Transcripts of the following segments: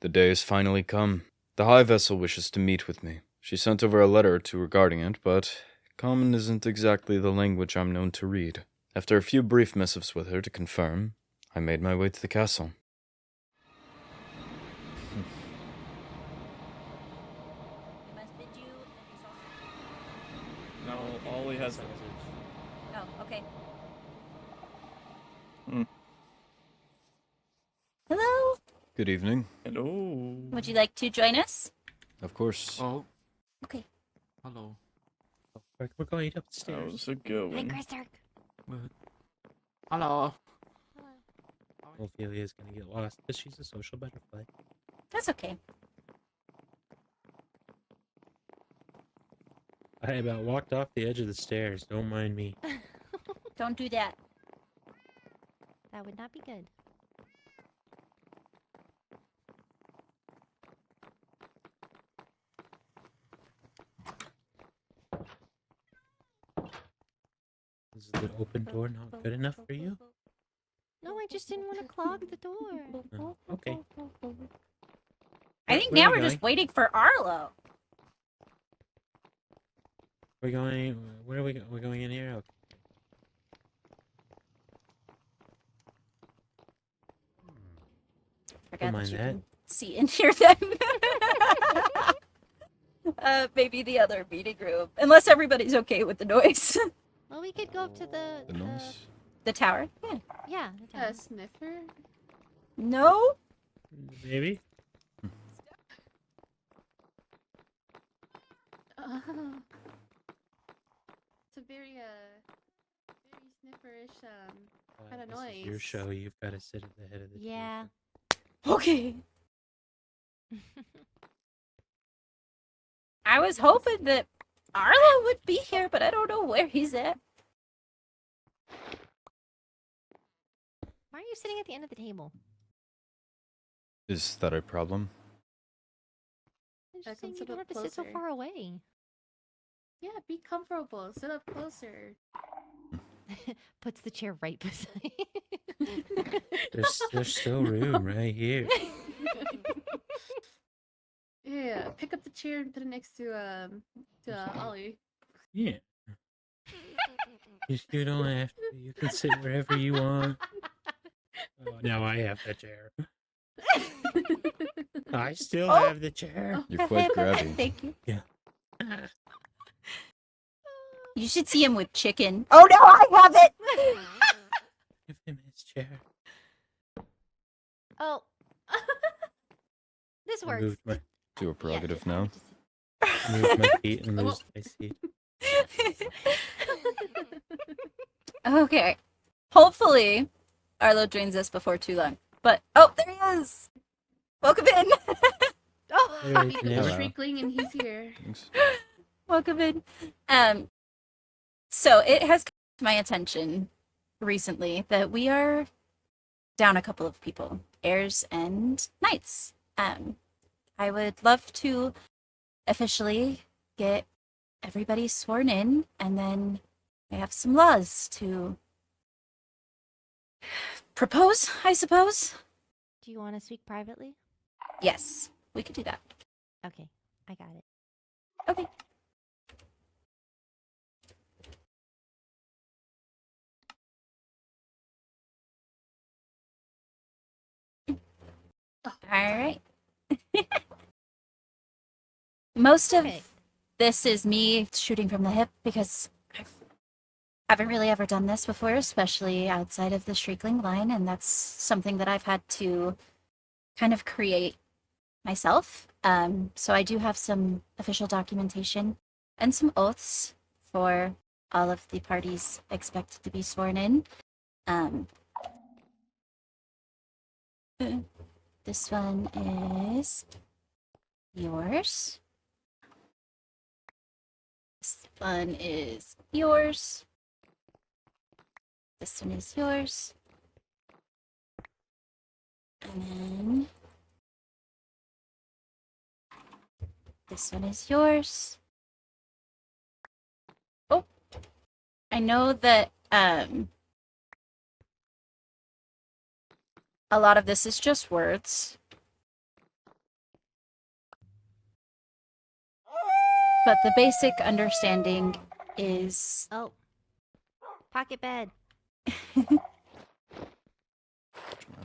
The day has finally come. The High Vessel wishes to meet with me. She sent over a letter or two regarding it, but common isn't exactly the language I'm known to read. After a few brief missives with her to confirm, I made my way to the castle. No, all he has. Oh, okay. Hello. Good evening. Hello. Would you like to join us? Of course. Oh, Okay. hello. We're going upstairs. How's it going? Hi, Krister. Hello. Ophelia's gonna get lost because she's a social butterfly. That's okay. I about walked off the edge of the stairs. Don't mind me. Don't do that. That would not be good. Is the open door not good enough for you? No, I just didn't want to clog the door. Oh, okay. I think Where now are we we're just waiting for Arlo. We're going. Where are we? We're going in here. Okay. Forgot Don't mind you that. can see and hear them. Maybe the other meeting room, unless everybody's okay with the noise. Well, we could go up to The noise? The tower. Yeah. yeah, the tower. A sniffer? No. Maybe. It's a very snifferish kind of This noise. is your show. You've got to sit at the head of the table. Yeah. Okay. I was hoping that Arlo would be here, but I don't know where he's at. Why are you sitting at the end of the table? Is that a problem? I'm I just can saying you sit don't up have to sit so closer. far away. Yeah, be comfortable. Sit up closer. Puts the chair right beside. There's still room right here. Yeah, pick up the chair and put it next to Ollie. Yeah. You don't have to. You can sit wherever you want. Oh, now I have the chair. I still have the chair. You're quite grabby. Thank you. Yeah. You should see him with chicken. Oh no, I have it! Give him his chair. Oh. This I works. moved my, To a prerogative now. moved my feet and lose my seat. Okay. Hopefully, Arlo joins us before too long. But, oh, there he is! Welcome in! Oh, There He is comes now. shrieking and he's here. Thanks. Welcome in. So it has come to my attention recently that we are down a couple of people, heirs and knights. I would love to officially get everybody sworn in, and then I have some laws to propose, I suppose. do you want to speak privately? Yes, we could do that. Okay, I got it. Okay. All right. Most of Okay. this is me shooting from the hip because I haven't really ever done this before, especially outside of the Shriekling line, and that's something that I've had to kind of create myself. So I do have some official documentation and some oaths for all of the parties expected to be sworn in. This one is yours. This one is yours. This one is yours. And then this one is yours. Oh, I know that a lot of this is just words. But the basic understanding is Oh. Pocket bed. Map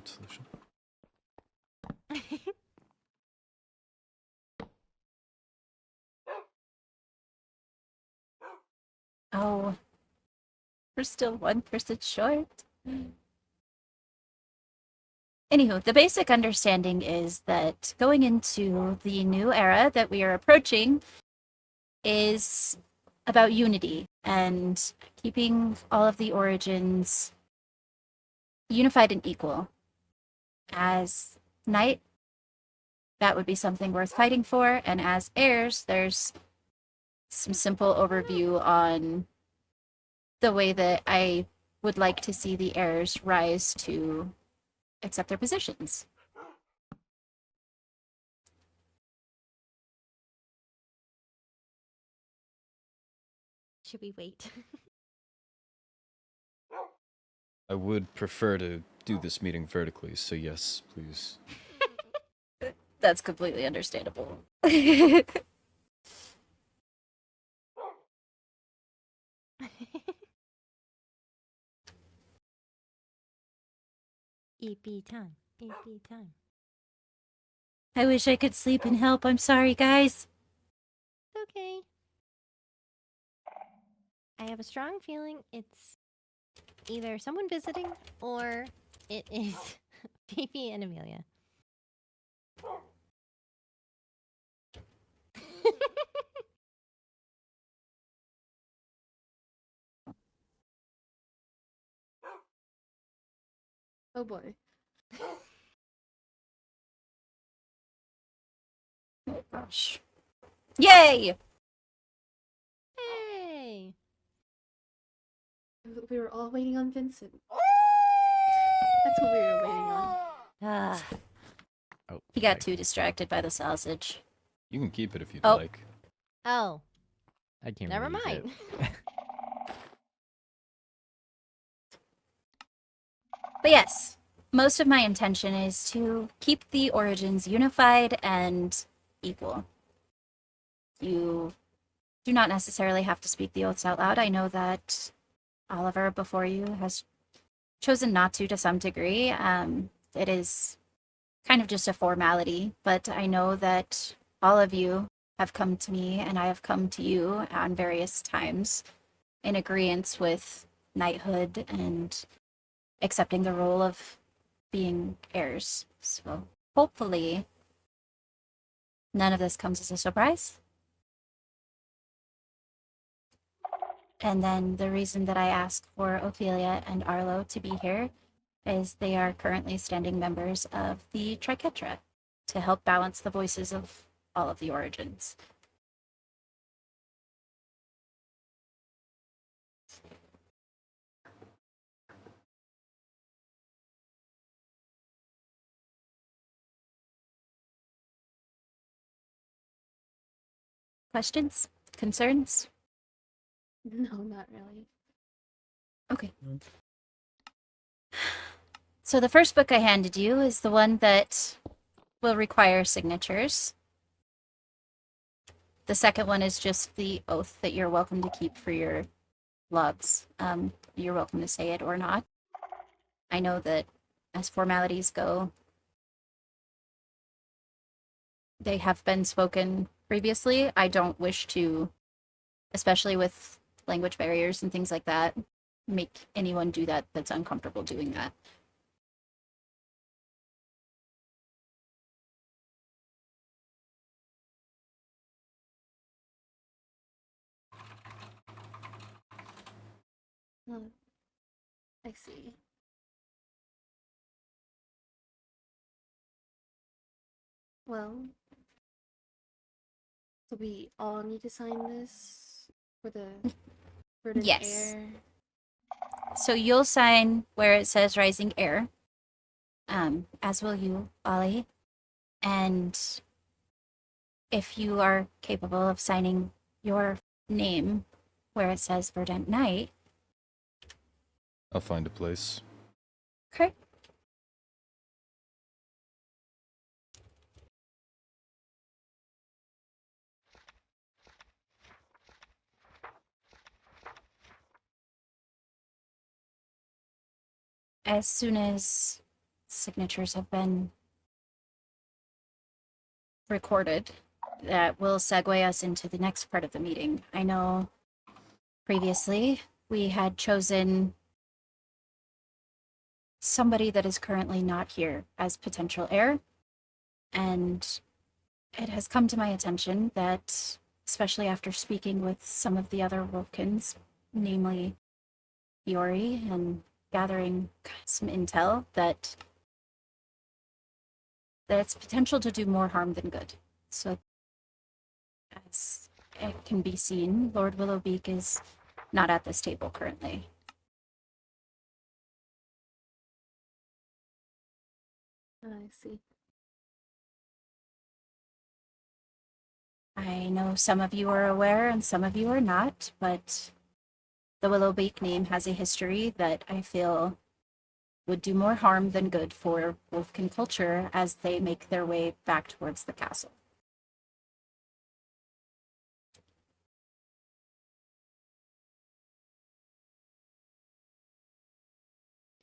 solution. oh, we're still 1% short. Anywho, the basic understanding is that going into the new era that we are approaching is about unity and keeping all of the origins unified and equal. As knight, that would be something worth fighting for, and as heirs, there's some simple overview on the way that I would like to see the heirs rise to accept their positions. Should we wait? I would prefer to do this meeting vertically, so yes, please. That's completely understandable. EP time. EP time. I wish I could sleep and help. I'm sorry, guys. Okay. I have a strong feeling it's either someone visiting or it is Fifi and Amelia. Oh boy. Oh gosh. Yay! Hey! We were all waiting on Vincent. That's what we were waiting on. Ah. Oh, He got like, too distracted by the sausage. You can keep it if you'd Oh. like. Oh, I can't never really use mind. it. But yes, most of my intention is to keep the origins unified and equal. You do not necessarily have to speak the oaths out loud. I know that Oliver before you has chosen not to some degree. It is kind of just a formality, but I know that all of you have come to me and I have come to you on various times in agreement with knighthood and accepting the role of being heirs. So hopefully none of this comes as a surprise. And then the reason that I asked for Ophelia and Arlo to be here is they are currently standing members of the Triquetra to help balance the voices of all of the origins. Questions? Concerns? No, not really. Okay. Nope. So the first book I handed you is the one that will require signatures. The second one is just the oath that you're welcome to keep for your logs. You're welcome to say it or not. I know that as formalities go, they have been spoken previously. I don't wish to, especially with language barriers and things like that, make anyone do that that's uncomfortable doing that. Oh, I see. Well, so we all need to sign this for the verdant Yes. heir. So you'll sign where it says Rising Heir, as will you, Ollie. And if you are capable of signing your name where it says Verdant Knight, I'll find a place. okay. as soon as signatures have been recorded, that will segue us into the next part of the meeting. I know previously we had chosen somebody that is currently not here as potential heir, and it has come to my attention that, especially after speaking with some of the other Wolfkins, namely Yori, and gathering some intel, that it's potential to do more harm than good. So, as it can be seen, Lord Willowbeak is not at this table currently. I see. I know some of you are aware and some of you are not, but the Willowbeak name has a history that I feel would do more harm than good for Wolfkin culture as they make their way back towards the castle.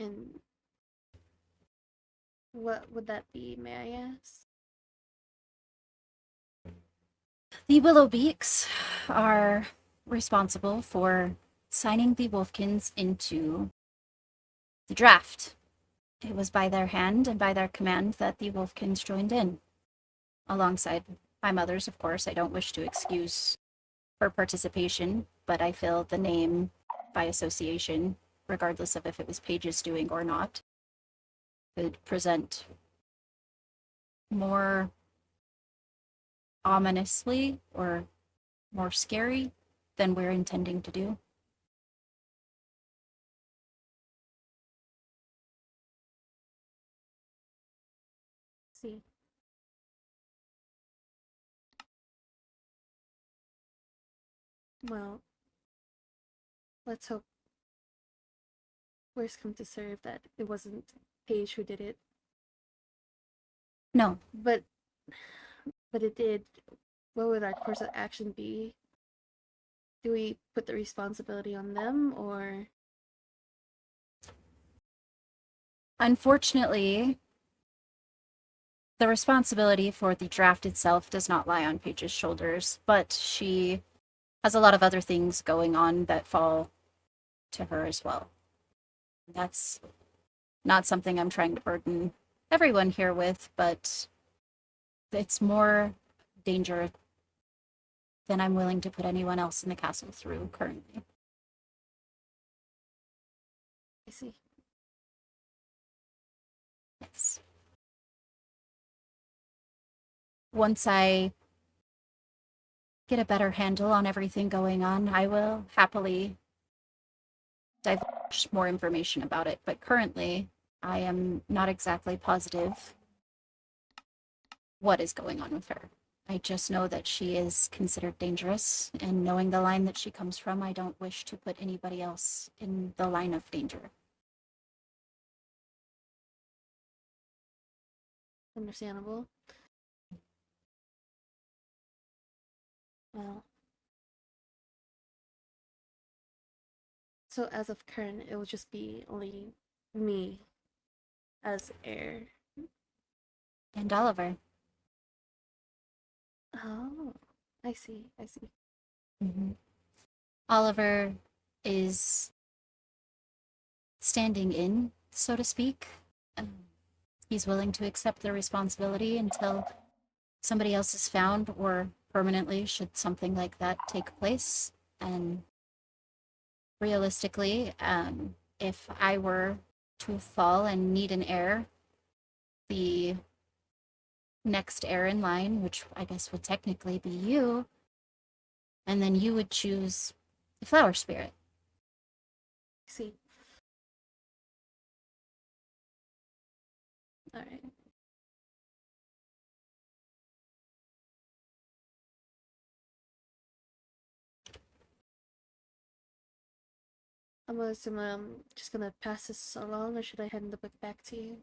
And what would that be, may I ask? The Willowbeaks are responsible for signing the Wolfkins into the draft. It was by their hand and by their command that the Wolfkins joined in. Alongside my mother's, of course. I don't wish to excuse her participation, but I feel the name by association, regardless of if it was Paige's doing or not, could present more ominously or more scary than we're intending to do. See. Well, let's hope worst come to serve that it wasn't Paige who did it. No, But it did. What would our course of action be? Do we put the responsibility on them, or unfortunately, the responsibility for the draft itself does not lie on Paige's shoulders, but she has a lot of other things going on that fall to her as well. That's not something I'm trying to burden everyone here with, but it's more danger than I'm willing to put anyone else in the castle through currently. I see. Yes. Once I get a better handle on everything going on, I will happily divulge more information about it. But currently, I am not exactly positive what is going on with her. I just know that she is considered dangerous, and knowing the line that she comes from, I don't wish to put anybody else in the line of danger. Understandable. Well, so as of current, it will just be only me as heir. And Oliver. Oh, I see. I see. Mm-hmm. Oliver is standing in, so to speak. He's willing to accept the responsibility until somebody else is found, or permanently, should something like that take place. And realistically, if I were to fall and need an heir, the next heir in line, which I guess would technically be you, and then you would choose the flower spirit. I see. All right. I'm just gonna pass this along, or should I hand the book back to you?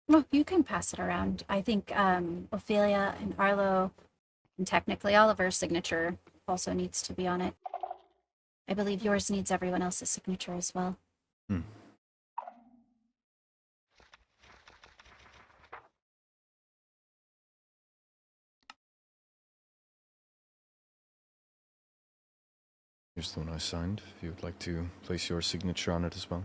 Well, you can pass it around. I think Ophelia and Arlo, and technically Oliver's signature also needs to be on it. I believe yours needs everyone else's signature as well. Here's the one I signed, if you would like to place your signature on it as well.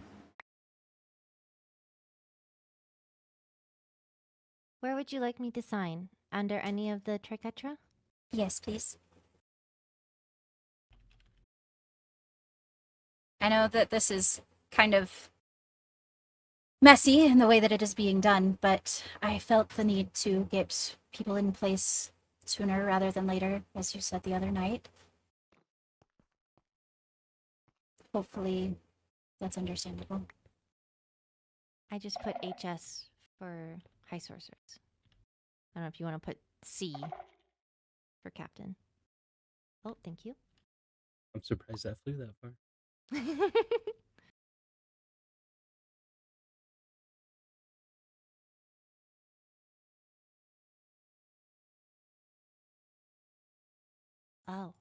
Where would you like me to sign? Under any of the triquetra? Yes, please. I know that this is kind of messy in the way that it is being done, but I felt the need to get people in place sooner rather than later, as you said the other night. Hopefully, that's understandable. I just put HS for High Sorceress. I don't know if you want to put C for Captain. Oh, thank you. I'm surprised that flew that far. Oh.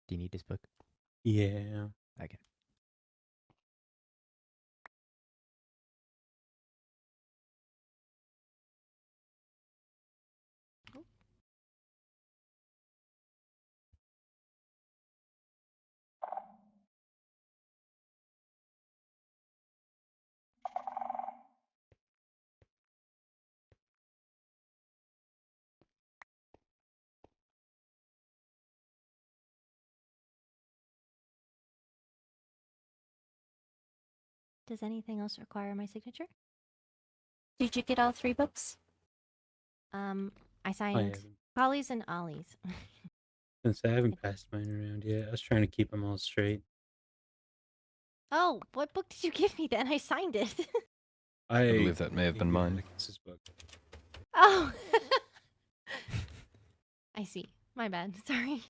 Do you need this book? Yeah. Okay. Does anything else require my signature? Did you get all 3 books? I I signed haven't. Polly's and Ollie's. Since I haven't passed mine around yet, I was trying to keep them all straight. Oh, what book did you give me then? I signed it. I believe that may have been gave you mine. Atticus's book. Oh. I see. My bad. Sorry.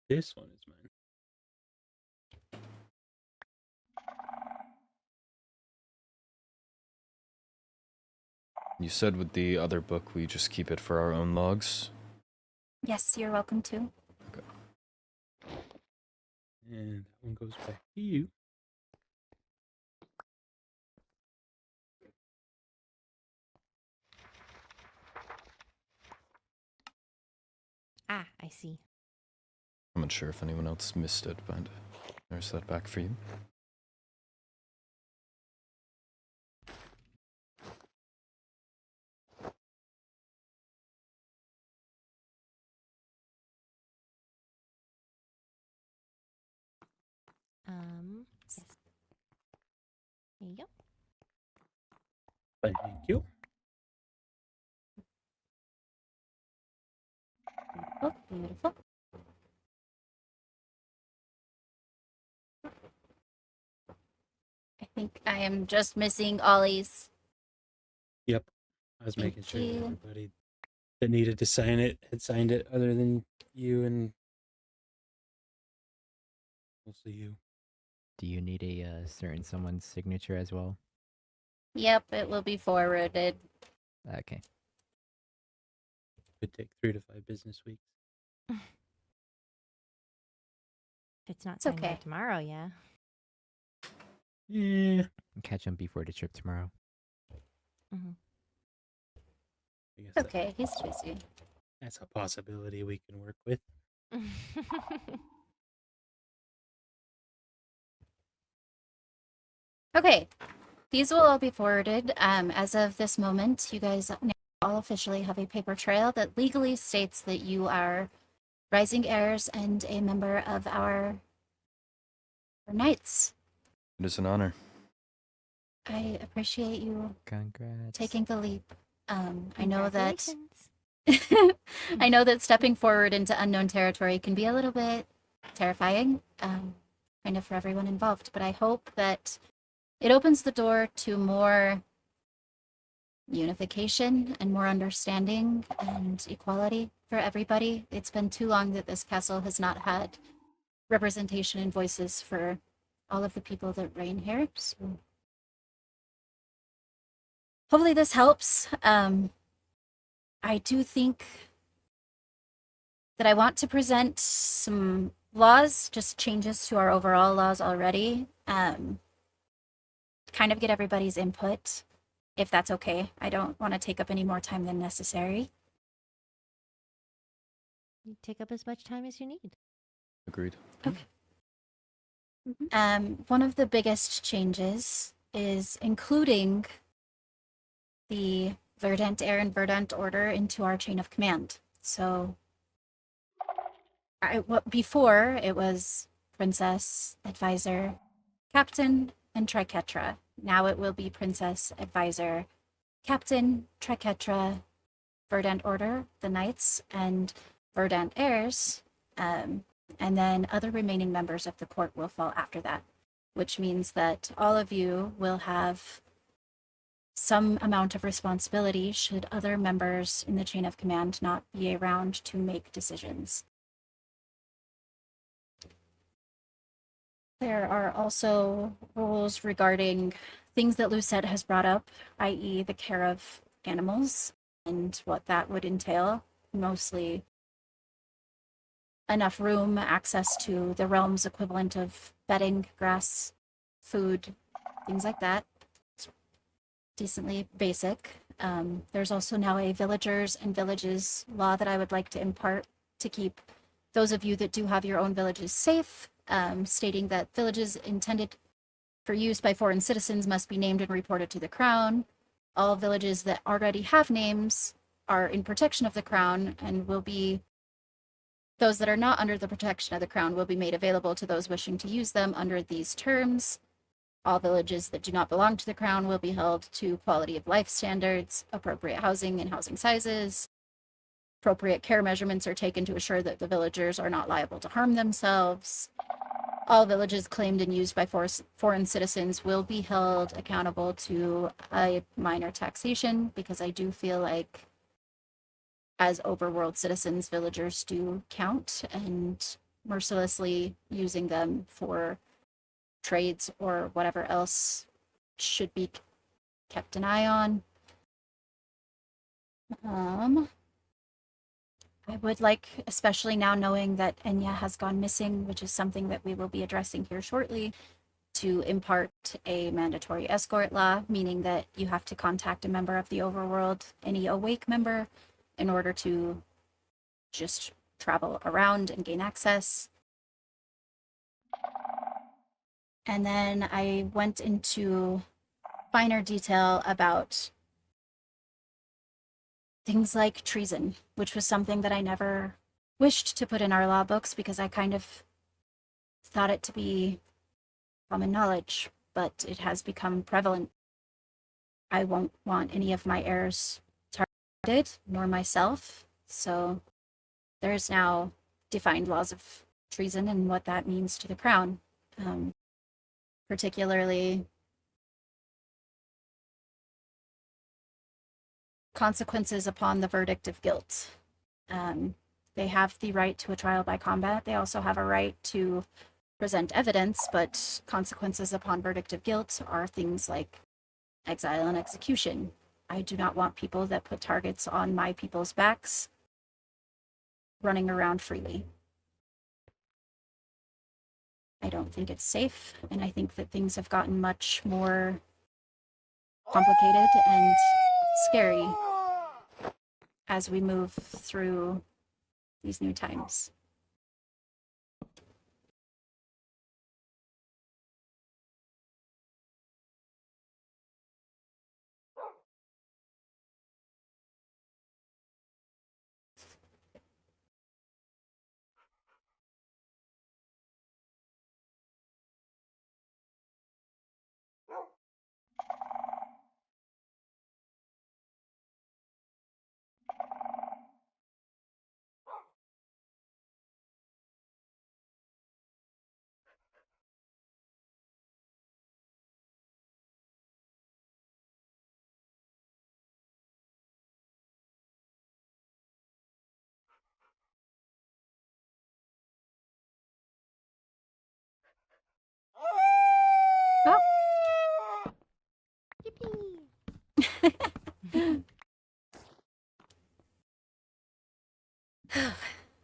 This one is mine. You said with the other book we just keep it for our own logs? Yes, you're welcome to. And that one goes back to you. Ah, I see. I'm not sure if anyone else missed it, but there's that back for you. Yes. There you go. Thank you. Oh, beautiful. I think I am just missing Ollie's. Yep. I was Thank making sure that you. everybody that needed to sign it had signed it, other than you and mostly you. Do you need a certain someone's signature as well? Yep, it will be forwarded. Okay. Could take 3 to 5 business weeks. If it's not It's signed by okay. tomorrow, yeah. Yeah. Catch him before the trip tomorrow. Mm-hmm. I guess It's okay, he's busy. that's a possibility we can work with. Okay, these will all be forwarded. As of this moment, you guys now all officially have a paper trail that legally states that you are rising heirs and a member of our knights. It is an honor. I appreciate you Congrats. taking the leap. I know that Congratulations. I know that stepping forward into unknown territory can be a little bit terrifying, kind of for everyone involved, but I hope that it opens the door to more unification and more understanding and equality for everybody. It's been too long that this castle has not had representation and voices for all of the people that reign here. So hopefully this helps. I do think that I want to present some laws, just changes to our overall laws already. kind of get everybody's input, if that's okay. I don't want to take up any more time than necessary. You take up as much time as you need. Agreed. One of the biggest changes is including the Verdant Air and Verdant Order into our chain of command. So, before it was Princess, Advisor, Captain, and Triquetra. Now it will be Princess, Advisor, Captain, Triquetra, Verdant Order, the Knights, and Verdant Heirs. And then other remaining members of the court will fall after that, which means that all of you will have some amount of responsibility should other members in the chain of command not be around to make decisions. There are also rules regarding things that Lucette has brought up, i.e. the care of animals and what that would entail, mostly enough room, access to the realm's equivalent of bedding, grass, food, things like that. It's decently basic. There's also now a villagers and villages law that I would like to impart to keep those of you that do have your own villages safe, stating that villages intended for use by foreign citizens must be named and reported to the crown. All villages that already have names are in protection of the crown and will be those that are not under the protection of the crown will be made available to those wishing to use them under these terms. All villages that do not belong to the crown will be held to quality of life standards, appropriate housing and housing sizes. Appropriate care measurements are taken to assure that the villagers are not liable to harm themselves. All villages claimed and used by foreign citizens will be held accountable to a minor taxation, because I do feel like as overworld citizens, villagers do count, and mercilessly using them for trades or whatever else should be kept an eye on. I would like, especially now knowing that Enya has gone missing, which is something that we will be addressing here shortly, to impart a mandatory escort law, meaning that you have to contact a member of the overworld, any awake member, in order to just travel around and gain access. And then I went into finer detail about things like treason, which was something that I never wished to put in our law books because I kind of thought it to be common knowledge, but it has become prevalent. I won't want any of my heirs targeted, nor myself, so there's now defined laws of treason and what that means to the crown, particularly consequences upon the verdict of guilt. They have the right to a trial by combat. They also have a right to present evidence, but consequences upon verdict of guilt are things like exile and execution. I do not want people that put targets on my people's backs running around freely. I don't think it's safe, and I think that things have gotten much more complicated and scary as we move through these new times.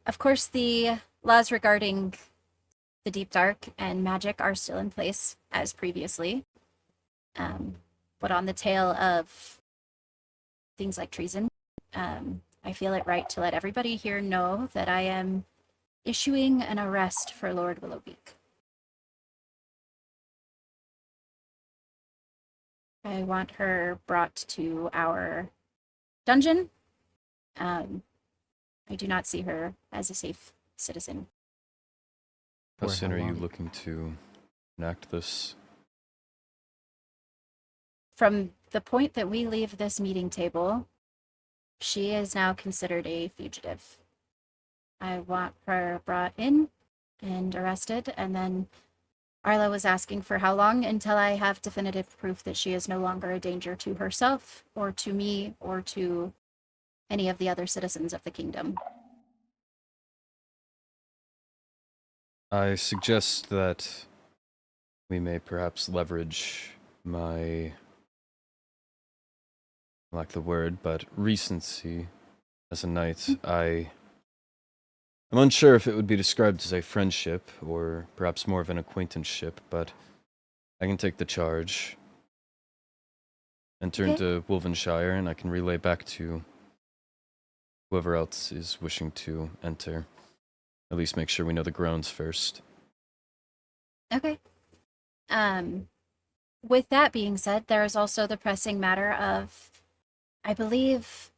Of course, the laws regarding the deep dark and magic are still in place as previously. But on the tail of things like treason, I feel it right to let everybody here know that I am issuing an arrest for Lord Willowbeak. I want her brought to our dungeon. I do not see her as a safe citizen. How For soon how are you long? looking to enact this? From the point that we leave this meeting table, she is now considered a fugitive. I want her brought in and arrested, and then Arla was asking for how long until I have definitive proof that she is no longer a danger to herself, or to me, or to any of the other citizens of the kingdom. I suggest that we may perhaps leverage my, I lack the word, but recency as a knight. I'm unsure if it would be described as a friendship or perhaps more of an acquaintanceship, but I can take the charge. Enter Okay. into Wolvenshire, and I can relay back to whoever else is wishing to enter. At least make sure we know the groans first. Okay. With that being said, there is also the pressing matter of, I believe,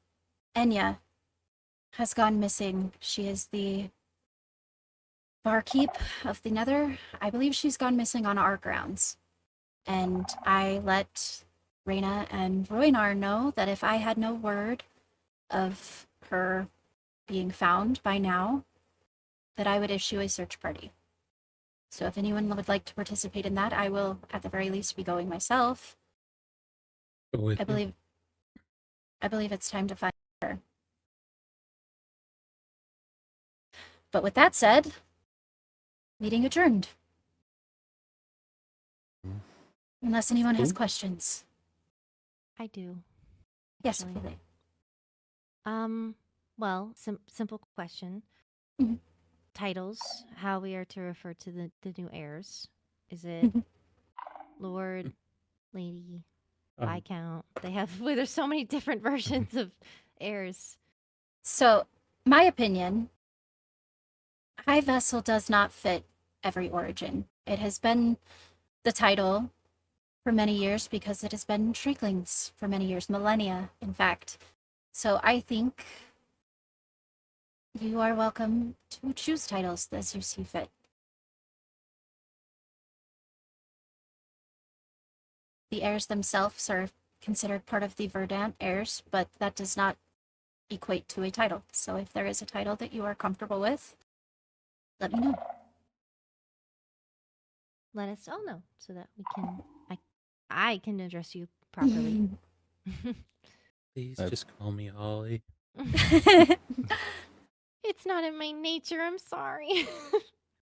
Enya has gone missing. She is the barkeep of the Nether. I believe she's gone missing on our grounds. And I let Reyna and Roinar know that if I had no word of her being found by now, that I would issue a search party. So if anyone would like to participate in that, I will at the very least be going myself. Go with I me. believe it's time to find her. But with that said, meeting adjourned. Unless anyone has Cool. questions. I do. Yes, Actually. Lily. Well, simple question. Mhm. Titles, how we are to refer to the new heirs. Is it Mhm. Lord, Lady, Um, Viscount? They have, well, there's so many different versions of heirs. So, my opinion, High Vessel does not fit every origin. It has been the title for many years because it has been Shrieklings for many years, millennia, in fact. So I think you are welcome to choose titles as you see fit. The heirs themselves are considered part of the Verdant heirs, but that does not equate to a title. So if there is a title that you are comfortable with, let me know. Let us all know so that we can I can address you properly. Please I- just call me Ollie. It's not in my nature. I'm sorry.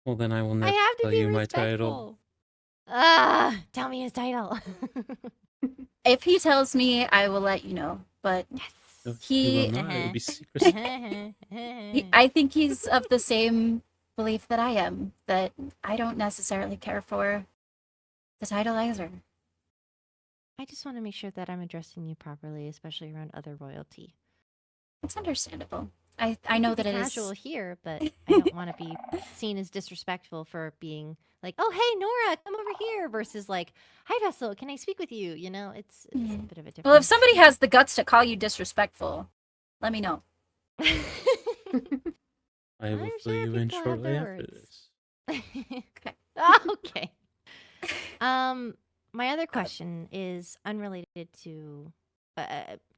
Well, then I will I never have to tell be you my title. respectful. Tell me his title. If he tells me, I will let you know. But No, Yes. you will he, not. It will be secrecy. I think he's of the same belief that I am, that I don't necessarily care for the title either. I just want to make sure that I'm addressing you properly, especially around other royalty. It's understandable. I know that it is casual here, but I don't want to be seen as disrespectful for being like, "Oh, hey, Nora, come over here," versus like, "Hi, Vessel, can I speak with you?" You know, it's a Yeah. bit of a difference. Well, if somebody has the guts to call you disrespectful, let me know. I will I'm fill sure you in people have shortly their after words. this. Okay. My other question is unrelated to.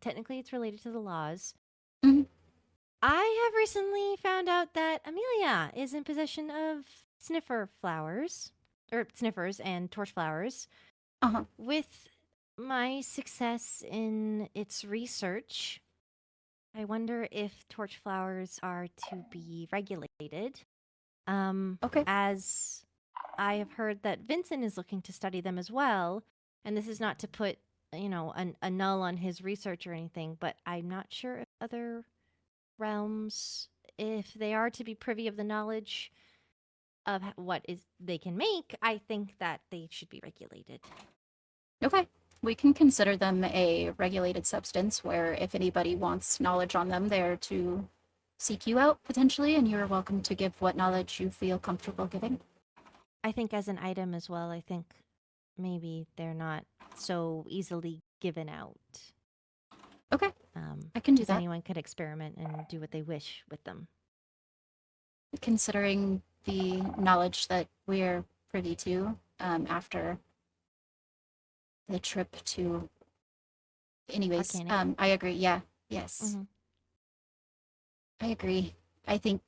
Technically, it's related to the laws. Mhm. I have recently found out that Amelia is in possession of sniffer flowers, or sniffers and torch flowers. Uh-huh. With my success in its research, I wonder if torch flowers are to be regulated. Okay. As I have heard that Vincent is looking to study them as well, and this is not to put, a null on his research or anything, but I'm not sure if other realms, if they are to be privy of the knowledge of what is they can make, I think that they should be regulated. Okay. We can consider them a regulated substance where if anybody wants knowledge on them, they're to seek you out potentially, and you're welcome to give what knowledge you feel comfortable giving. I think as an item as well, I think maybe they're not so easily given out. Okay, I can do 'cause that. anyone could experiment and do what they wish with them. Considering the knowledge that we're privy to after the trip to. Anyways, Arcanic. I agree. Yeah, yes, Mhm. I agree. I think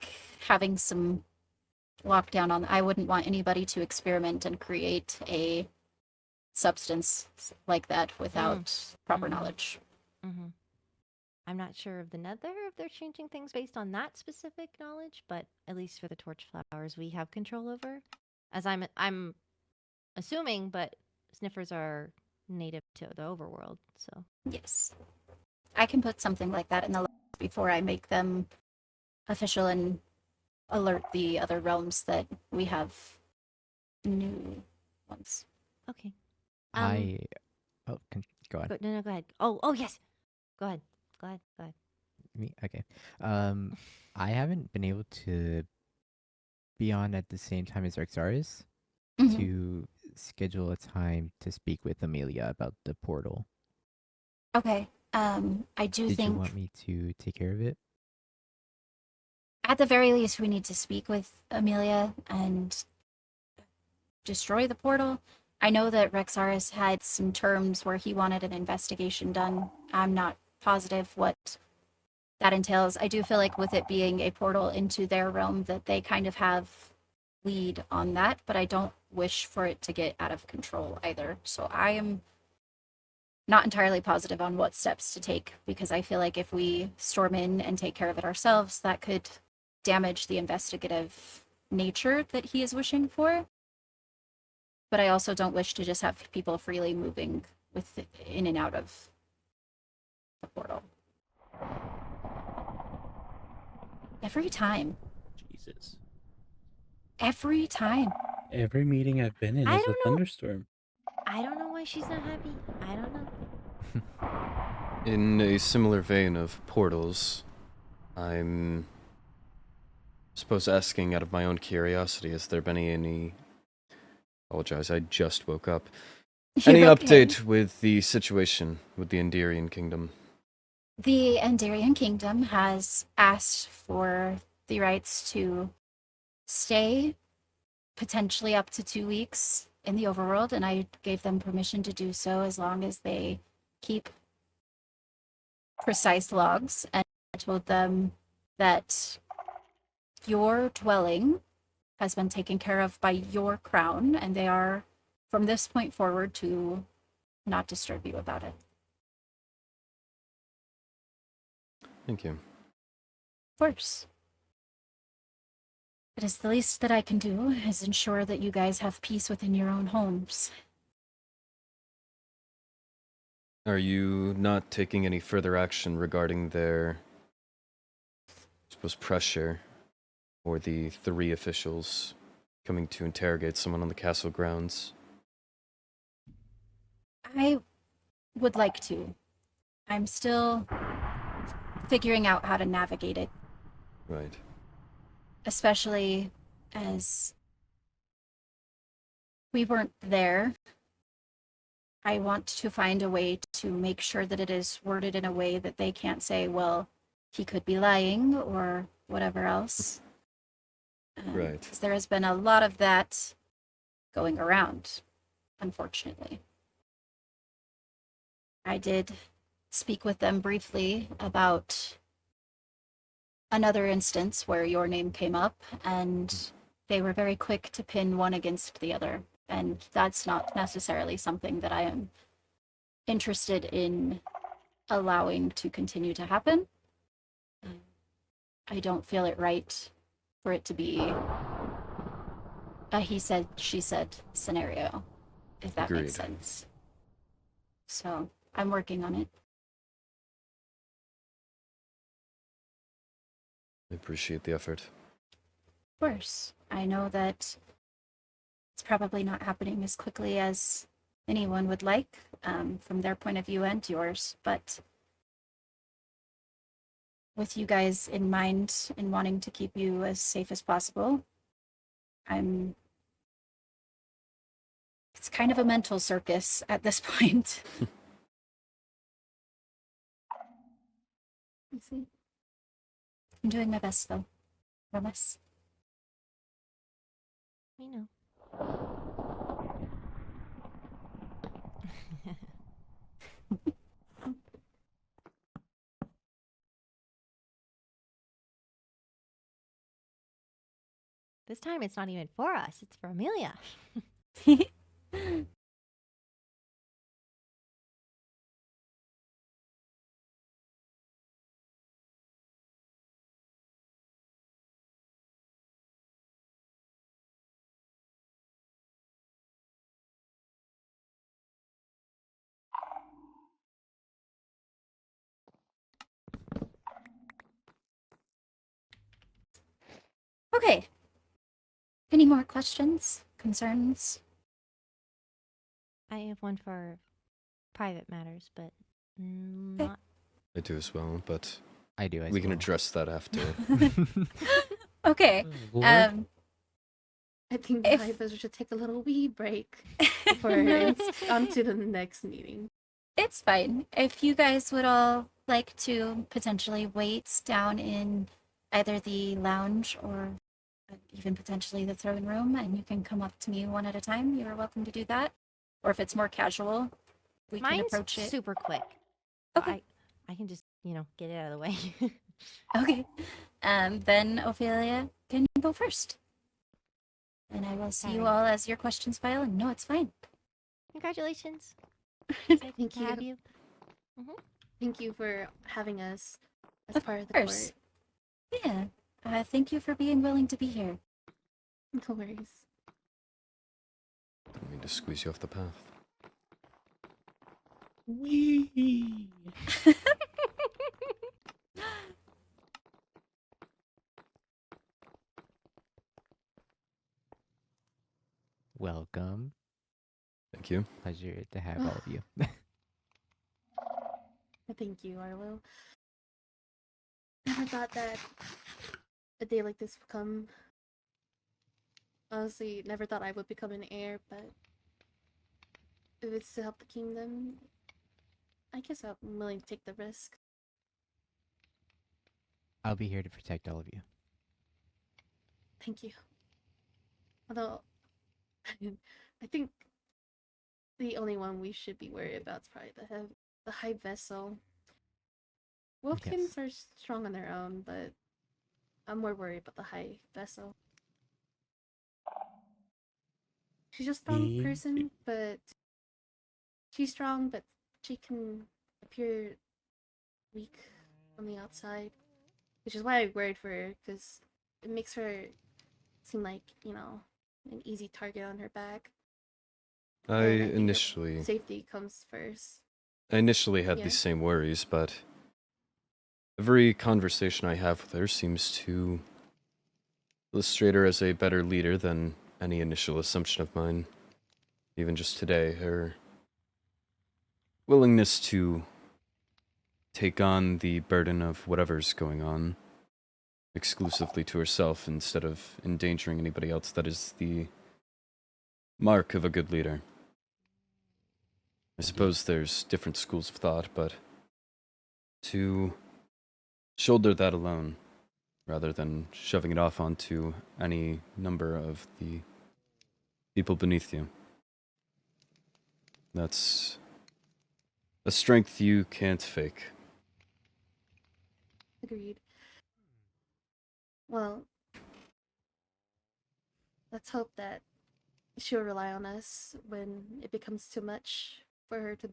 having some lockdown on. I wouldn't want anybody to experiment and create a substance like that without proper Mhm. knowledge. Mm-hmm. I'm not sure of the nether if they're changing things based on that specific knowledge, but at least for the torch flowers, we have control over. As I'm assuming, but sniffers are native to the overworld, so Yes, I can put something like that in the list before I make them official and alert the other realms that we have new ones. okay. I oh go on. No, go ahead. Oh yes. Go ahead. Go ahead. Me okay. I haven't been able to be on at the same time as Rexaris Mhm. to schedule a time to speak with Amelia about the portal. Okay. I do Did you think want me to take care of it? at the very least we need to speak with Amelia and destroy the portal. I know that Rexaris had some terms where he wanted an investigation done. I'm not positive what that entails. I do feel like with it being a portal into their realm that they kind of have lead on that, but I don't wish for it to get out of control either. So I am not entirely positive on what steps to take because I feel like if we storm in and take care of it ourselves, that could damage the investigative nature that he is wishing for. But I also don't wish to just have people freely moving in and out of the portal. Every time. Jesus. Every time. Every meeting I've been in I is a don't know. thunderstorm. I don't know why she's not happy. I don't know. In a similar vein of portals, I'm suppose asking out of my own curiosity, has there been any apologize, I just woke up. Any You're okay. update with the situation with the Endirian Kingdom? The Endarian Kingdom has asked for the rights to stay potentially up to 2 weeks in the overworld, and I gave them permission to do so as long as they keep precise logs. And I told them that your dwelling has been taken care of by your crown, and they are, from this point forward, to not disturb you about it. Thank you. Of course. It is the least that I can do, is ensure that you guys have peace within your own homes. Are you not taking any further action regarding their, I suppose, pressure, or the 3 officials coming to interrogate someone on the castle grounds? I would like to. I'm still figuring out how to navigate it, Right. especially as we weren't there. I want to find a way to make sure that it is worded in a way that they can't say, well, he could be lying or whatever else. Right. 'Cause there has been a lot of that going around, unfortunately. I did speak with them briefly about another instance where your name came up, and they were very quick to pin one against the other. And that's not necessarily something that I am interested in allowing to continue to happen. I don't feel it right for it to be a he said, she said scenario, if that makes Agreed. sense. So I'm working on it. I appreciate the effort. Of course, I know that it's probably not happening as quickly as anyone would like, from their point of view and yours. But with you guys in mind and wanting to keep you as safe as possible, it's kind of a mental circus at this point. I see. I'm doing my best, though. Promise. We know. This time it's not even for us, it's for Amelia. Okay. Any more questions? Concerns? I have one for private matters, but Okay. not. I do as well, but I do. we can address that after. Okay. Oh, Lord. I think the If- Hivers should take a little wee break before No. it's on to the next meeting. It's fine. If you guys would all like to potentially wait down in either the lounge or even potentially the throne room, and you can come up to me one at a time, you are welcome to do that. Or if it's more casual, we can Mine's approach it. super quick. Okay. I can just, get it out of the way. Okay. Then Ophelia can go first. And I will see you Alright. all as your questions file. And no, it's fine. Congratulations. Excited Thank to have you. you. Thank you for having us as Of part of the course. Yeah. Thank you for being willing to be here. court. No worries. Don't mean to squeeze you off the path. Wee. Welcome. Thank you. Pleasure to have all of you. Thank you, Arlo. Never thought that a day like this would come. Honestly, never thought I would become an heir, but if it's to help the kingdom, I guess I'm willing to take the risk. I'll be here to protect all of you. Thank you. Although, I think the only one we should be worried about is probably the high vessel. Wolfkins are strong on their own, but I'm more worried about the high vessel. She's a strong person, but she's strong, but she can appear weak on the outside, which is why I worried for her, because it makes her seem like, an easy target on her back. I And I think her initially safety comes first. had Yeah. these same worries, but every conversation I have with her seems to illustrate her as a better leader than any initial assumption of mine. Even just today, her willingness to take on the burden of whatever's going on exclusively to herself instead of endangering anybody else, that is the mark of a good leader. I suppose there's different schools of thought, but to shoulder that alone, rather than shoving it off onto any number of the people beneath you, that's a strength you can't fake. Agreed. Well, let's hope that she'll rely on us when it becomes too much for her to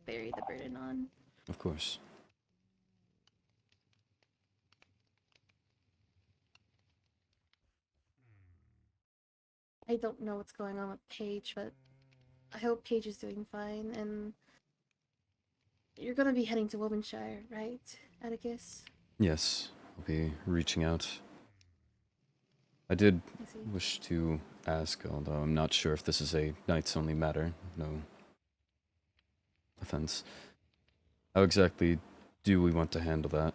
bury the burden on. Of course. I don't know what's going on with Paige, but I hope Paige is doing fine, and you're gonna be heading to Wovenshire, right, Atticus? Yes, I'll be reaching out I did I see. wish to ask, although I'm not sure if this is a knights only matter. No offense. How exactly do we want to handle that?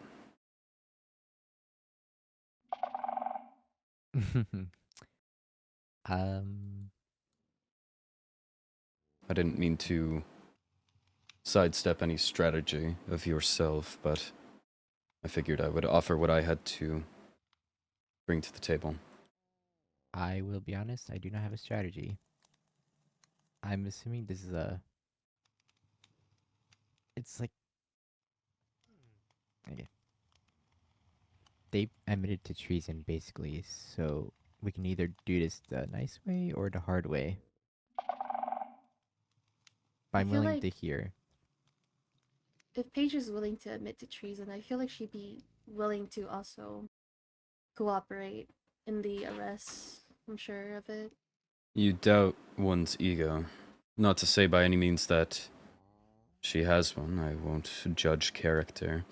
um, I didn't mean to sidestep any strategy of yourself, but I figured I would offer what I had to bring to the table. I will be honest, I do not have a strategy. I'm assuming this is a... It's like... Okay. They admitted to treason, basically, so we can either do this the nice way or the hard way. But I I'm feel willing like to hear. if Paige is willing to admit to treason, I feel like she'd be willing to also cooperate in the arrest. I'm sure of it. You doubt one's ego. Not to say by any means that she has one, I won't judge character.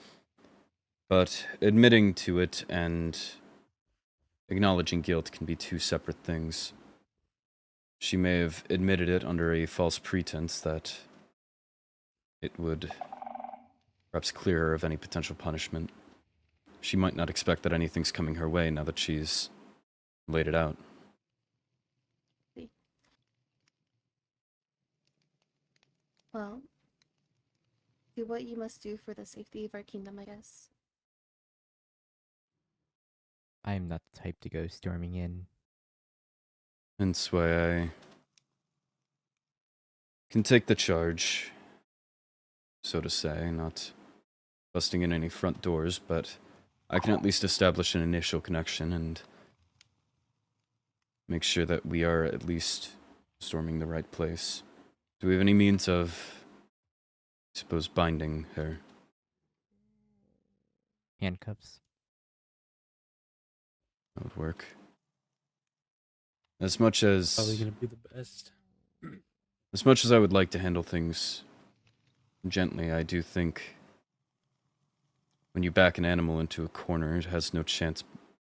But admitting to it and acknowledging guilt can be two separate things. She may have admitted it under a false pretense that it would perhaps clear her of any potential punishment. She might not expect that anything's coming her way now that she's laid it out. Well, do what you must do for the safety of our kingdom, I guess. I am not the type to go storming in. Hence why I can take the charge, so to say, not busting in any front doors, but I can at least establish an initial connection and make sure that we are at least storming the right place. Do we have any means of, I suppose, binding her? Handcuffs. That would work. As much as Probably gonna be the best. As much as I would like to handle things gently, I do think when you back an animal into a corner, it has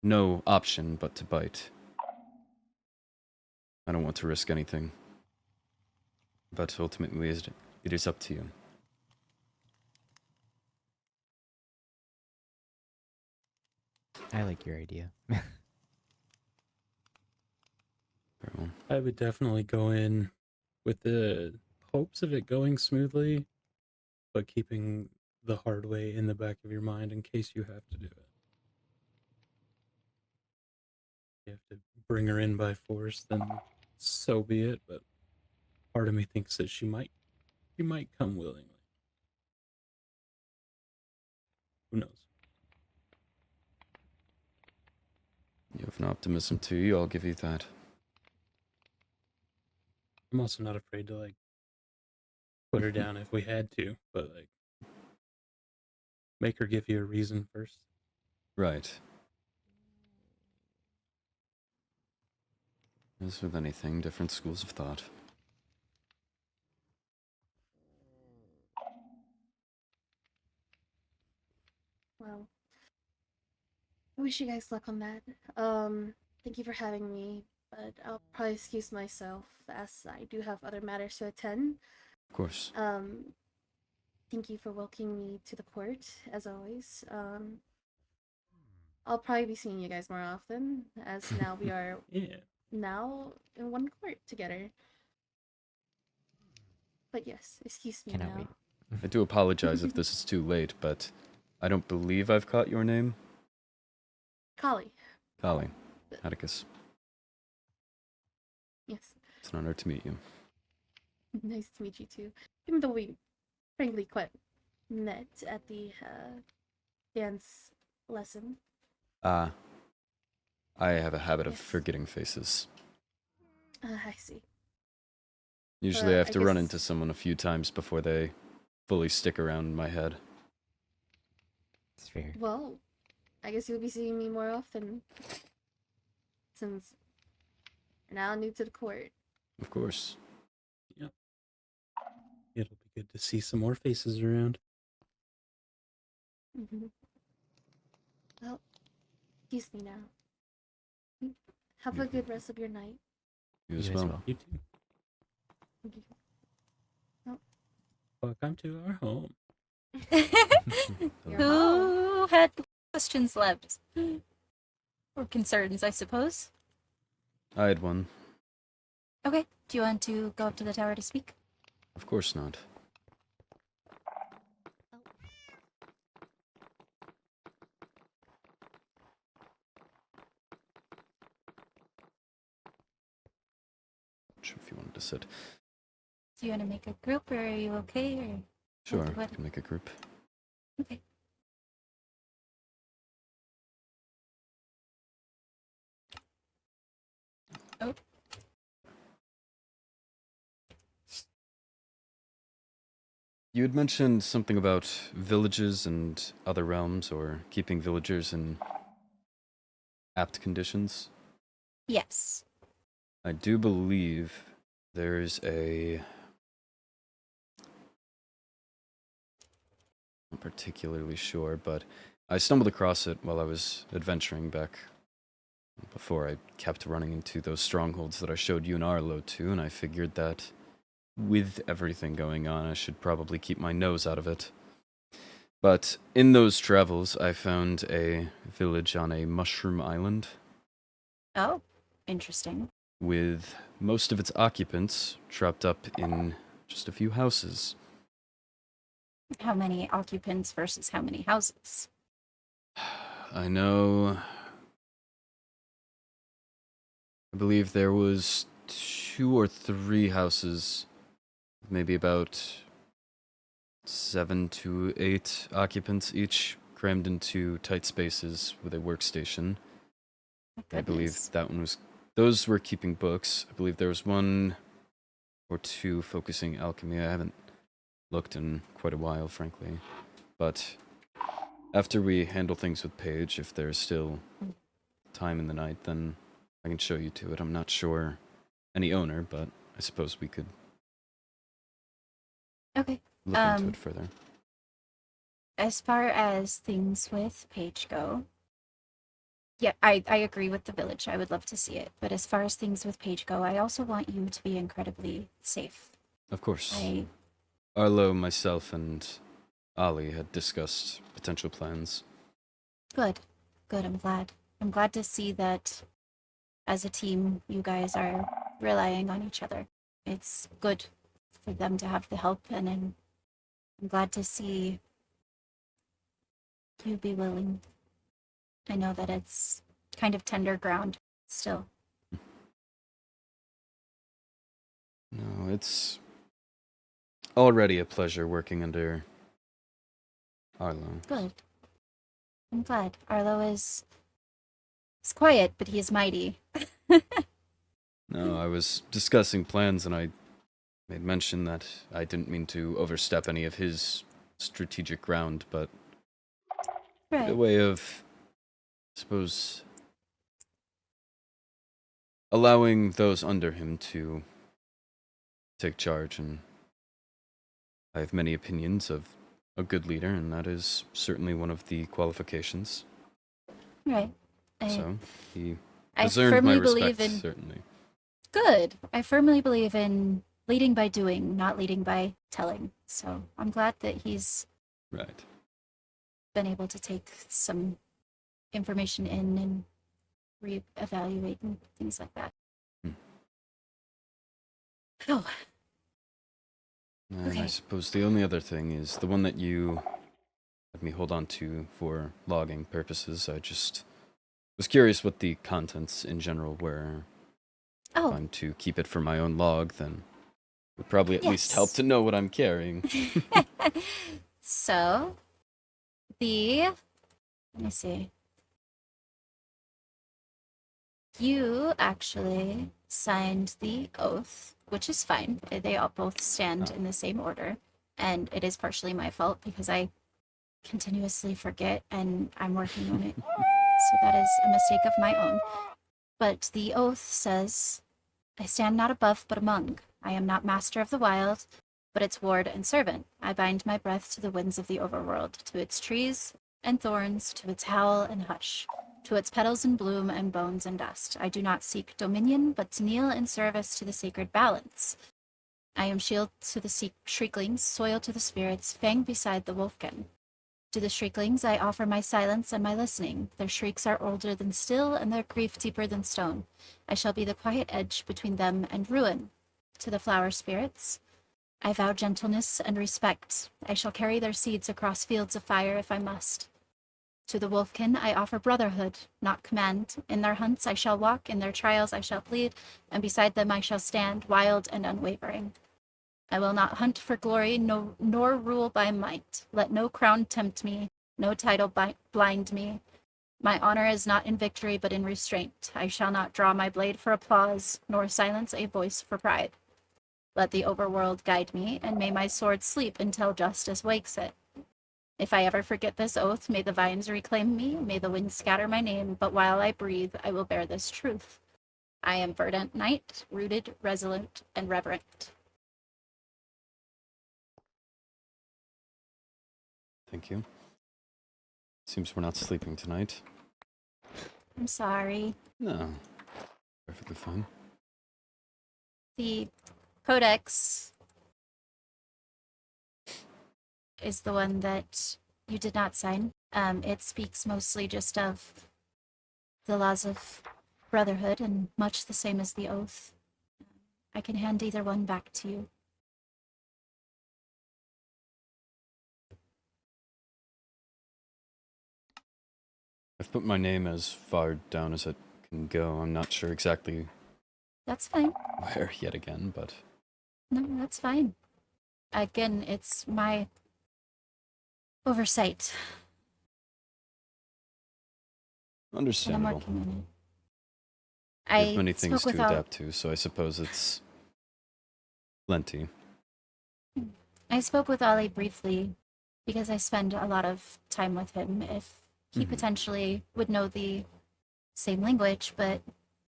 no option but to bite. I don't want to risk anything. But ultimately, it is up to you. I like your idea. Very well. I would definitely go in with the hopes of it going smoothly, but keeping the hard way in the back of your mind in case you have to do it. You have to bring her in by force, then so be it, but part of me thinks that she might come willingly. Who knows? You have an optimism to you, I'll give you that. I'm also not afraid to put her down if we had to, but make her give you a reason first. Right. As with anything, different schools of thought. Well, I wish you guys luck on that. Thank you for having me, but I'll probably excuse myself as I do have other matters to attend. Of course. Thank you for welcoming me to the court, as always. I'll probably be seeing you guys more often, as now we are Yeah. now in one court together. But yes, excuse me Cannot now. wait. I do apologize if this is too late, but I don't believe I've caught your name. Kali. Kali. Atticus. Yes. It's an honor to meet you. Nice to meet you too. Even though we frankly quite met at the dance lesson. I have a habit of Yes. forgetting faces. I see. Usually I have I to run guess- into someone a few times before they fully stick around in my head. It's fair. Well, I guess you'll be seeing me more often. Since you're now new to the court. Of course. Yep. It'll be good to see some more faces around. Well, excuse me now. Have a good rest of your night. You as You as well. well. You too. Thank you. Welcome to our home. Your home. Who had questions left? Or concerns, I suppose. I had one. Okay, do you want to go up to the tower to speak? Of course not. Sure if you wanted to sit. Do you want to make a group, or are you okay? Or Sure, what? we can make a group. Okay. Oh. You had mentioned something about villages and other realms, or keeping villagers in apt conditions. Yes. I do believe there's a... I'm not particularly sure, but I stumbled across it while I was adventuring back before I kept running into those strongholds that I showed you and Arlo to, and I figured that with everything going on, I should probably keep my nose out of it. But in those travels, I found a village on a mushroom island Oh, interesting. with most of its occupants trapped up in just a few houses. How many occupants versus how many houses? I know... I believe there was 2 or 3 houses, maybe about 7 to 8 occupants each, crammed into tight spaces with a workstation. My I believe goodness. that one was... Those were keeping books. I believe there was 1 or 2 focusing alchemy. I haven't looked in quite a while, frankly. But after we handle things with Paige, if there's still time in the night, then I can show you to it. I'm not sure any owner, but I suppose we could Okay. look into it further. As far as things with Paige go, yeah, I agree with the village. I would love to see it. But as far as things with Paige go, I also want you to be incredibly safe. Of course. I Arlo, myself, and Ali had discussed potential plans. Good. Good, I'm glad. I'm glad to see that as a team, you guys are relying on each other. It's good for them to have the help, and I'm glad to see you be willing. I know that it's kind of tender ground still. No, it's already a pleasure working under Arlo. Good. I'm glad. Arlo is quiet, but he is mighty. No, I was discussing plans and I made mention that I didn't mean to overstep any of his strategic ground, but a Right. way of, I suppose, allowing those under him to take charge, and I have many opinions of a good leader, and that is certainly one of the qualifications. Right. So he I has earned my firmly respect, believe in certainly. Good. I firmly believe in leading by doing, not leading by telling. So I'm glad that he's Right. been able to take some information in and reevaluate and things like that. Hmm. Oh, And I Okay. suppose the only other thing is the one that you had me hold on to for logging purposes. I just was curious what the contents in general were. If oh, I'm to keep it for my own log, then it would probably at least help Yes. to know what I'm carrying. so let me see. You actually signed the oath, which is fine. They all both stand Oh. in the same order, and it is partially my fault because I continuously forget and I'm working on it. So that is a mistake of my own. But the oath says, I stand not above but among. I am not master of the wild, but its ward and servant. I bind my breath to the winds of the overworld, to its trees and thorns, to its howl and hush. to its petals in bloom and bones in dust. I do not seek dominion, but to kneel in service to the sacred balance. I am shield to the shrieklings, soil to the spirits, fang beside the wolfkin. To the shrieklings I offer my silence and my listening. Their shrieks are older than still, and their grief deeper than stone. I shall be the quiet edge between them and ruin. To the flower spirits, I vow gentleness and respect. I shall carry their seeds across fields of fire if I must. To the wolfkin I offer brotherhood, not command. In their hunts I shall walk, in their trials I shall plead, and beside them I shall stand, wild and unwavering. I will not hunt for glory, nor rule by might. Let no crown tempt me, no title blind me. My honor is not in victory, but in restraint. I shall not draw my blade for applause, nor silence a voice for pride. Let the overworld guide me, and may my sword sleep until justice wakes it. If I ever forget this oath, may the vines reclaim me, may the winds scatter my name, but while I breathe, I will bear this truth. I am verdant knight, rooted, resolute, and reverent. Thank you. Seems we're not sleeping tonight. I'm sorry. No. Perfectly fine. The codex is the one that you did not sign. It speaks mostly just of the laws of brotherhood and much the same as the oath. I can hand either one back to you. I've put my name as far down as it can go. I'm not sure exactly That's fine. where yet again, but No, that's fine. Again, it's my oversight, and I'm understandable. working on it. We have many I things spoke to with Al- adapt to, so I suppose it's plenty. I spoke with Ollie briefly because I spend a lot of time with him. If he Mhm. potentially would know the same language, but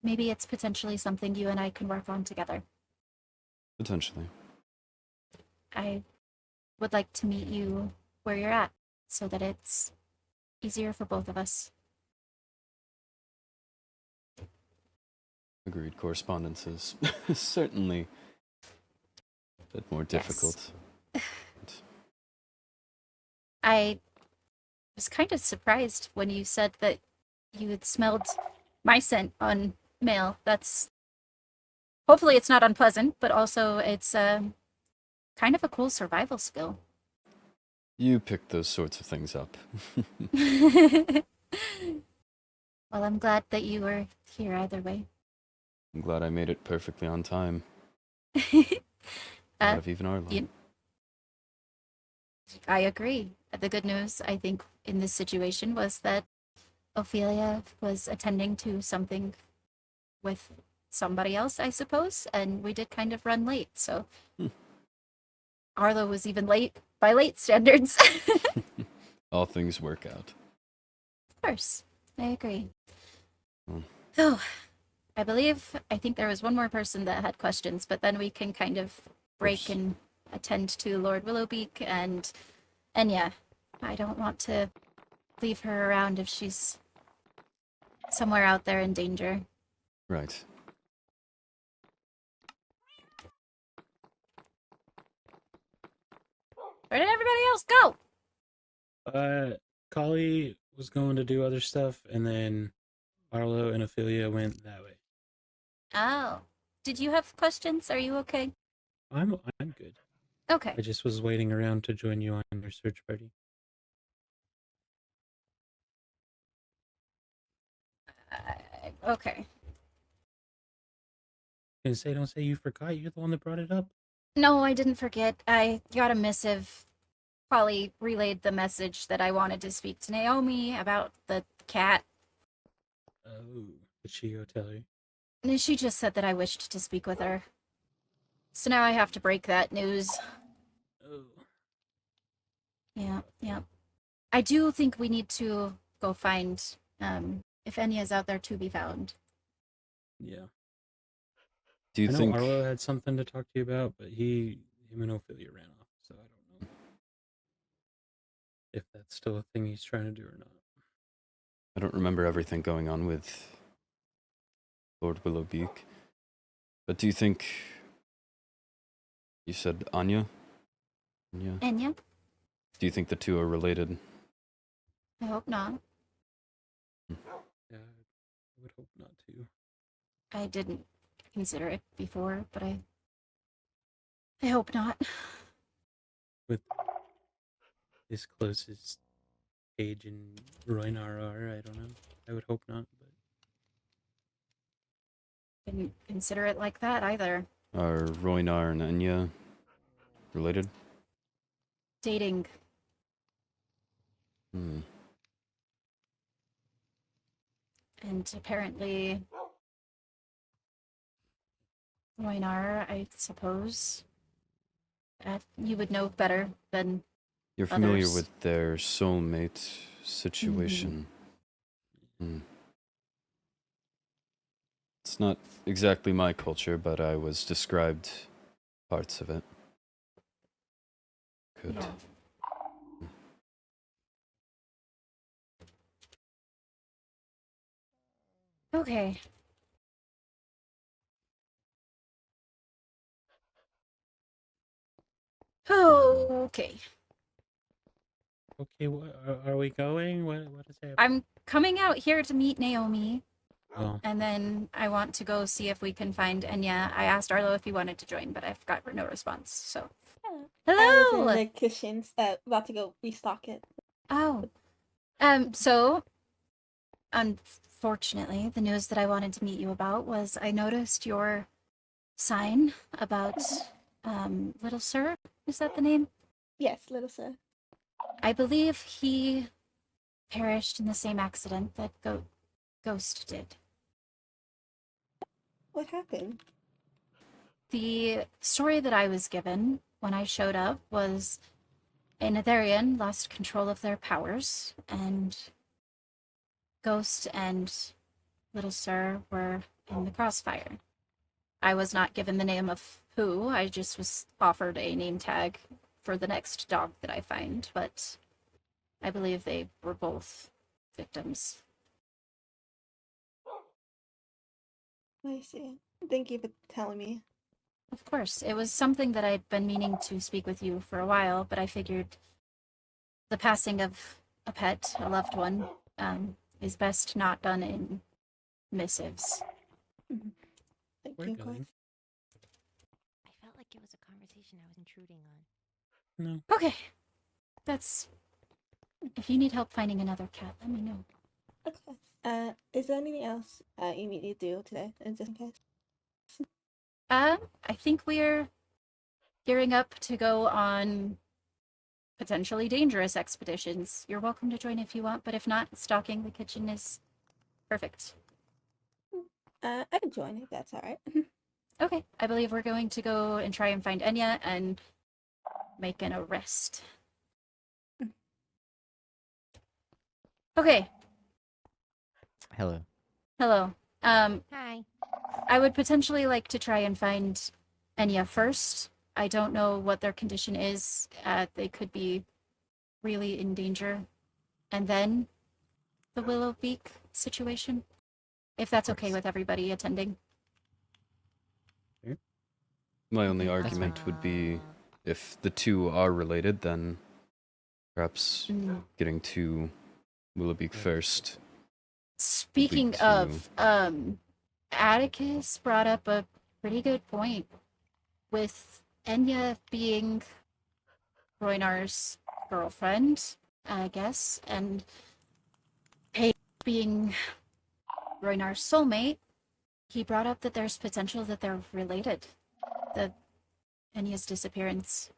maybe it's potentially something you and I can work on together. Potentially. I would like to meet you where you're at so that it's easier for both of us. Agreed. Correspondence is certainly a bit more difficult. I was kind of surprised when you said that you had smelled my scent on mail. That's hopefully it's not unpleasant, but also it's kind of a cool survival skill. You picked those sorts of things up. Well, I'm glad that you were here either way. I'm glad I made it perfectly on time. Uh, Out of even our line. you- I agree. The good news, I think, in this situation was that Ophelia was attending to something with somebody else, I suppose, and we did kind of run late, so Arlo was even late by late standards. All things work out. Of course, I agree. Hmm. So, I think there was one more person that had questions, but then we can kind of break course. and attend to Lord Willowbeak and Enya. I don't want to leave her around if she's somewhere out there in danger. Right. Where did everybody else go? Kali was going to do other stuff, and then Arlo and Ophelia went that way. Oh, did you have questions? Are you okay? I'm good. Okay. I just was waiting around to join you on your search party. Okay. Don't say you forgot. You're the one that brought it up. No, I didn't forget. I got a missive. Polly relayed the message that I wanted to speak to Naomi about the cat. Oh, did she go tell you? And she just said that I wished to speak with her. So now I have to break that news. Oh, Yeah. I do think we need to go find if Enya's out there to be found. yeah. Do you I know think Arlo had something to talk to you about, but him and Ophelia ran off, so I don't know if that's still a thing he's trying to do or not. I don't remember everything going on with Lord Willowbeak. But do you think... You said Anya? Anya? Enya? Do you think the two are related? I hope not. Yeah, I would hope not to. I didn't consider it before, but I hope not. With as close as Paige and Roynar are, I don't know. I would hope not, but Didn't consider it like that either. Are Roynar and Anya related? Dating. Hmm. And apparently Roinar, I suppose. You would know better than You're familiar others. with their soulmate situation. Hmm. It's not exactly my culture, but I was described parts of it. Good. Yeah. Okay. Okay. okay. Are we going? What is happening? I'm coming out here to meet Naomi, Oh, and then I want to go see if we can find Enya. I asked Arlo if he wanted to join, but I've got no response. So, I was hello. in the kitchen, about to go restock it. Oh. So unfortunately, the news that I wanted to meet you about was I noticed your sign about Little Sir. Is that the name? Yes, little sir. I believe he perished in the same accident that Ghost did. What happened? The story that I was given when I showed up was a Netherian lost control of their powers, and Ghost and Little Sir were in the crossfire. I was not given the name of who, I just was offered a name tag for the next dog that I find, but I believe they were both victims. I see. Thank you for telling me. Of course, it was something that I'd been meaning to speak with you for a while, but I figured the passing of a pet, a loved one, is best not done in missives. Thank we're you, going. Quest. I felt like it was a conversation I was intruding on. No. Okay, that's... If you need help finding another cat, let me know. Okay. Is there anything else you need to do today, just in case? I think we're gearing up to go on potentially dangerous expeditions. You're welcome to join if you want, but if not, stocking the kitchen is perfect. I can join if that's alright. Okay, I believe we're going to go and try and find Enya and make an arrest. Okay, Hello. hello. Hi. I would potentially like to try and find Enya first. I don't know what their condition is. They could be really in danger. And then the Willowbeak situation, if that's okay course. with everybody attending. My only Okay. argument would be if the two are related, then perhaps getting to Willowbeak first. Speaking to- of, Atticus brought up a pretty good point with Enya being Roynar's girlfriend, I guess, and Paige being Roynar's soulmate. He brought up that there's potential that they're related. The Enya's disappearance.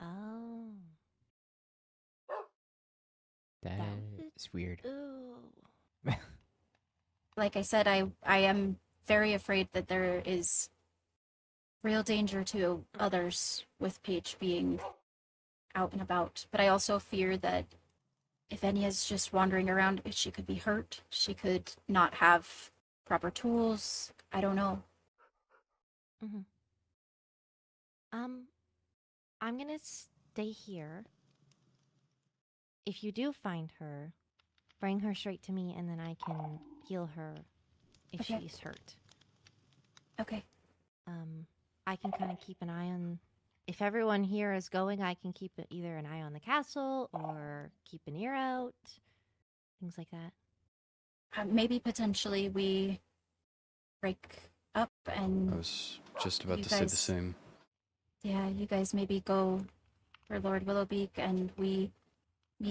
Oh. That That is weird. Ooh. Like I said, I am very afraid that there is real danger to others with Paige being out and about. But I also fear that if Enya's just wandering around, she could be hurt. She could not have proper tools. I don't know. Mm-hmm. I'm gonna stay here. If you do find her, bring her straight to me, and then I can heal her if Okay. she's hurt. Okay. I can kind of keep an eye on. If everyone here is going, I can keep either an eye on the castle or keep an ear out. Things like that. Maybe potentially we break up and I was just about You to say the guys- same. yeah, you guys maybe go for Lord Willowbeak, and me,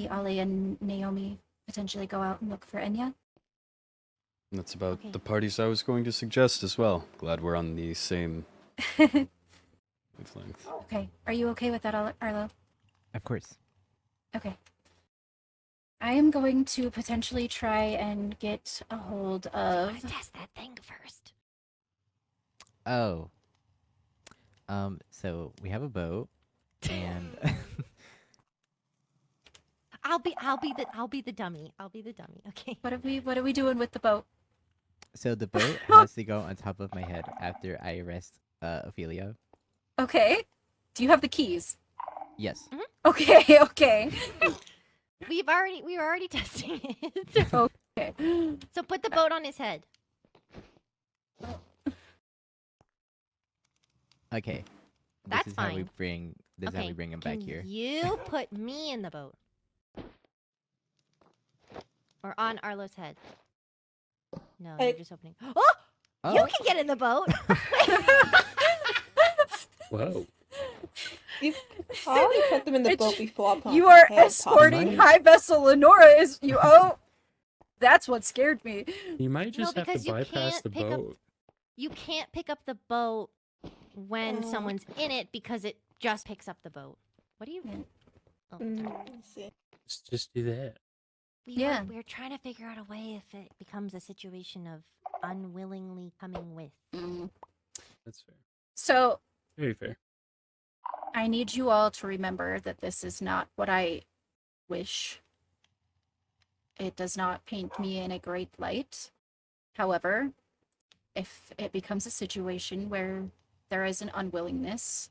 Ollie, and Naomi potentially go out and look for Enya. That's about Okay. the parties I was going to suggest as well. Glad we're on the same wavelength. Okay. Are you okay with that, Arlo? Of course. Okay. I am going to potentially try and get a hold I of. want to test that thing first. Oh. So we have a boat, and I'll be the dummy. I'll be the dummy. Okay. What are we doing with the boat? so the boat has to go on top of my head after I arrest Ophelia. Okay. Do you have the keys? Yes. Okay. Okay. We were already testing it. Okay. So put the boat on his head. Okay. That's this is how we fine. bring. This is how we bring him back can here. You put me in the boat. Or on Arlo's head. No, you're Hey. just opening. Oh! Oh. You can get in the boat! Whoa. You already put them in the boat before. upon You are head escorting Might- High Vessel Lenora. Is you? Oh, that's what scared me. You might just have to because you bypass can't the pick up- boat. You can't pick up the boat when Oh. someone's in it because it just picks up the boat. What do you... Yeah. Oh, sorry. Let's see. Just do that. Yeah. We're trying to figure out a way if it becomes a situation of unwillingly coming with. That's fair. So Very fair. I need you all to remember that this is not what I wish. It does not paint me in a great light. However, if it becomes a situation where there is an unwillingness,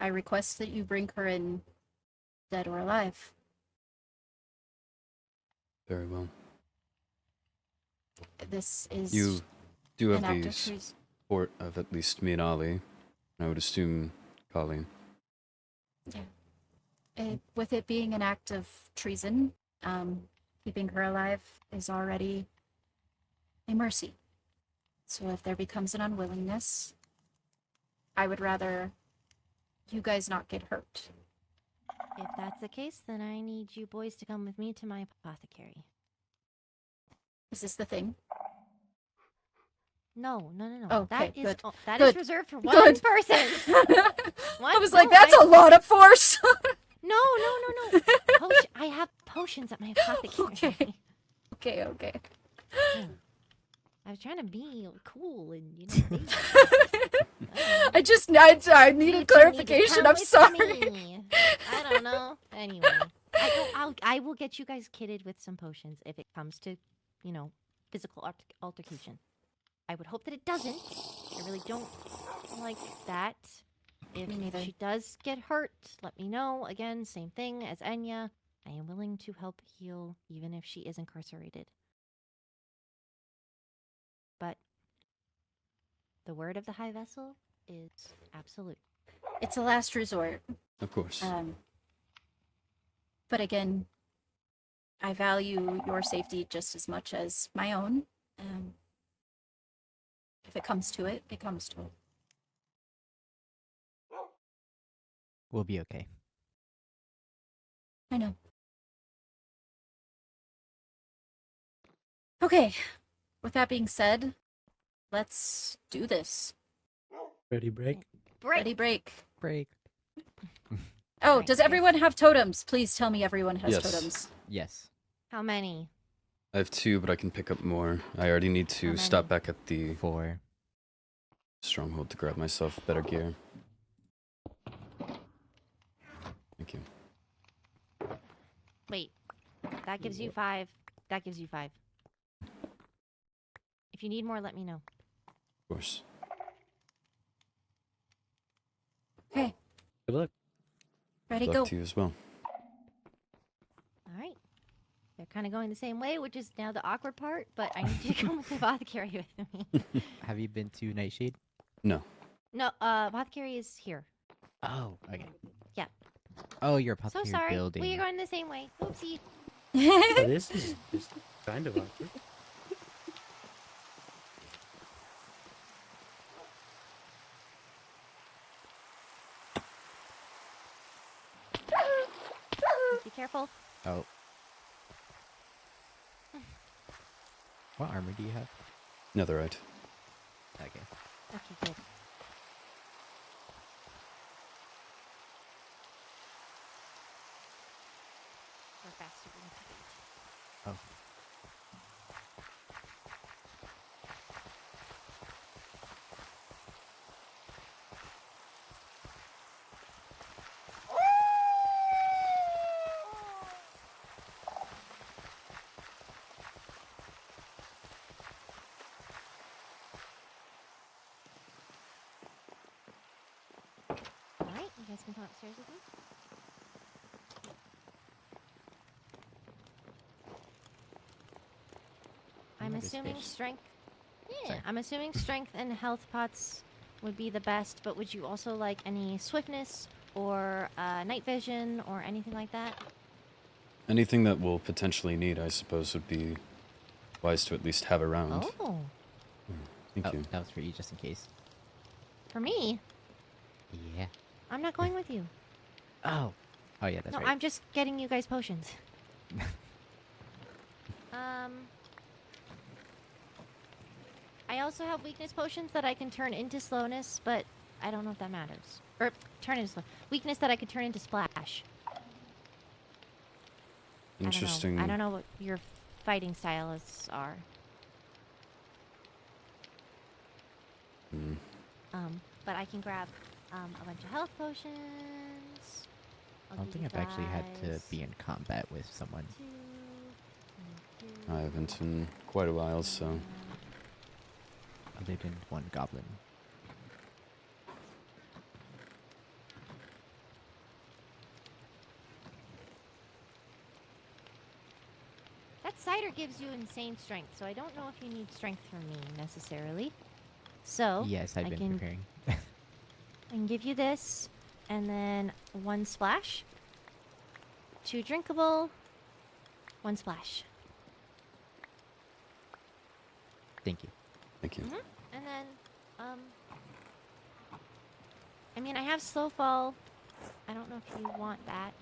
I request that you bring her in dead or alive. Very well. This is You do an have act the of treason. support of at least me and Ollie. I would assume Colleen. With it being an act of treason, keeping her alive is already a mercy. So if there becomes an unwillingness, I would rather you guys not get hurt. If that's the case, then I need you boys to come with me to my apothecary. Is this the thing? No. Okay, That is good. that is Good. reserved for one Good. person. I was like, No, that's a lot of force. No. I have potions at my apothecary. Okay. Okay. I was trying to be cool and I needed clarification. I'm sorry. I don't know. Anyway, I will get you guys kitted with some potions if it comes to, physical altercation. I would hope that it doesn't. I really don't like that. If Me neither. she does get hurt, let me know. Again, same thing as Enya. I am willing to help heal even if she is incarcerated. But the word of the High Vessel is absolute. It's a last resort. Of course. But again, I value your safety just as much as my own. If it comes to it, it comes to it. We'll be okay. I know. Okay. With that being said, let's do this. Ready, break? Ready, break. Break. Oh, Right, does yes. everyone have totems? Please tell me everyone has Yes. totems. Yes. How many? I have 2, but I can pick up more. I already need How to stop many? back at the 4. stronghold to grab myself better gear. Thank you. Wait. That gives you 5. That gives you 5. If you need more, let me know. Of course. Okay, Good luck. ready, Luck go. to you as well. All right. They're kind of going the same way, which is now the awkward part. But I need you to come with the apothecary with me. Have you been to Nightshade? No. No, apothecary is here. Oh, okay. Yeah. Oh, you're So apothecary sorry. building. We are going the same way. Oopsie. Oh, this is just kind of awkward. Be careful. Oh. What armor do you have? Netherite. Okay. Okay, good. We're faster than feet. Oh. All right, you guys can come upstairs with me. I'm What is assuming fish? strength. Yeah, Sorry. I'm assuming strength and health pots would be the best, but would you also like any swiftness or night vision or anything like that? Anything that we'll potentially need, I suppose, would be wise to at least have around. Oh, Thank you. That was for you, just in case. for me? Yeah. I'm not going with you. Oh. Oh yeah, that's No, right. I'm just getting you guys potions. um. I also have weakness potions that I can turn into slowness, but I don't know if that matters. Or turn into slow. Weakness that I could turn into splash. Interesting. I don't know what your fighting styles are. Hmm. But I can grab a bunch of health potions. I don't think I've actually had to be in combat with someone. I haven't in quite a while, so... Other than one goblin. That cider gives you insane strength, so I don't know if you need strength from me necessarily. So Yes, I've I been can preparing. I can give you this, and then 1 splash, 2 drinkable, 1 splash, Thank you. Thank you. and then I mean I have slow fall. I don't know if you want that.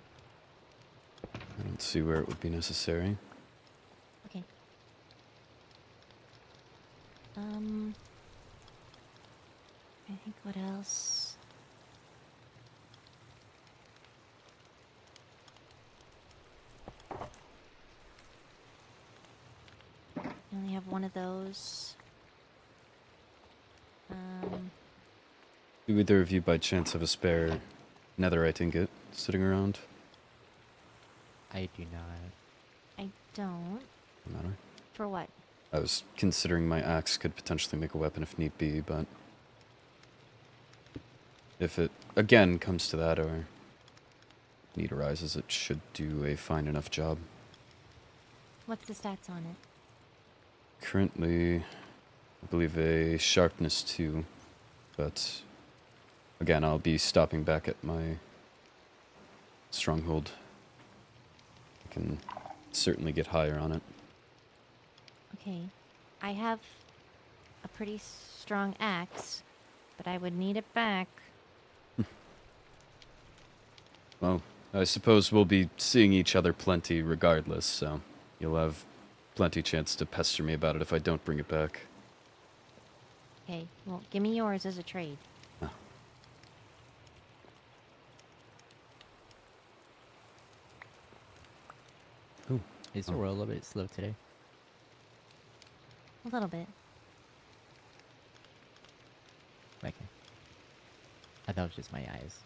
I don't see where it would be necessary. Okay. I think what else? I only have one of those. Do either of you by chance have a spare netherite ingot sitting around? I do not. I don't. No matter. For what? I was considering my axe could potentially make a weapon if need be, but... if it, again, comes to that, or need arises, it should do a fine enough job. What's the stats on it? Currently, I believe a sharpness 2, but... again, I'll be stopping back at my stronghold. I can certainly get higher on it. Okay. I have a pretty strong axe, but I would need it back. Well, I suppose we'll be seeing each other plenty regardless, so you'll have plenty chance to pester me about it if I don't bring it back. Okay, well, give me yours as a trade. Ooh. Is the world a little bit slow today? A little bit. Okay. I thought it was just my eyes.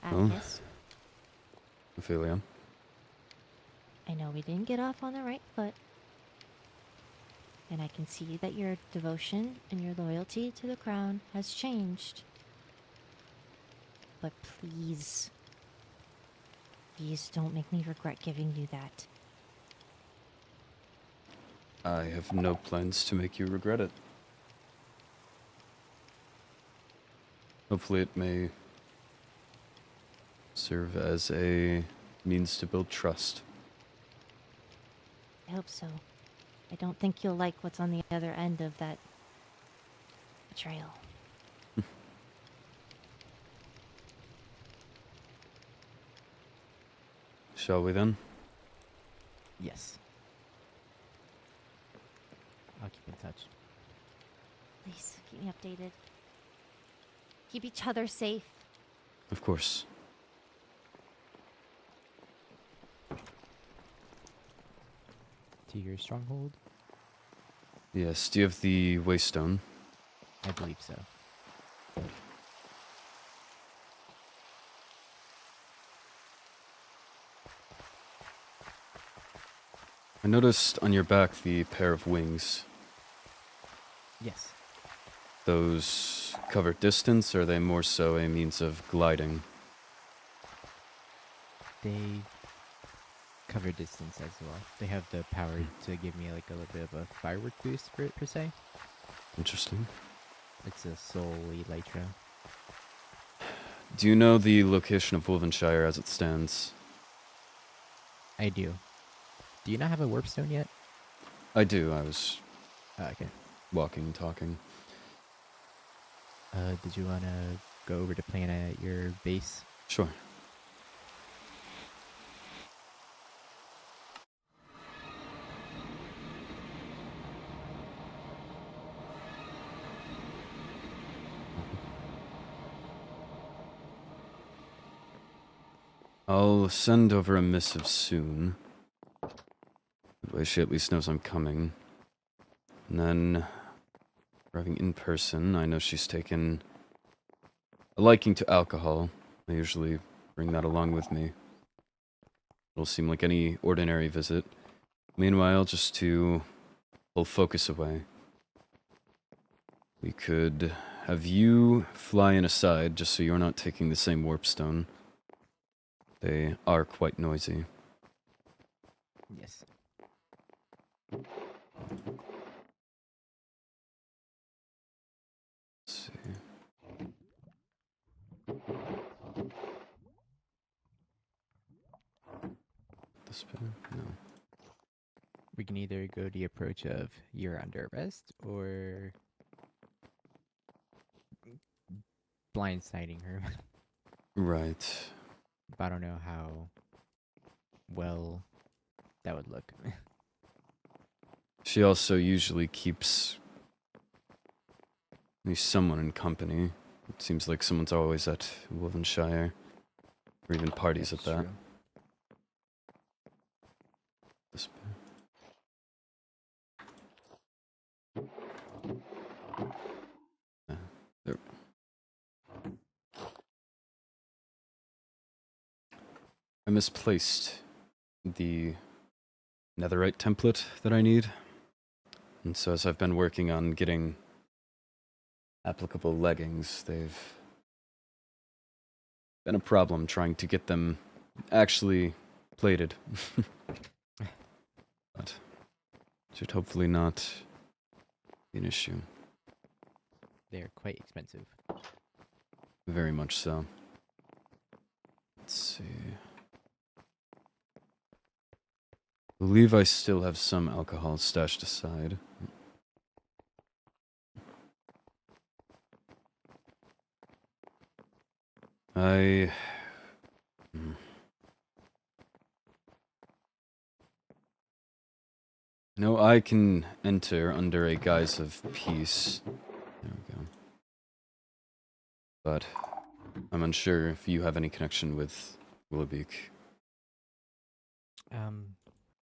Atticus, Ophelia. I know we didn't get off on the right foot. And I can see that your devotion and your loyalty to the crown has changed. but please. Please don't make me regret giving you that. I have no plans to make you regret it. Hopefully it may serve as a means to build trust. I hope so. I don't think you'll like what's on the other end of that betrayal. Shall we then? Yes. I'll keep in touch. Please keep me updated. Keep each other safe. Of course. To your stronghold? Yes, do you have the Waystone? I believe so. I noticed on your back the pair of wings. Yes. Those cover distance, or are they more so a means of gliding? They cover distance as well. They have the power to give me like a little bit of a firework boost per se. Interesting. It's a soul elytra. Do you know the location of Wolvenshire as it stands? I do. Do you not have a warp stone yet? I do, I was Okay. walking, talking. Did you want to go over to plan at your base? Sure. I'll send over a missive soon. That way she at least knows I'm coming. And then, arriving in person, I know she's taken a liking to alcohol. I usually bring that along with me. It'll seem like any ordinary visit. Meanwhile, just to pull focus away, we could have you fly in aside just so you're not taking the same warp stone. They are quite noisy. Yes. Let's see. This bit? No. We can either go the approach of you're under arrest or blindsiding her. Right. But I don't know how well that would look. She also usually keeps at least someone in company. It seems like someone's always at Wolvenshire. Or even parties That's at that. true. This bit. There. I misplaced the netherite template that I need. And so as I've been working on getting applicable leggings, they've been a problem trying to get them actually plated. But should hopefully not be an issue. They're quite expensive. Very much so. Let's see. I believe I still have some alcohol stashed aside. I... No, I can enter under a guise of peace. There we go. But I'm unsure if you have any connection with Willowbeak.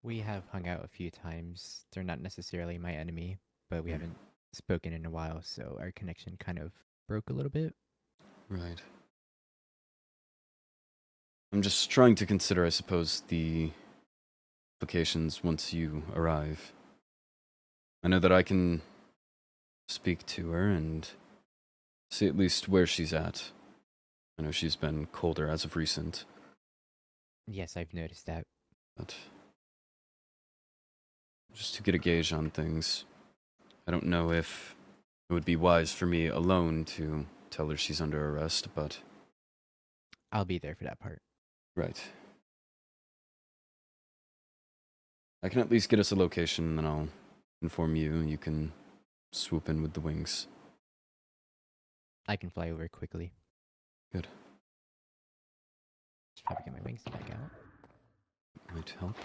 We have hung out a few times. They're not necessarily my enemy, but we haven't spoken in a while, so our connection kind of broke a little bit. Right. I'm just trying to consider, I suppose, the implications once you arrive. I know that I can speak to her and see at least where she's at. I know she's been colder as of recent, Yes, I've noticed that. but just to get a gauge on things, I don't know if it would be wise for me alone to tell her she's under arrest, but... I'll be there for that part. Right. I can at least get us a location, and then I'll inform you, and you can swoop in with the wings. I can fly over quickly. Good. Should probably get my wings back out. Might help.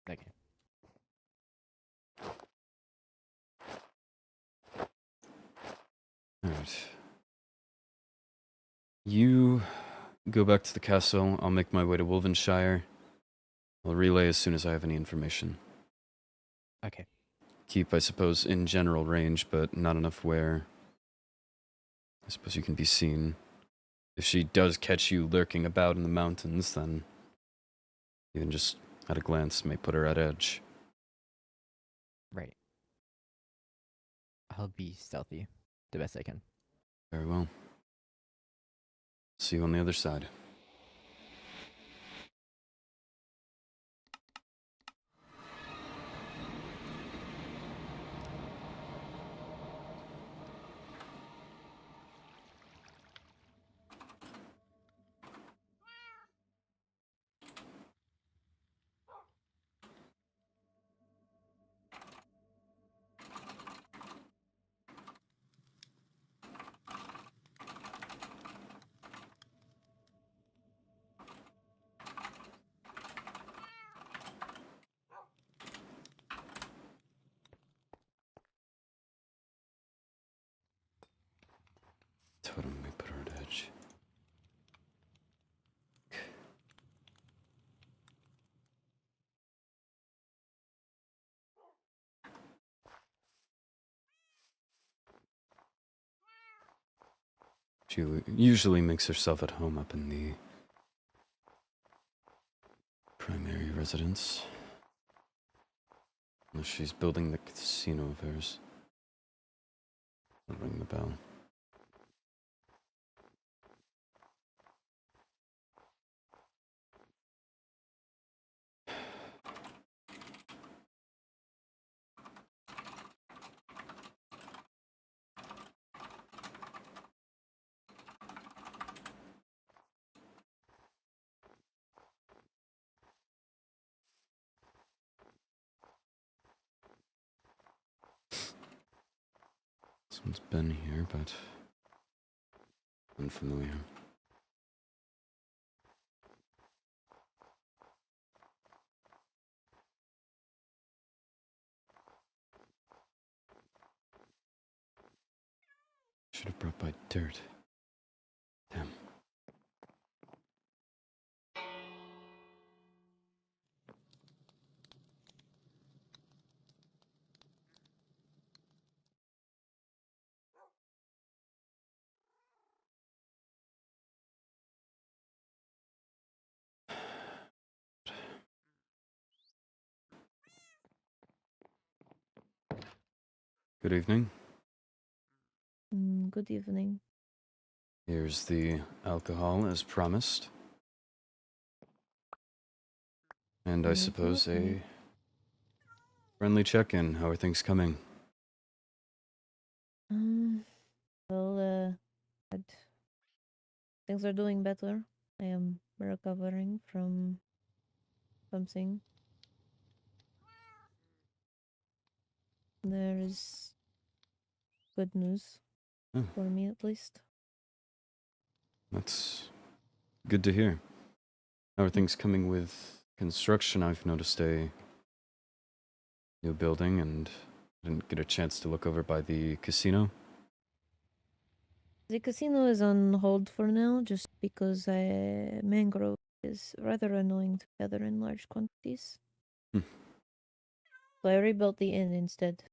Okay. Alright. You go back to the castle. I'll make my way to Wolvenshire. I'll relay as soon as I have any information. Okay. Keep, I suppose, in general range, but not enough where I suppose you can be seen. If she does catch you lurking about in the mountains, then even just at a glance may put her at edge. Right. I'll be stealthy the best I can. Very well. See you on the other side. Totem may put her at edge. She usually makes herself at home up in the primary residence. Unless she's building the casino of hers. I'll ring the bell. Someone's been here, but unfamiliar. Should have brought by dirt. Damn. Good evening. Good evening. Here's the alcohol as promised. And I suppose a friendly check-in. How are things coming? Well, but things are doing better. I am recovering from something. There is good news Oh. for me, at least. That's good to hear. How are things coming with construction? I've noticed a new building and didn't get a chance to look over by the casino. The casino is on hold for now, just because mangrove is rather annoying to gather in large quantities. Hmm. So I rebuilt the inn instead.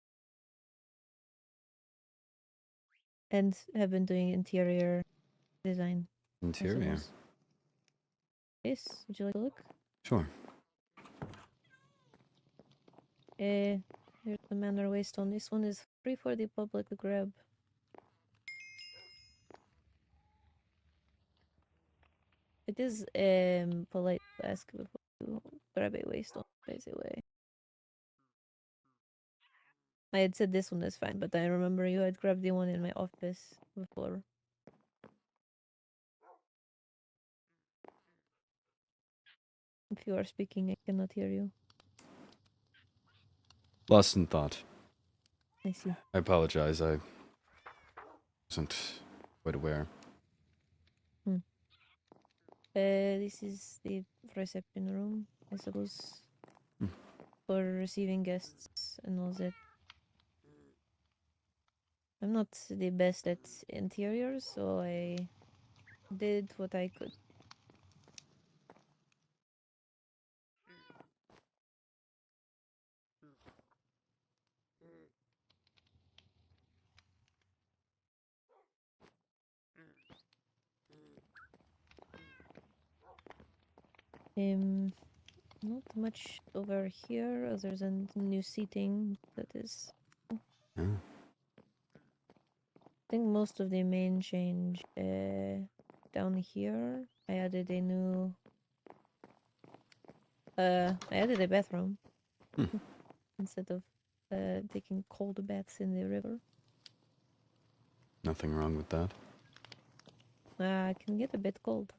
And have been doing interior design. I Interior. suppose. Yes, would you like to look? Sure. Here's the Manor Waystone. This one is free for the public to grab. It is polite to ask before you grab a waystone, by the way. I had said this one is fine, but I remember you had grabbed the one in my office before. If you are speaking, I cannot hear you. Lost in thought. I see. I apologize. I wasn't quite aware. This is the reception room, I suppose, for receiving guests and all that. I'm not the best at interiors, so I did what I could. Not much over here other than new seating. That is, Yeah. I think most of the main change down here. I added a new. I added a bathroom instead of taking cold baths in the river. Nothing wrong with that. I can get a bit cold.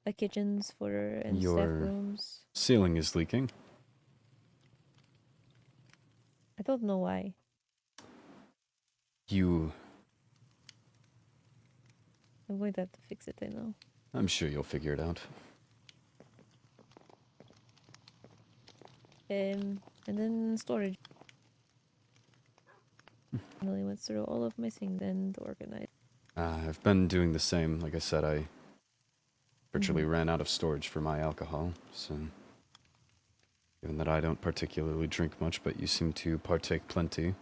A kitchens for and staff Your rooms. ceiling is leaking. I don't know why. You... I'm going to have to fix it, I know. I'm sure you'll figure it out. And then storage. Really went through all of my things and organized. I've been doing the same. Like I said, I virtually ran out of storage for my alcohol, so... Given that I don't particularly drink much, but you seem to partake plenty,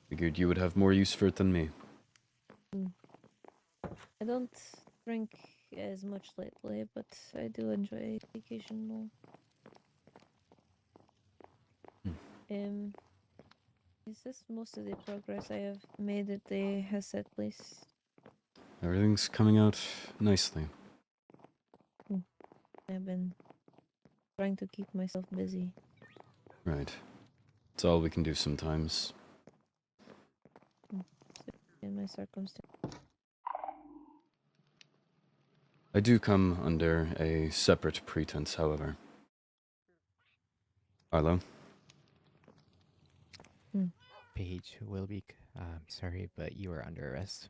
figured you would have more use for it than me. I don't drink as much lately, but I do enjoy the occasional. Is this most of the progress I have made at the Hasset place? Everything's coming out nicely. I've been trying to keep myself busy. Right. It's all we can do sometimes. In my circumstance. I do come under a separate pretense, however. Arlo? Paige Wilbeek, I'm sorry, but you are under arrest.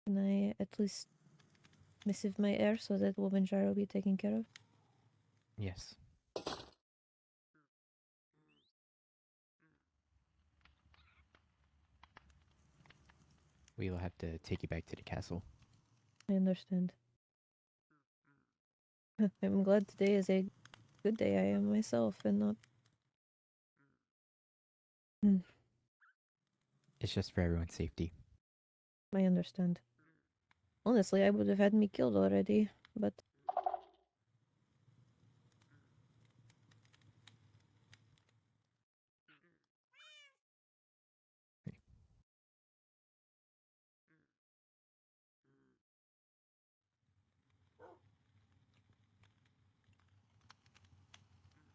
Can I at least missive my heir so that woman jar will be taken care of? Yes. We will have to take you back to the castle. I understand. I'm glad today is a good day. I am myself and not. It's just for everyone's safety. I understand. Honestly, I would have had me killed already, but.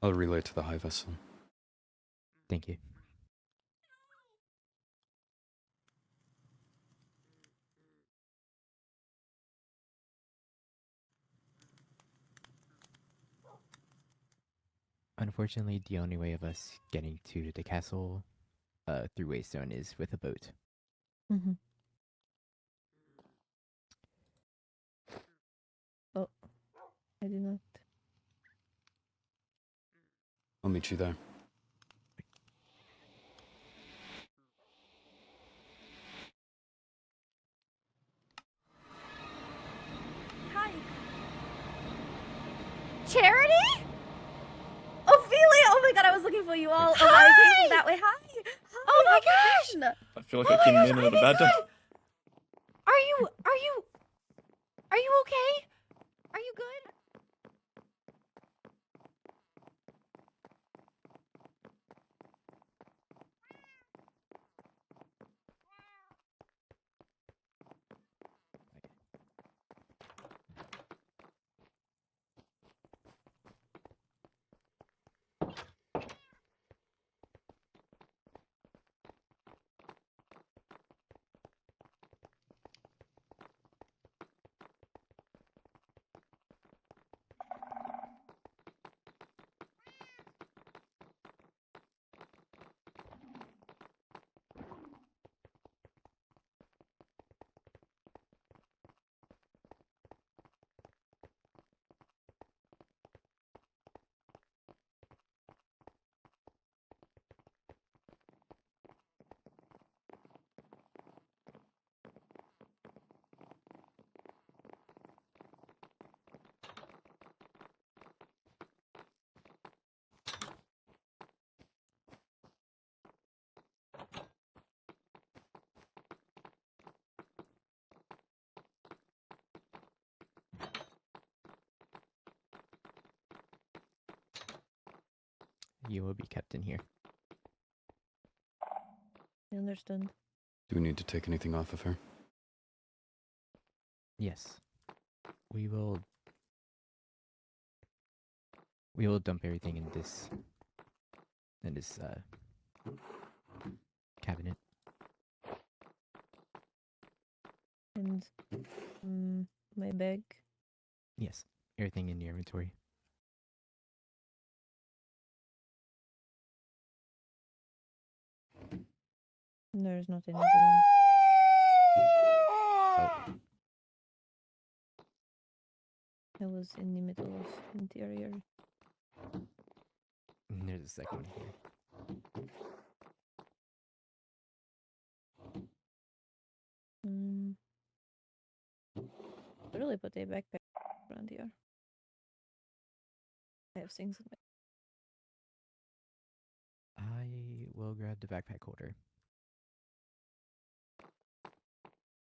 I'll relay to the high vessel. Thank you. Unfortunately, the only way of us getting to the castle through Waystone is with a boat. Oh, I do not. I'll meet you there. Hi. Charity? looking for you all. Oh, I came from that way. Hi. Oh my gosh! I feel like I came in at a bad time. Are you okay? Are you good? You will be kept in here. I understand. Do we need to take anything off of her? Yes. We will dump everything in this cabinet. And my bag. Yes. Everything in your inventory. There's not any room. Oh, I was in the middle of interior. and there's a second one here. Really put a backpack around here. I have things in my. I will grab the backpack holder.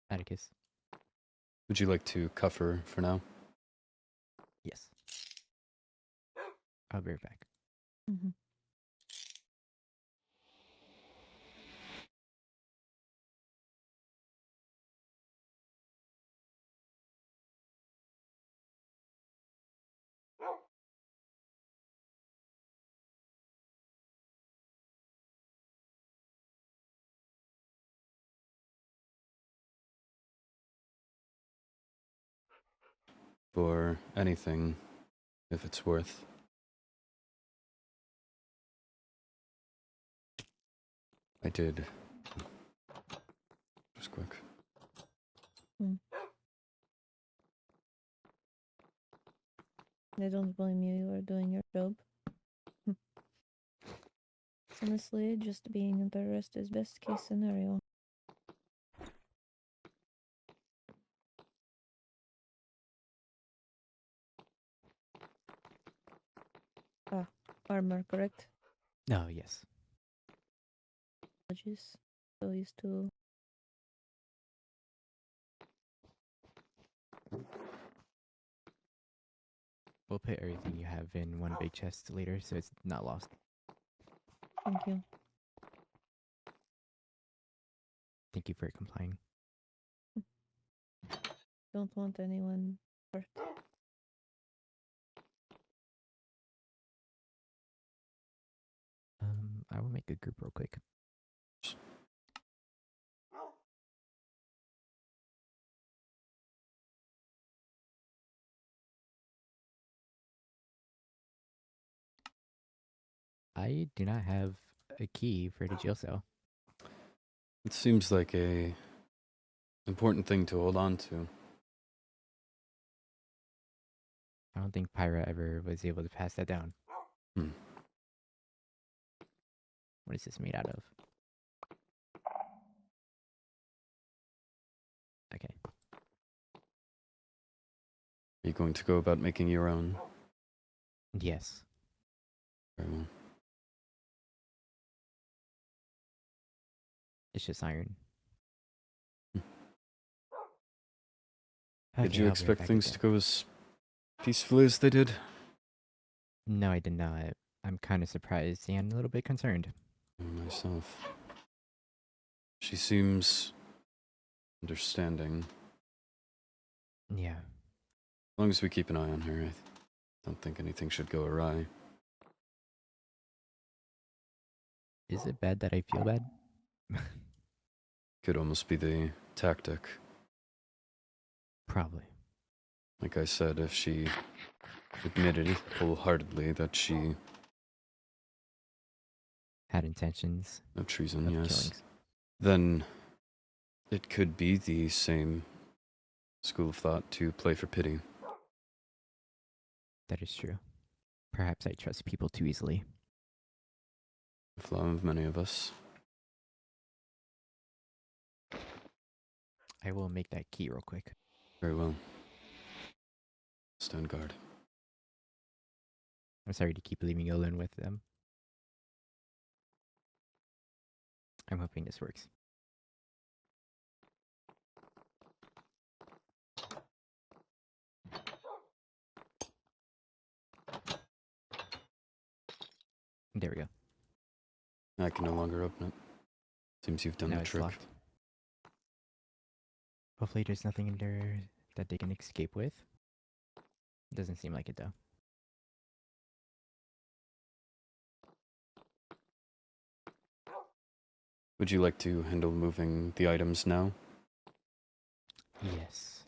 Atticus. Would you like to cuff her for now? Yes. I'll be right back. Mm-hmm. For anything, if it's worth. I did. Just quick. I don't blame you. You are doing your job. Honestly, just being under arrest is best case scenario. Armor, correct? No, yes. Apologies. So used to. We'll put everything you have in one big chest later, so it's not lost. Thank you. Thank you for complying. Don't want anyone hurt. I will make a group real quick. I do not have a key for the jail cell. It seems like a important thing to hold on to. I don't think Pyra ever was able to pass that down. What is this made out of? Okay. Are you going to go about making your own? Yes. Very well. It's just iron. Did Okay, you I'll be right expect back things again. to go as peacefully as they did? No, I did not. I'm kind of surprised and a little bit concerned. Myself. She seems understanding. Yeah. As long as we keep an eye on her, I don't think anything should go awry. Is it bad that I feel bad? Could almost be the tactic. Probably. Like I said, if she admitted wholeheartedly that she... Had intentions of treason, of yes. killings. Then it could be the same school of thought to play for pity. That is true. Perhaps I trust people too easily. The flaw of many of us. I will make that key real quick. Very well. Stand guard. I'm sorry to keep leaving you alone with them. I'm hoping this works. There we go. I can no longer open it. Seems you've done Now the it's trick. locked. Hopefully there's nothing in there that they can escape with. Doesn't seem like it though. Would you like to handle moving the items now? Yes.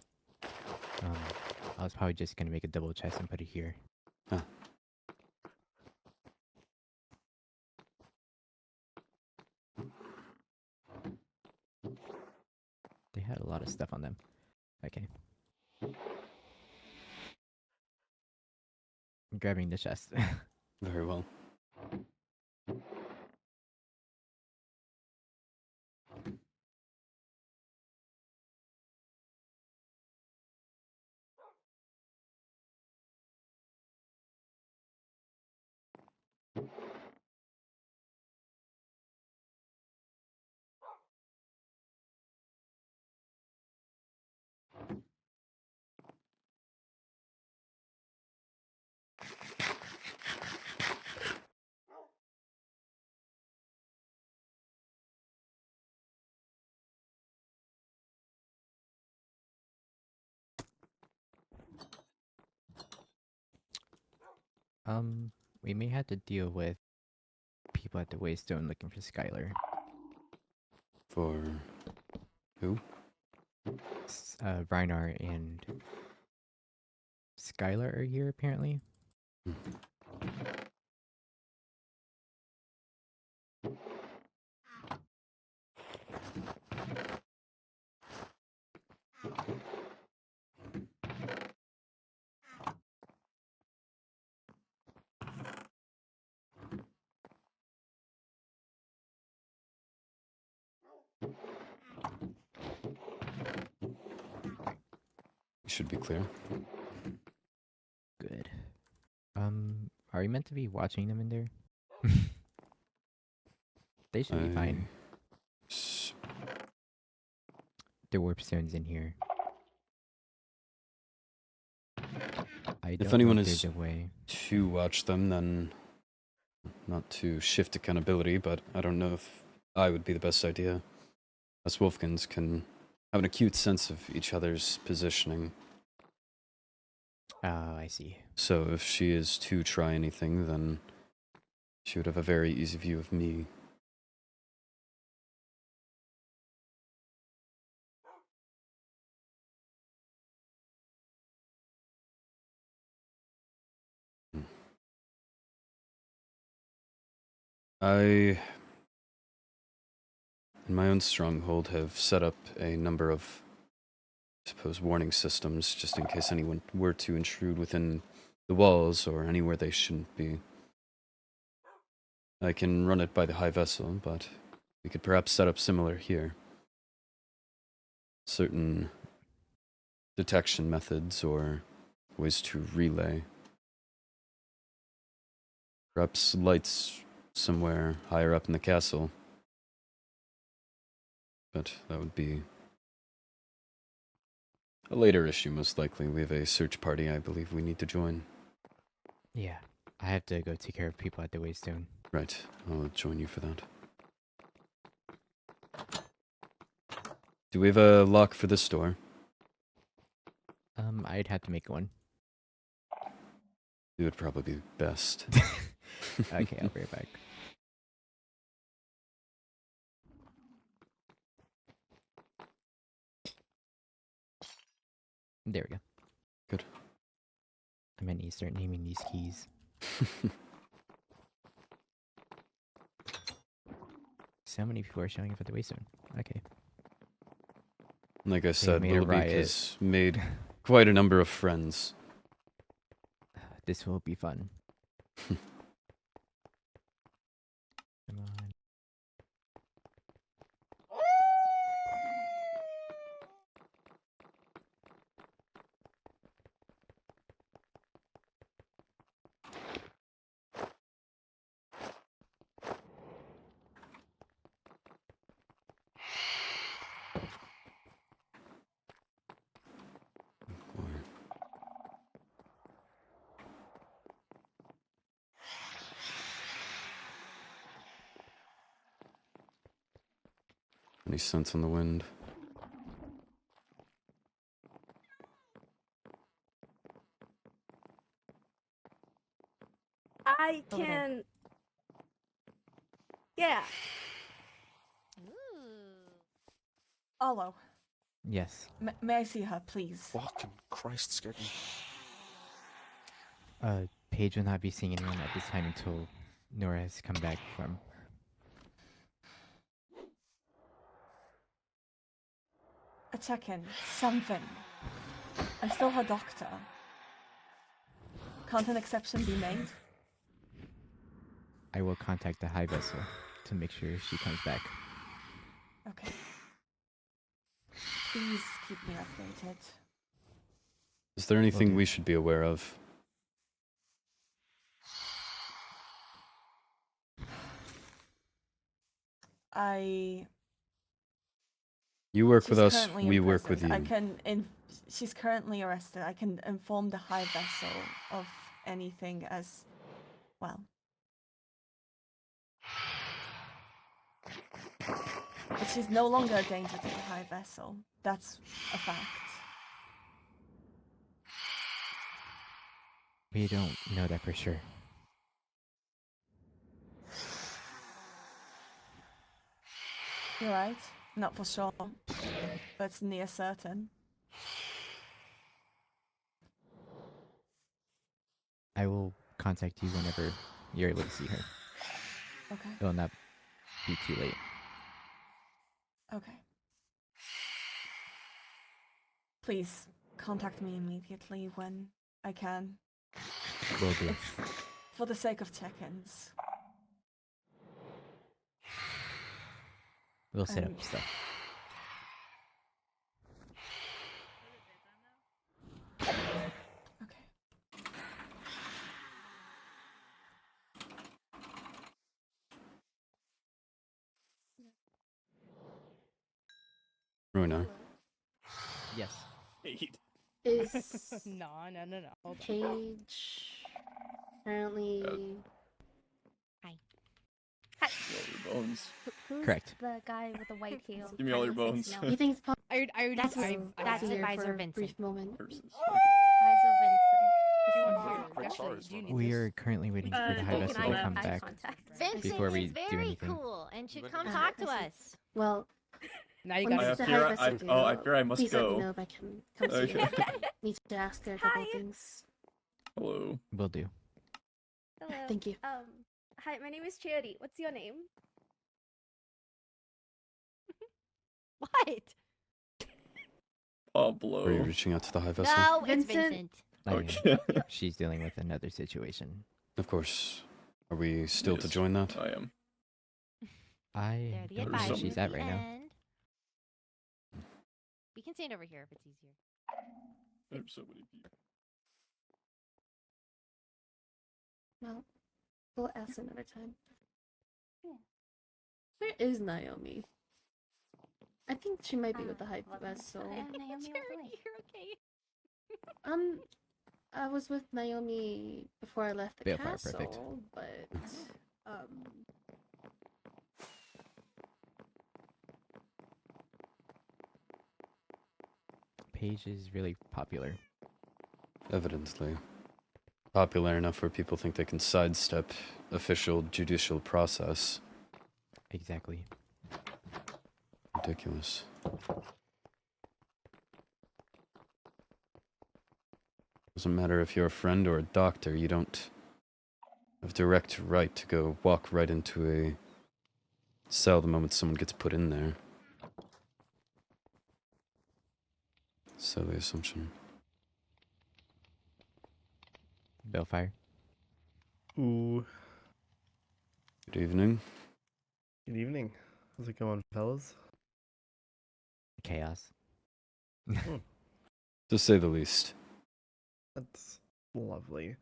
I was probably just gonna make a double chest and put it here. Huh. They had a lot of stuff on them. Okay. I'm grabbing the chest. Very well. We may have to deal with people at the Waystone looking for Skylar. For who? Reinar and Skylar are here apparently. Should be clear. Good. Are we meant to be watching them in there? They should be fine. The warp stone's in here. I don't If anyone know if is there's a way. to watch them, then not to shift accountability, but I don't know if I would be the best idea. Us Wolfkins can have an acute sense of each other's positioning. Oh, I see. So if she is to try anything, then she would have a very easy view of me. I, in my own stronghold, have set up a number of, I suppose, warning systems, just in case anyone were to intrude within the walls or anywhere they shouldn't be. I can run it by the high vessel, but we could perhaps set up similar here. Certain detection methods or ways to relay. Perhaps lights somewhere higher up in the castle. but that would be a later issue, most likely. We have a search party I believe we need to join. Yeah, I have to go take care of people at the Waystone. Right, I'll join you for that. Do we have a lock for this door? I'd have to make one. It would probably be best. Okay, I'll be right back. There we go. Good. I meant you start naming these keys. So many people are showing up at the Waystone. Okay. Like I said, made a Willoughby riot. has made quite a number of friends. This will be fun. Come on. Any scents on the wind? I Over there. can. Yeah. Arlo, Yes. may I see her, please? Fucking Christ, scared me. Paige will not be seeing anyone at this time until Nora has come back from. A check-in, something. I'm still her doctor. Can't an exception be made? I will contact the High Vessel to make sure she comes back. Okay. Please keep me updated. Is there anything do. we should be aware of? You work with She's us, currently we in work with prison. you. She's currently arrested. I can inform the High Vessel of anything as well. But she's no longer a danger to the High Vessel. That's a fact. We don't know that for sure. You're right. Not for sure. But it's near certain. I will contact you whenever you're able to see her. Okay. It will not be too late. Okay. Please contact me immediately when I can. Will do. It's for the sake of check-ins. We'll set And- up stuff. Okay. Runa. Yes. Is No. Hold on. Paige currently Your bones. Who's Correct. the guy with the white heel? Give me all your bones. No. you think it's possible I already That's I, who- I, that's to see her Advisor for a Vincent. brief moment? Curses. Iso Quite Vincent. sorry, do you need We this? are currently waiting for the High Can Vessel I to have come eye back. contact? Vincent Before we is do very anything. cool and should come Uh, talk to I see. us. Well, Now you when got I does the fear High I- Vessel do? oh, I fear I must Please let go. me know if I can come see Okay. her. Need to ask her a couple of Hi. things. Hello. Will do. Hello. Thank you. Hi, my name is Charity. What's your name? What? Pablo. Are you reaching out to the High Vessel? No, it's Vincent. Vincent. I am. Okay. She's dealing with another situation. Of course. Are we still to Yes, join that? I am. I They're the don't know advisor. where she's at right now. and we can stand over here if it's easier. There's so many people. Well, we'll ask another time. Yeah. Where is Naomi? I think she might be with the Hive Vessel. Naomi, you're okay. I was with Naomi before I left the Balefire, castle, perfect. but Paige is really popular. Evidently. Popular enough where people think they can sidestep official judicial process. Exactly. Ridiculous. Doesn't matter if you're a friend or a doctor, you don't have direct right to go walk right into a cell the moment someone gets put in there. Silly assumption. Balefire. Ooh, Good evening. good evening. How's it going, fellas? Chaos. To say the least. That's lovely.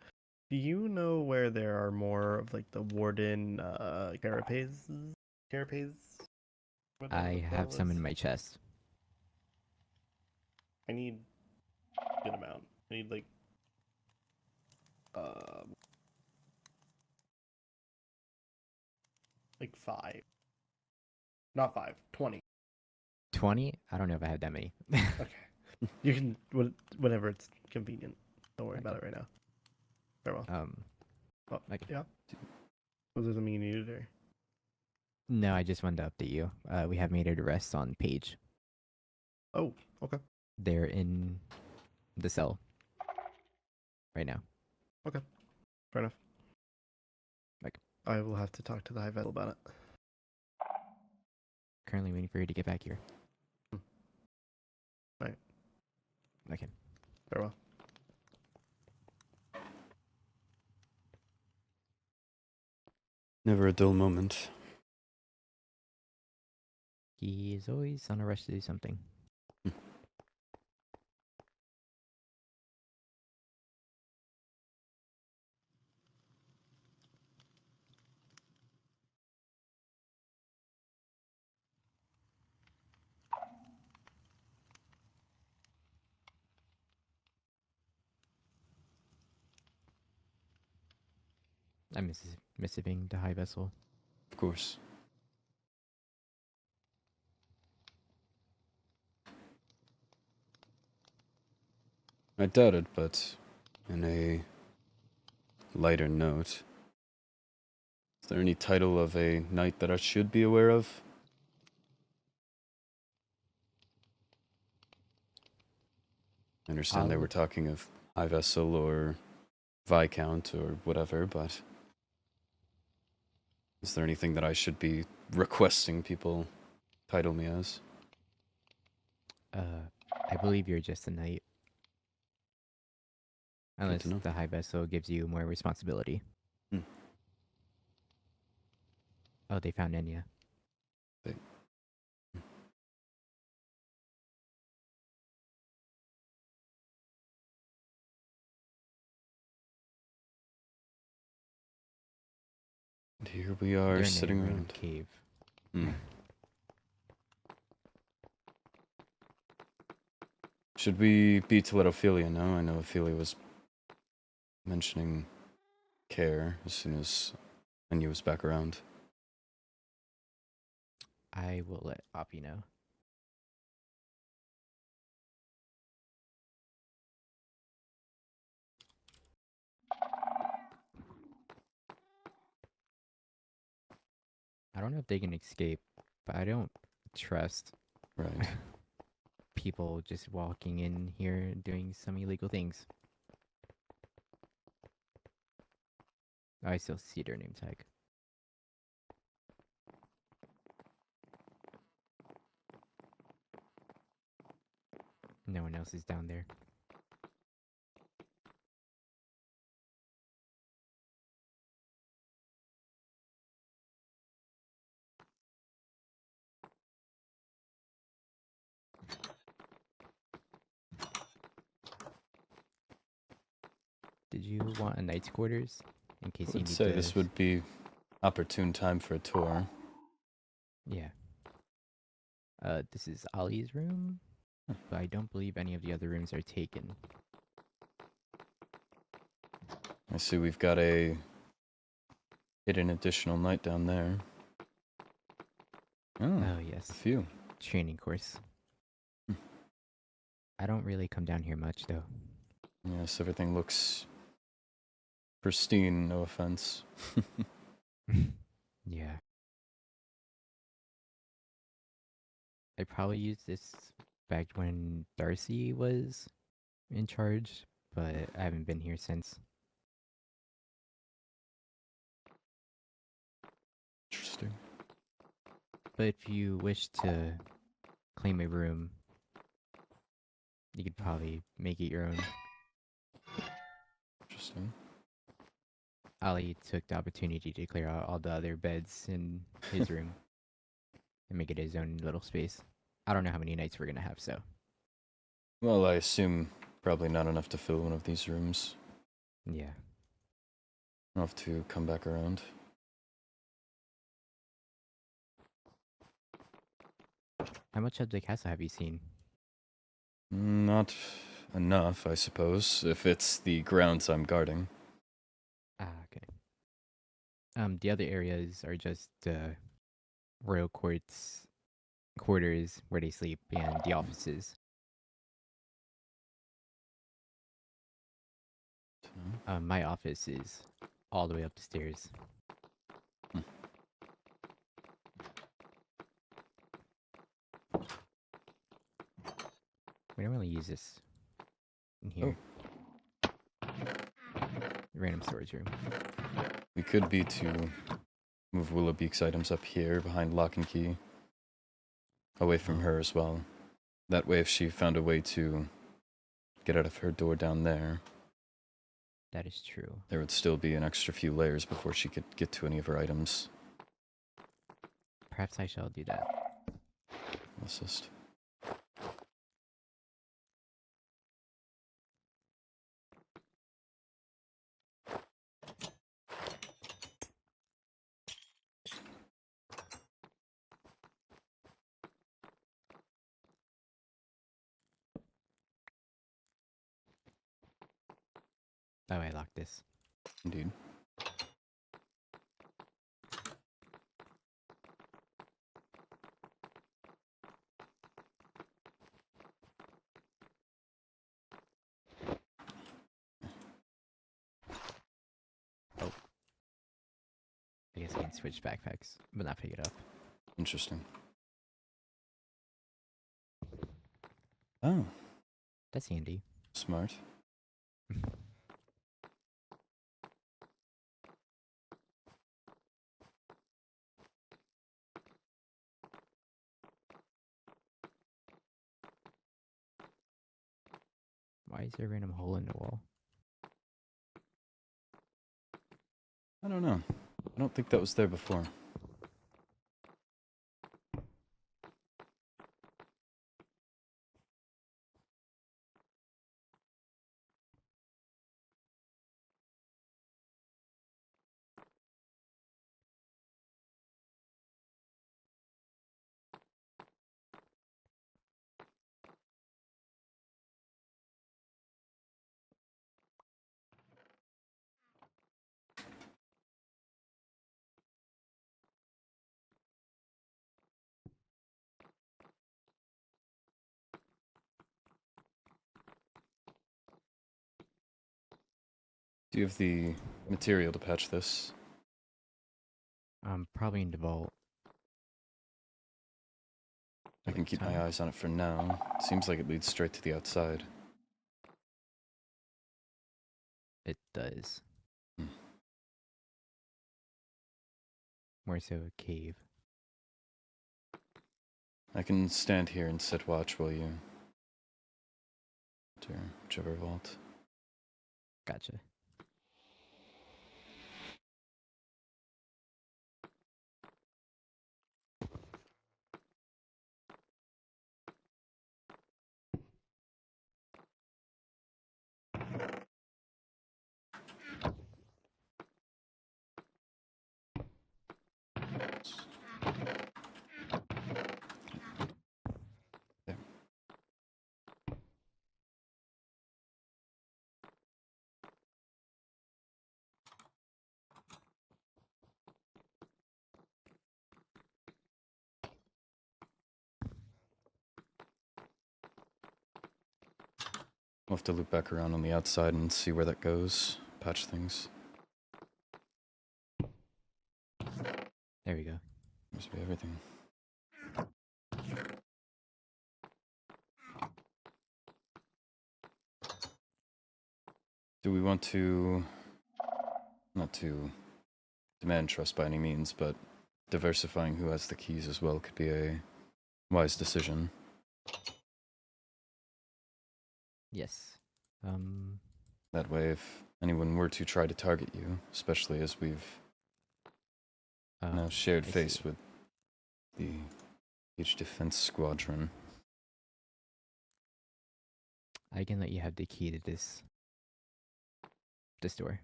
Do you know where there are more of like the warden carapaces? Carapaces? I have some in my chest. I need a good amount. I need like 5. Not 5, 20. 20? I don't know if I have that many. Okay. You can whenever it's convenient. Don't worry about Okay. it right now. Farewell. Oh, okay. yeah. Was there something you needed or? No, I just wanted to update you. We have made an arrest on Paige. Oh, okay. They're in the cell right now. Okay. Fair enough. Like, I will have to talk to the High Vessel about it. currently waiting for you to get back here. Right. Okay. Farewell. Never a dull moment. He is always on a rush to do something. I'm missing the high vessel. Of course. I doubt it, but in a lighter note, is there any title of a knight that I should be aware of? I understand they were talking of High Vessel or Viscount or whatever, but is there anything that I should be requesting people title me as? I believe you're just a knight. Unless to know. the high vessel gives you more responsibility. Hmm. Oh, they found Enya. And here we are They're in a sitting ruined around. cave. Hmm. Should we be to let Ophelia know? I know Ophelia was mentioning care as soon as Enya was back around. I will let Oppie know. I don't know if they can escape, but I don't trust Right. people just walking in here doing some illegal things. I still see their name tag. No one else is down there. Did you want a knight's quarters in case I you would need say to... this would be opportune time for a tour. Yeah. This is Ollie's room, but I don't believe any of the other rooms are taken. I see we've got a hidden additional knight down there. Oh, Oh, yes. a few. Training course. I don't really come down here much, though. Yes, everything looks pristine, no offense. Yeah. I probably used this back when Darcy was in charge, but I haven't been here since. Interesting. But if you wish to claim a room, you could probably make it your own. Interesting. Ali took the opportunity to clear out all the other beds in his room and make it his own little space. I don't know how many nights we're gonna have, so. Well, I assume probably not enough to fill one of these rooms. Yeah. I'll have to come back around. How much of the castle have you seen? Not enough, I suppose, if it's the grounds I'm guarding. Ah, okay. The other areas are just royal courts quarters where they sleep and the offices. My office is all the way up the stairs. We don't really use this in here. Random storage room. We could be to move Willowbeak's items up here behind lock and key. Away from her as well. That way if she found a way to get out of her door down there, That is true. there would still be an extra few layers before she could get to any of her items. Perhaps I shall do that. Assist. Oh, I locked this. Indeed. I guess I can switch backpacks, but not pick it up. Interesting. Oh, That's handy. smart. Why is there a random hole in the wall? I don't know. I don't think that was there before. Do you have the material to patch this? Probably in the vault. I can keep my eyes on it for now. It seems like it leads straight to the outside. It does. Hmm. More so a cave. I can stand here and sit watch while you enter whichever vault. Gotcha. We'll have to loop back around on the outside and see where that goes. Patch things. There we go. Must be everything. Do we want to... not to demand trust by any means, but diversifying who has the keys as well could be a wise decision. Yes. That way, if anyone were to try to target you, especially as we've now shared I face see. with the Beach Defense Squadron. I can let you have the key to this door.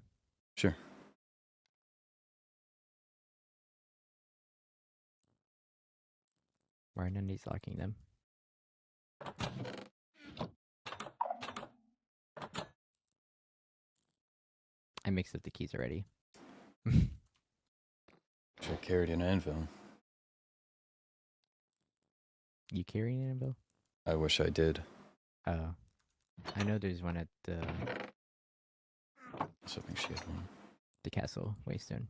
Sure. Why are none of these locking them? I mixed up the keys already. I carried an anvil. You carrying an anvil? I wish I did. Oh. I know there's one at I was hoping she had one. the castle, Waystone.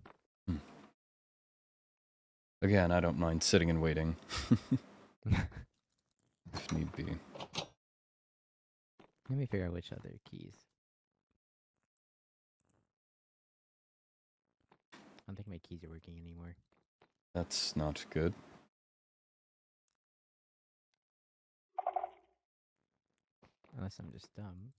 Again, I don't mind sitting and waiting. If need be. Let me figure out which other keys. I don't think my keys are working anymore. That's not good. Unless I'm just dumb.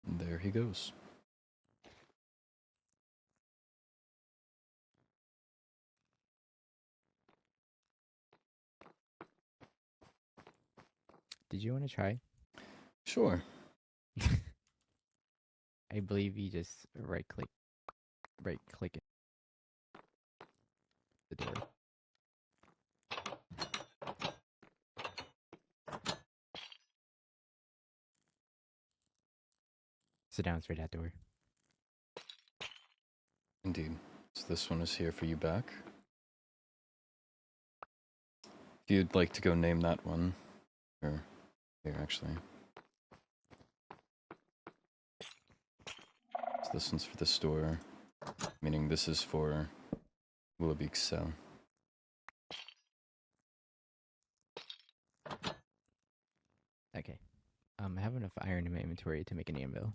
And there he goes. Did you want to try? Sure. I believe you just right click it. The door. Sit down straight at that door. Indeed. So this one is here for you back. If you'd like to go name that one. Or here actually. So this one's for the store. Meaning this is for Willoughby's cell. Okay. I have enough iron in my inventory to make an anvil.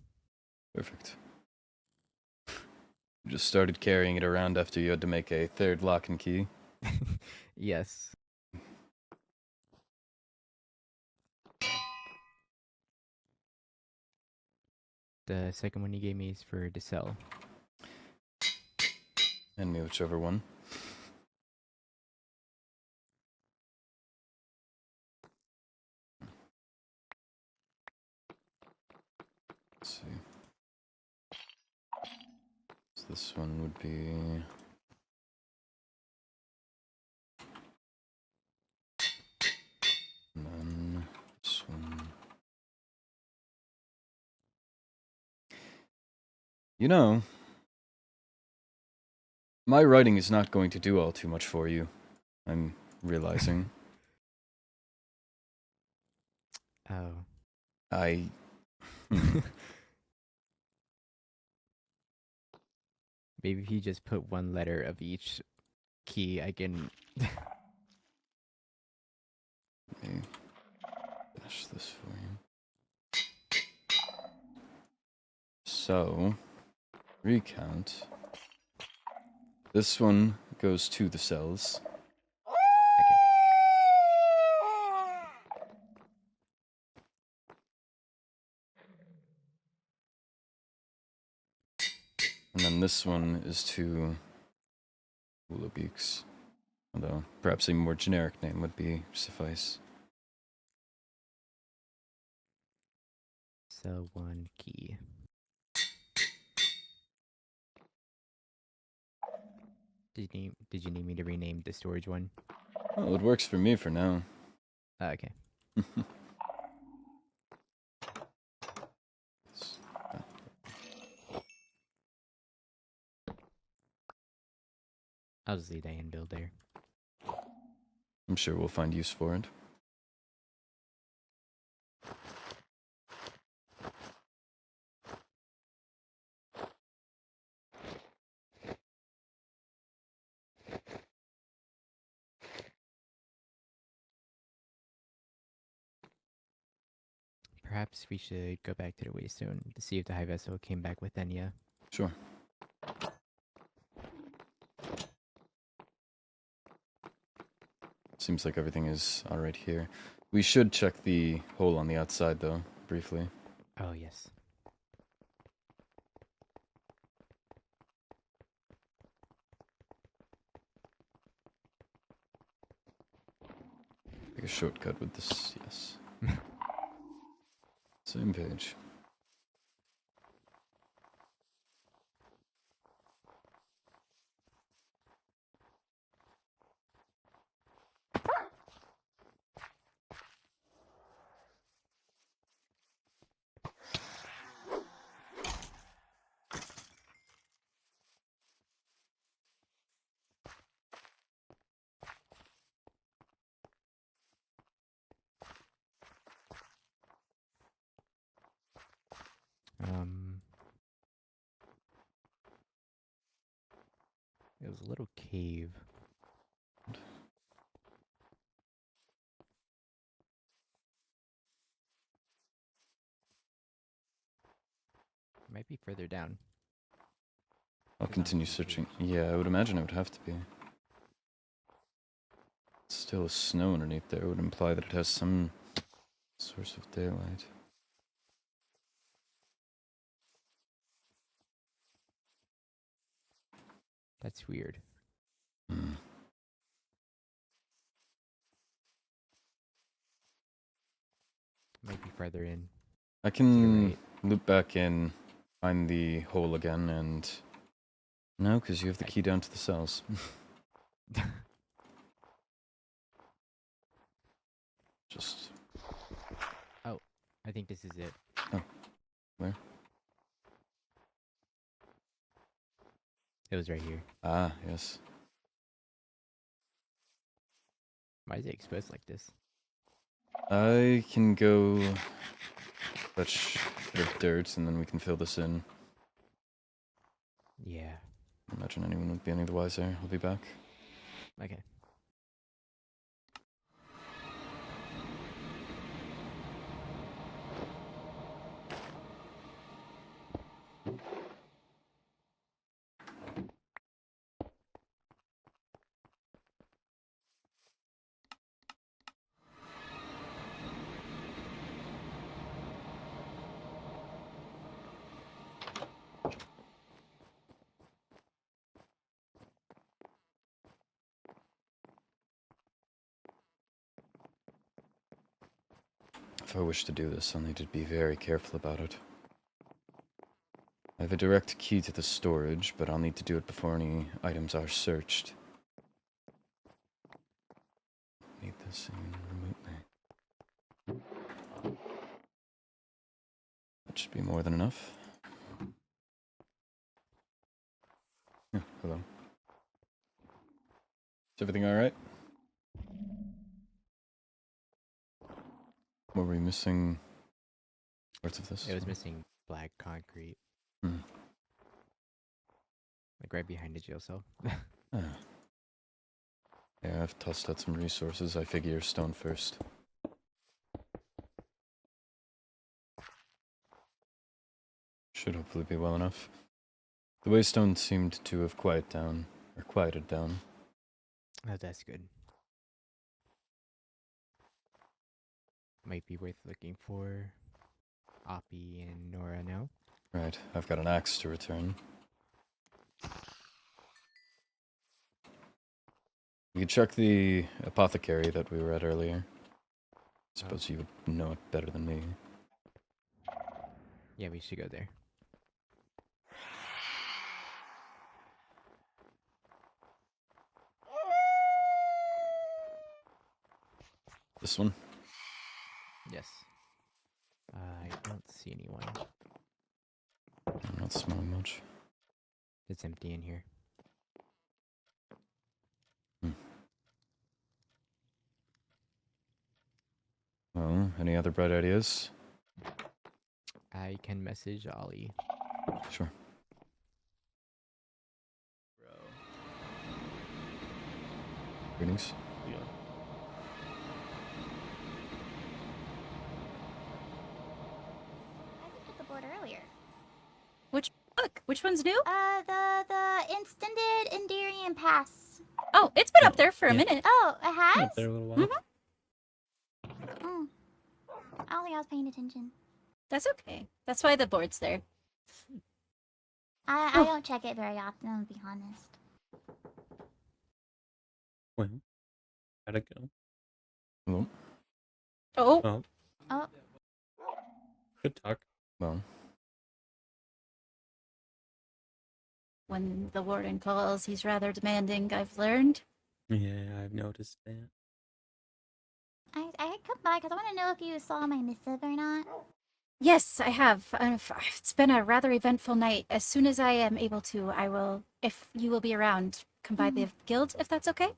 Perfect. You just started carrying it around after you had to make a third lock and key. Yes. The second one you gave me is for the cell. Hand me whichever one. Let's see. So this one would be... and then this one... You know, my writing is not going to do all too much for you. I'm realizing. Oh. Maybe if you just put one letter of each key, I can... Let me finish this for you. So, recount. This one goes to the cells. And then this one is to Willoughby's. Although, perhaps a more generic name would be suffice. So one key. Did you need me to rename the storage one? Well, it works for me for now. Okay. I'll just leave that in build there. I'm sure we'll find use for it. Perhaps we should go back to the Waystone to see if the High Vessel came back with Enya. Sure. Seems like everything is alright here. We should check the hole on the outside, though, briefly. Oh, yes. Take a shortcut with this, yes. Same page. It was a little cave. Might be further down. I'll continue searching. Yeah, I would imagine it would have to be. Still snow underneath there would imply that it has some source of daylight. That's weird. Hmm. Might be further in. I can loop back in, find the hole again, and... No, because you have the key down to the cells. Just... Oh, I think this is it. Oh. Where? It was right here. Ah, yes. Why is it exposed like this? I can go fetch a bit of dirt, and then we can fill this in. Yeah. Imagine anyone would be any the wiser. I'll be back. Okay. If I wish to do this, I'll need to be very careful about it. I have a direct key to the storage, but I'll need to do it before any items are searched. Need this in remotely. That should be more than enough. Yeah, hello. Is everything alright? Were we missing parts of this? It was missing black concrete. Hmm. Like right behind the jail cell. Ah. Yeah, I've tossed out some resources. I figure stone first. Should hopefully be well enough. The waystone seemed to have quieted down. Oh, that's good. Might be worth looking for Oppie and Nora now. Right, I've got an axe to return. You could check the apothecary that we were at earlier. Suppose you would know it better than me. Yeah, we should go there. This one? Yes. I don't see anyone. I'm not smelling much. It's empty in here. Well, any other bright ideas? I can message Ollie. Sure. Greetings. Yeah. I looked at the board earlier. Which one's new? The Extended Endurian Pass. Oh, it's been up there for a Yeah. minute. Oh, it Been has? up there a little while. Mm. I don't think I was paying attention. That's okay. That's why the board's there. I don't check it very often, I'll be honest. Well, how'd it go? Well, Oh, Oh, Oh, good talk. well, when the warden calls, he's rather demanding, I've learned. Yeah, I've noticed that. I had come by because I want to know if you saw my missive or not. Yes, I have. It's been a rather eventful night. As soon as I am able to, I will, if you will be around, come by the guild, if that's okay.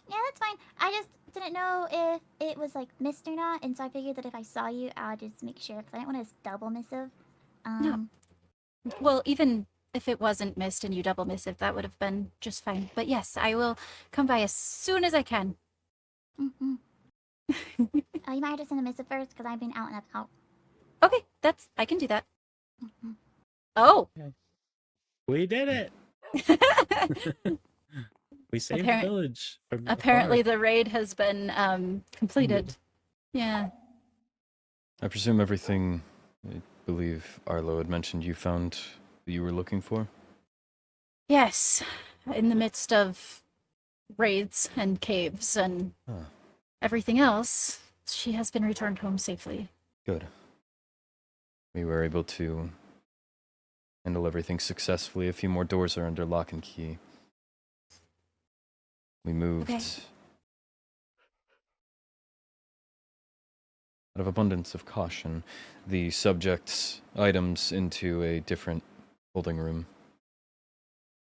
Yeah, that's fine. I just didn't know if it was like missed or not, and so I figured that if I saw you, I'll just make sure because I didn't want to double missive. No. Well, even if it wasn't missed and you double missive, that would have been just fine. But yes, I will come by as soon as I can. Mm-hmm. You might have to send a missive first because I've been out and about. Okay, I can do that. Mm-hmm. Oh. We did it! We saved the village. From Apparently afar. the raid has been completed. Yeah. I presume everything, I believe Arlo had mentioned you found that you were looking for? Yes. In the midst of raids and caves and everything else, she has been returned home safely. Good. We were able to handle everything successfully. A few more doors are under lock and key. We moved out of abundance of caution the subject's items into a different holding room.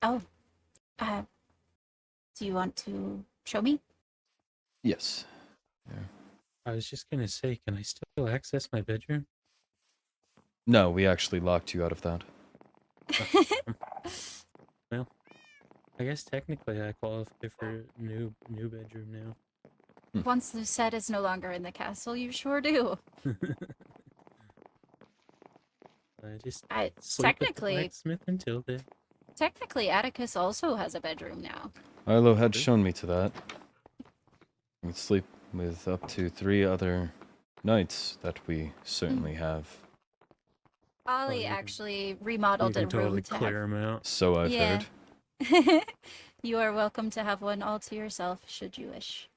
Oh. Do you want to show me? Yes. Yeah. I was just gonna say, can I still access my bedroom? No, we actually locked you out of that. Well, I guess technically I qualify for new bedroom now. Once Lucette is no longer in the castle, you sure do. I just I sleep with the technically blacksmith until then. Technically, Atticus also has a bedroom now. Arlo had shown me to that. You can sleep with up to 3 other knights that we certainly have. Ollie you can- actually remodeled You a can room totally to clear have. them out. So I've heard. You are welcome to have one all to yourself, should you wish.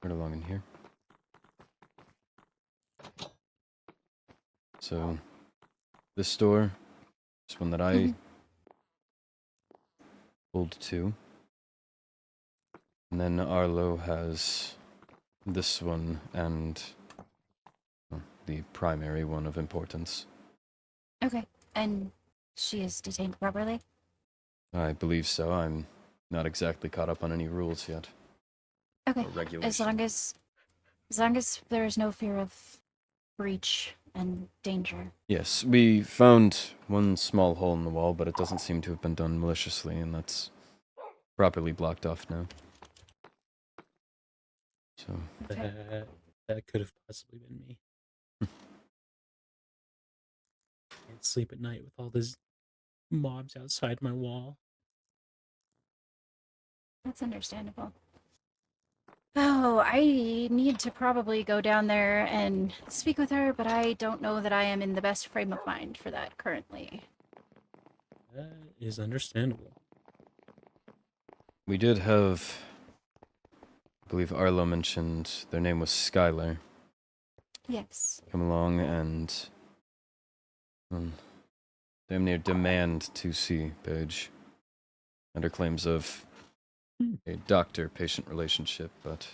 Right along in here. So, this door is one that I hold to. And then Arlo has this one and the primary one of importance. Okay, and she is detained properly? I believe so. I'm not exactly caught up on any rules yet. Okay, Or regulations. as long as there is no fear of breach and danger. Yes, we found one small hole in the wall, but it doesn't seem to have been done maliciously, and that's properly blocked off now. So, That could have possibly been me. Can't sleep at night with all these mobs outside my wall. That's understandable. Oh, I need to probably go down there and speak with her, but I don't know that I am in the best frame of mind for that currently. That is understandable. we did have, I believe Arlo mentioned their name was Skylar, Yes. come along and Damn near demand to see Paige. Under claims of a doctor-patient relationship, but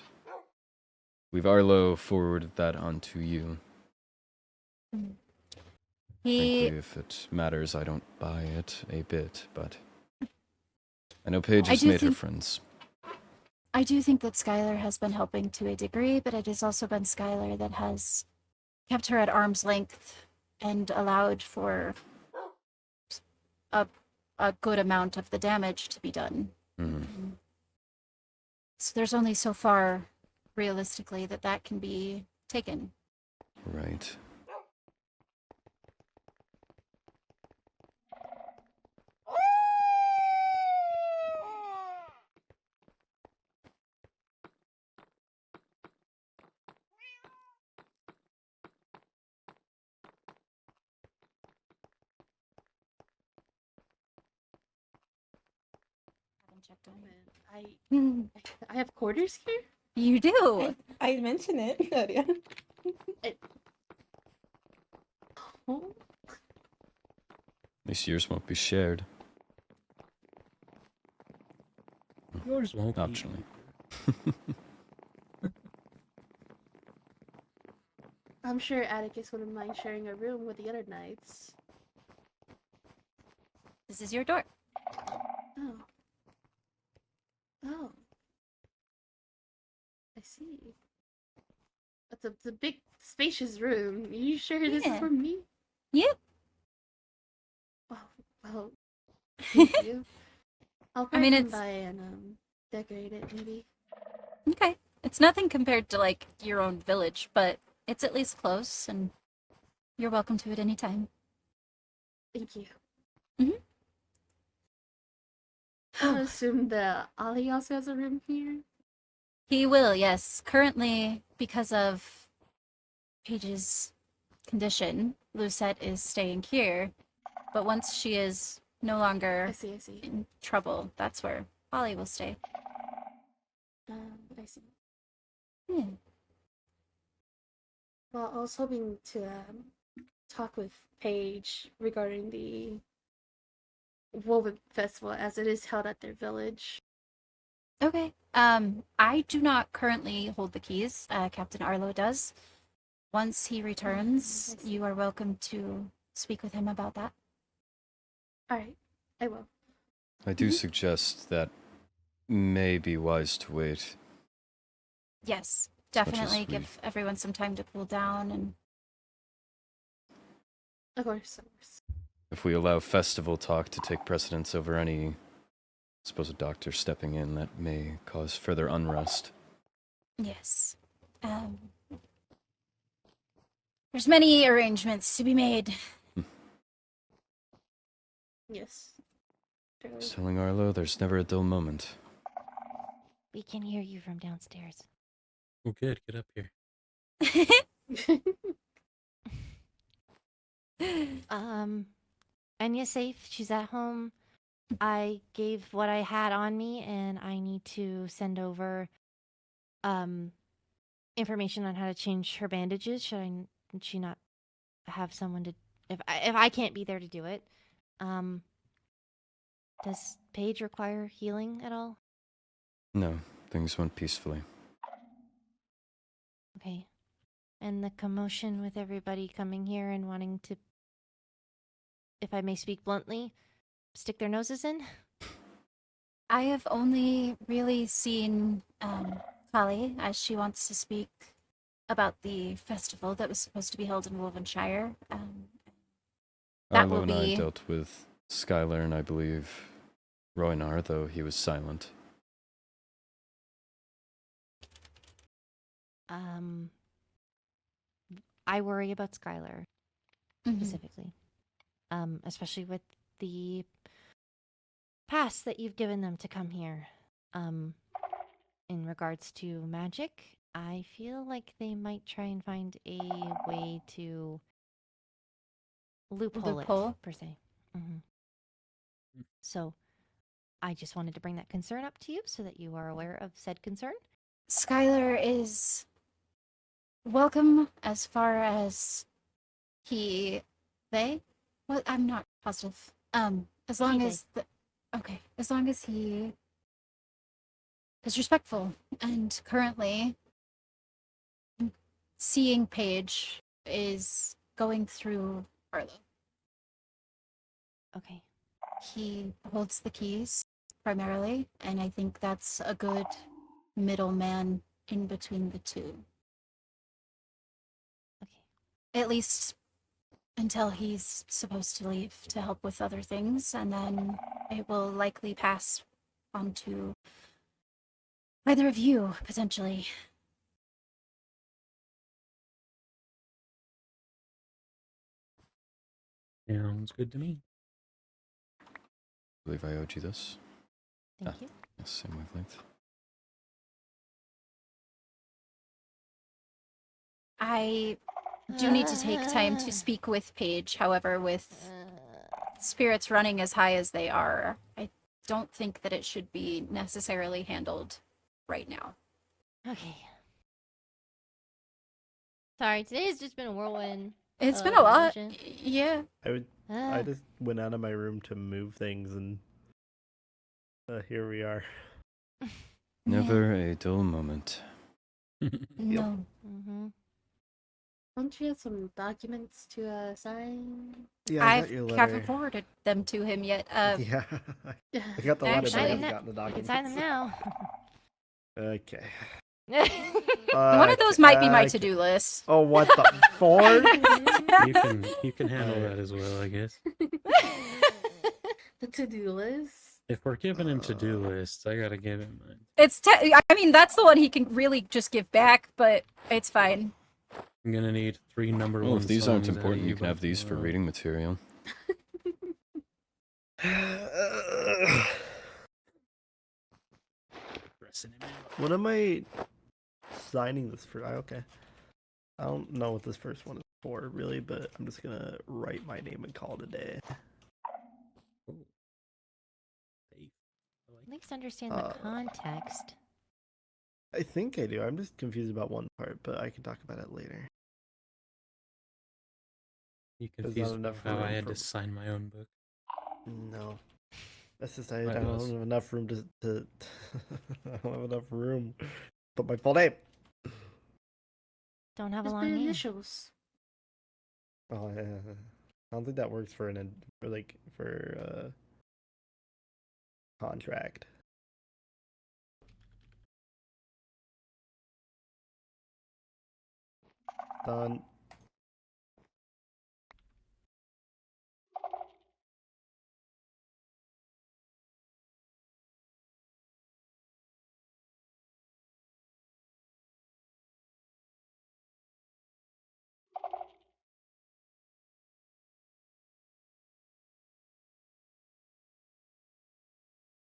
we've Arlo forwarded that onto you. He Frankly, if it matters, I don't buy it a bit, but I know Paige I has do made her think- friends. I do think that Skylar has been helping to a degree, but it has also been Skylar that has kept her at arm's length and allowed for a good amount of the damage to be done. So there's only so far, realistically, that can be taken. Right. Haven't checked on I have quarters here. You do. I mentioned it earlier. Oh, At least yours won't be shared. Yours won't be. Optionally. I'm sure Atticus wouldn't mind sharing a room with the other knights. This is your door. Oh. Oh. I see. It's a big, spacious room. Are you sure this is Yeah. for me? Yeah. Well, thank you. I'll I mean, probably come it's- by and decorate it, maybe. Okay. It's nothing compared to, like, your own village, but it's at least close, and you're welcome to it anytime. Thank you. Mhm. I assume that Ali also has a room here. He will, yes. Currently, because of Paige's condition, Lucette is staying here. But once she is no longer I see. in trouble, that's where Holly will stay. I see. Yeah. Well, I was hoping to talk with Paige regarding the Woven Festival, as it is held at their village. Okay. I do not currently hold the keys. Captain Arlo does. Once he returns, I see. you are welcome to speak with him about that. Alright, I will. I do suggest that may be wise to wait. Yes, As much as definitely we- give everyone some time to cool down and Of course. If we allow festival talk to take precedence over any supposed doctor stepping in, that may cause further unrest. yes. There's many arrangements to be made. Yes. I was telling Arlo, there's never a dull moment. We can hear you from downstairs. Oh, good. Get up here. Anya's safe. She's at home. I gave what I had on me, and I need to send over information on how to change her bandages. Should she not have someone to if I can't be there to do it? Does Paige require healing at all? No, things went peacefully. Okay. And the commotion with everybody coming here and wanting to, if I may speak bluntly, stick their noses in? I have only really seen Holly as she wants to speak about the festival that was supposed to be held in Wovenshire. That Arlo will and I be dealt with Skylar and I believe Roinar, though he was silent. I worry about Skylar Mhm. specifically, especially with the pass that you've given them to come here. In regards to magic, I feel like they might try and find a way to loophole Loophole? it, per se. So, I just wanted to bring that concern up to you so that you are aware of said concern. Skylar is welcome as far as they Well, I'm not positive. As long She as as long as he is respectful, and currently seeing Paige is going through Arlo. Okay. He holds the keys primarily, and I think that's a good middleman in between the two. Okay. At least until he's supposed to leave to help with other things, and then it will likely pass on to either of you, potentially. Sounds good to me. I believe I owed you this. Thank you. Yes, same wavelength. I do need to take time to speak with Paige, however, with spirits running as high as they are, I don't think that it should be necessarily handled right now. Okay. Sorry, today's just been a whirlwind. It's been a lot. emotion. Yeah. I just went out of my room to move things, and here we are. Never a dull moment. No. Mm-hmm. Don't you have some documents to sign? Yeah, I got I your letter. haven't forwarded them to him yet. Yeah, I got the letter, but I Actually- haven't gotten the You documents. can sign them now. Okay. One of those might be my to-do list. Oh, what the Ford? You can handle that as well, I guess. The to-do list. If we're giving him to-do lists, I gotta give him mine. I mean, that's the one he can really just give back, but it's fine. I'm gonna need 3 number Well, one if these aren't songs out of important, you can both have these for tomorrow. reading material. What am I signing this for? Okay. I don't know what this first one is for, really, but I'm just gonna write my name and call it a day. At least understand the context. I think I do. I'm just confused about one part, but I can talk about it later. You There's confused not about enough how I room had for- to sign my own book. No. That's just I Right, don't Liz. have enough room to I don't have enough room. Put my full name. Don't have a Just long put name. initials. Oh, yeah. I don't think that works for for contract. Done.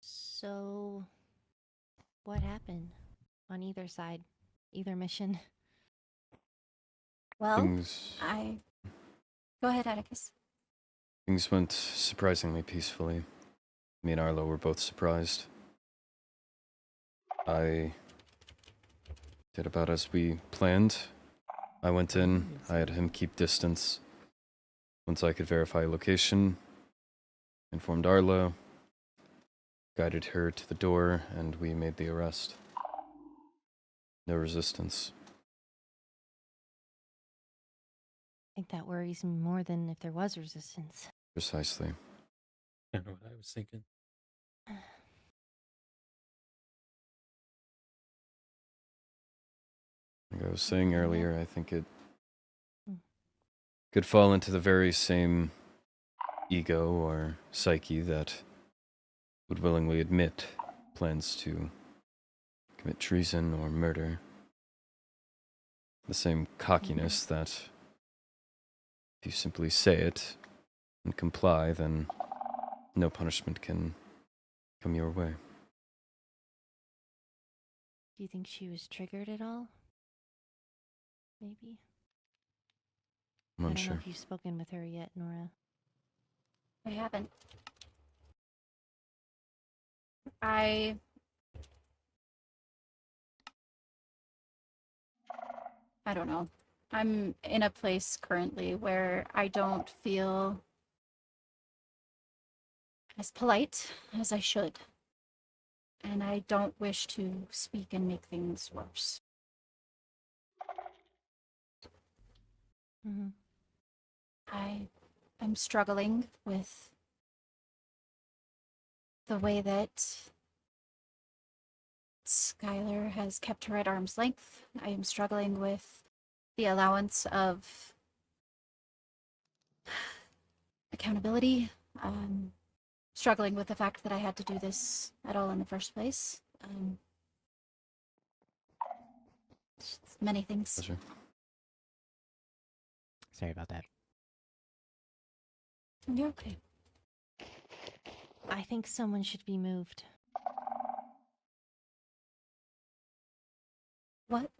So, what happened on either side, either mission? Well, Things Go ahead, Atticus. things went surprisingly peacefully. Me and Arlo were both surprised. I did about as we planned. I went in, I had him keep distance. Once I could verify location, informed Arlo, guided her to the door, and we made the arrest. No resistance. I think that worries me more than if there was resistance. Precisely. Kind of what I was thinking. Like I was saying earlier, I think it Mm. could fall into the very same ego or psyche that would willingly admit plans to commit treason or murder. The same cockiness that if you simply say it and comply, then no punishment can come your way. Do you think she was triggered at all? Maybe. I'm I don't know unsure. if you've spoken with her yet, Nora. I haven't. I don't know. I'm in a place currently where I don't feel as polite as I should. And I don't wish to speak and make things worse. Mm-hmm. I am struggling with the way that Skylar has kept her at arm's length. I am struggling with the allowance of accountability. Struggling with the fact that I had to do this at all in the first place. Many things. Pleasure. Sorry about that. You're okay. I think someone should be moved. What?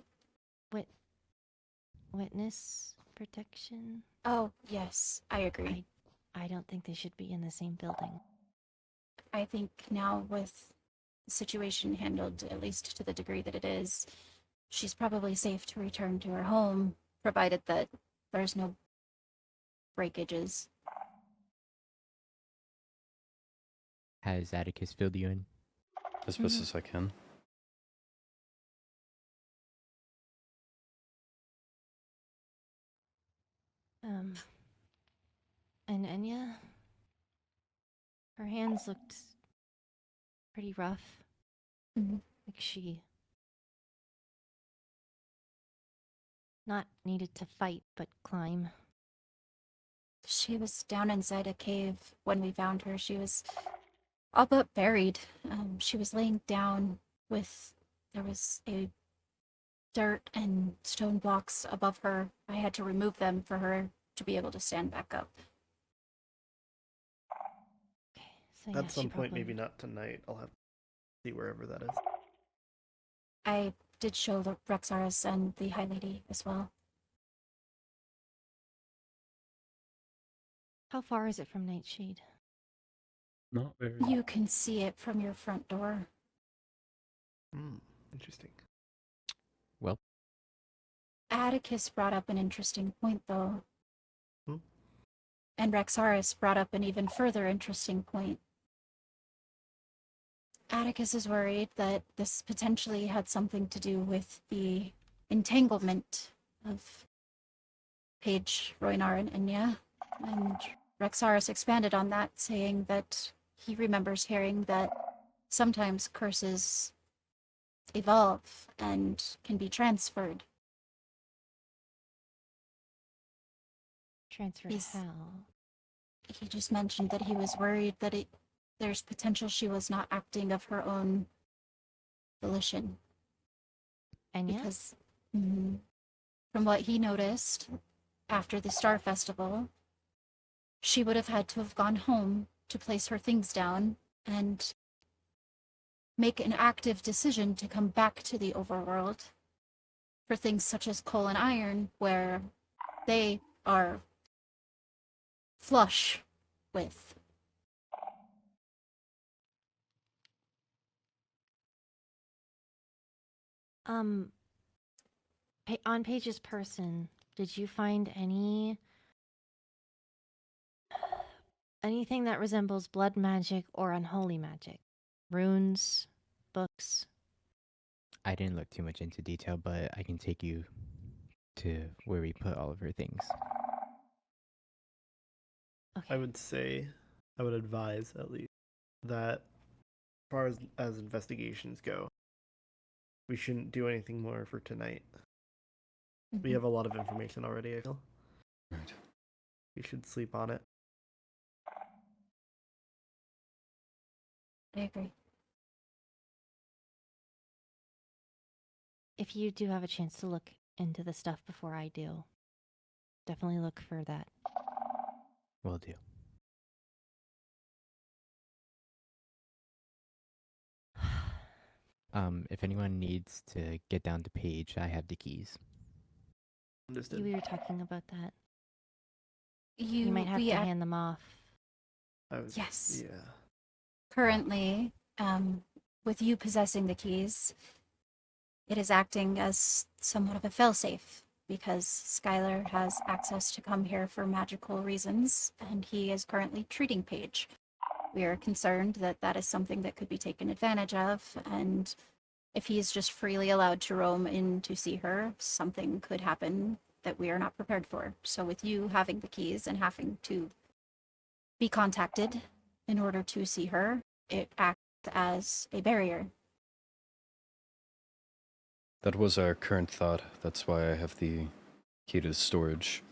Witness protection? Oh, yes, I agree. I don't think they should be in the same building. I think now with the situation handled, at least to the degree that it is, she's probably safe to return to her home, provided that there's no breakages. Has Atticus filled you in? As best as I can. And Enya? Her hands looked pretty rough. Mhm. Like she not needed to fight, but climb. She was down inside a cave when we found her. She was all but buried. She was laying down there was a dirt and stone blocks above her. I had to remove them for her to be able to stand back up. Okay, so At yeah, some she point, probably... maybe not tonight. I'll have to see wherever that is. I did show the Rexaris and the High Lady as well. How far is it from Nightshade? Not very. You can see it from your front door. Interesting. Well, Atticus brought up an interesting point, though. Hmm? And Rexaris brought up an even further interesting point. Atticus is worried that this potentially had something to do with the entanglement of Paige, Roinar, and Enya. And Rexaris expanded on that, saying that he remembers hearing that sometimes curses evolve and can be transferred. Transferred how? He just mentioned that he was worried that there's potential she was not acting of her own volition. Enya? Because from what he noticed after the Star Festival, she would have had to have gone home to place her things down and make an active decision to come back to the overworld for things such as coal and iron, where they are flush with. On Paige's person, did you find anything that resembles blood magic or unholy magic? Runes, books? I didn't look too much into detail, but I can take you to where we put all of her things. Okay. I would advise at least that as far as investigations go, we shouldn't do anything more for tonight. We have a lot of information already, I feel. Right. We should sleep on it. I agree. If you do have a chance to look into the stuff before I do, definitely look for that. Will do. If anyone needs to get down to Paige, I have the keys. Understood. We were talking about that. You might have to hand them off. Yes. Yeah. Currently, with you possessing the keys, it is acting as somewhat of a failsafe, because Skylar has access to come here for magical reasons, and he is currently treating Paige, We are concerned that that is something that could be taken advantage of, and if he is just freely allowed to roam in to see her, something could happen that we are not prepared for. So with you having the keys and having to be contacted in order to see her, it acts as a barrier. That was our current thought. That's why I have the key to the storage.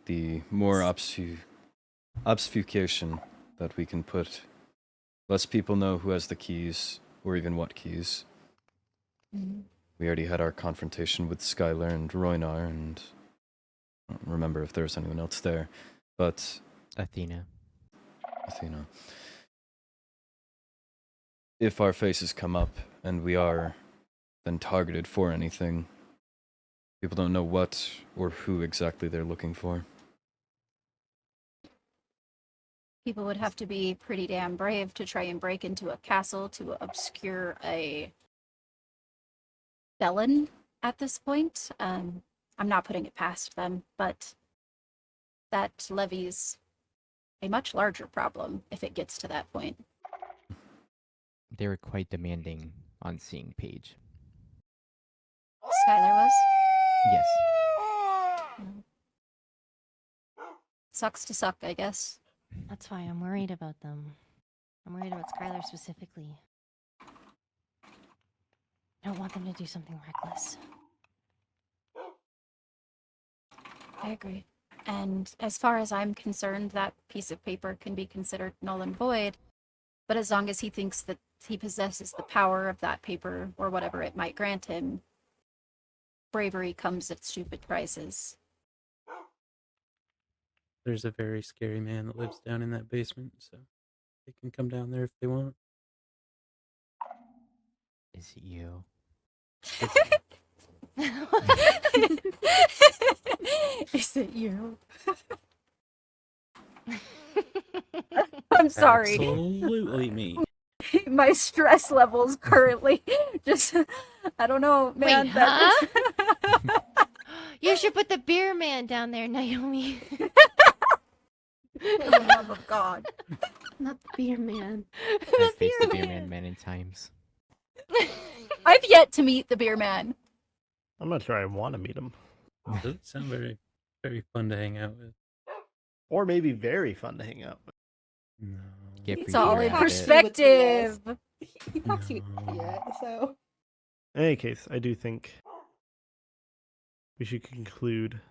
The more obfuscation that we can put, less people know who has the keys, or even what keys. Mm-hmm. We already had our confrontation with Skylar and Roynar, and I don't remember if there was anyone else there, but... Athena. If our faces come up, and we are then targeted for anything, people don't know what or who exactly they're looking for. People would have to be pretty damn brave to try and break into a castle to obscure a felon at this point. I'm not putting it past them, but that levies a much larger problem if it gets to that point. They were quite demanding on seeing Paige. Skylar was? Yes. Sucks to suck, I guess. That's why I'm worried about them. I'm worried about Skylar specifically. I don't want them to do something reckless. I agree. And as far as I'm concerned, that piece of paper can be considered null and void, but as long as he thinks that he possesses the power of that paper or whatever it might grant him, bravery comes at stupid prices. There's a very scary man that lives down in that basement, so they can come down there if they want. Is it you? Is it you? I'm sorry. Absolutely me. My stress levels currently just, I don't know, man. Wait, huh? You should put the beer man down there, Naomi. For the love of God. Not the beer man. I've faced the beer man many times. I've yet to meet the beer man. I'm not sure I want to meet him. Doesn't sound very, very fun to hang out with. Or maybe very fun to hang out with. No. Get It's free all beer in out of it. perspective. He talks to you, yeah, so. In any case, I do think we should conclude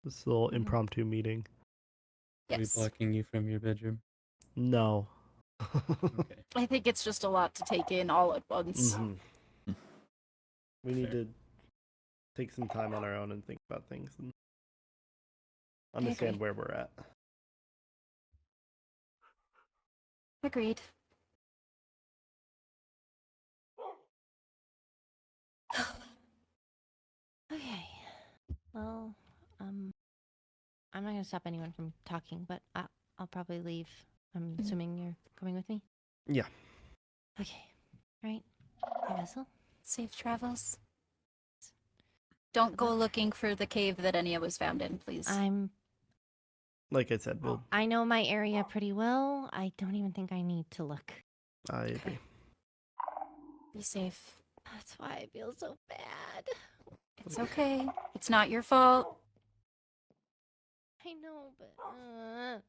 this little impromptu meeting. Are we Yes. blocking you from your bedroom? No. Okay. I think it's just a lot to take in all at once. Mhm. We need to take some time on our own and think about things and understand agree. where we're at. Agreed. Okay. Well, I'm not gonna stop anyone from talking, but I'll probably leave. I'm assuming you're coming with me. Yeah. Okay. Right. Hey, Vessel. Safe travels. Don't go looking for the cave that Enya was found in, please. Like I said, I know my area pretty well. I don't even think I need to look. I agree. Be safe. That's why I feel so bad. It's okay. It's not your fault. I know, but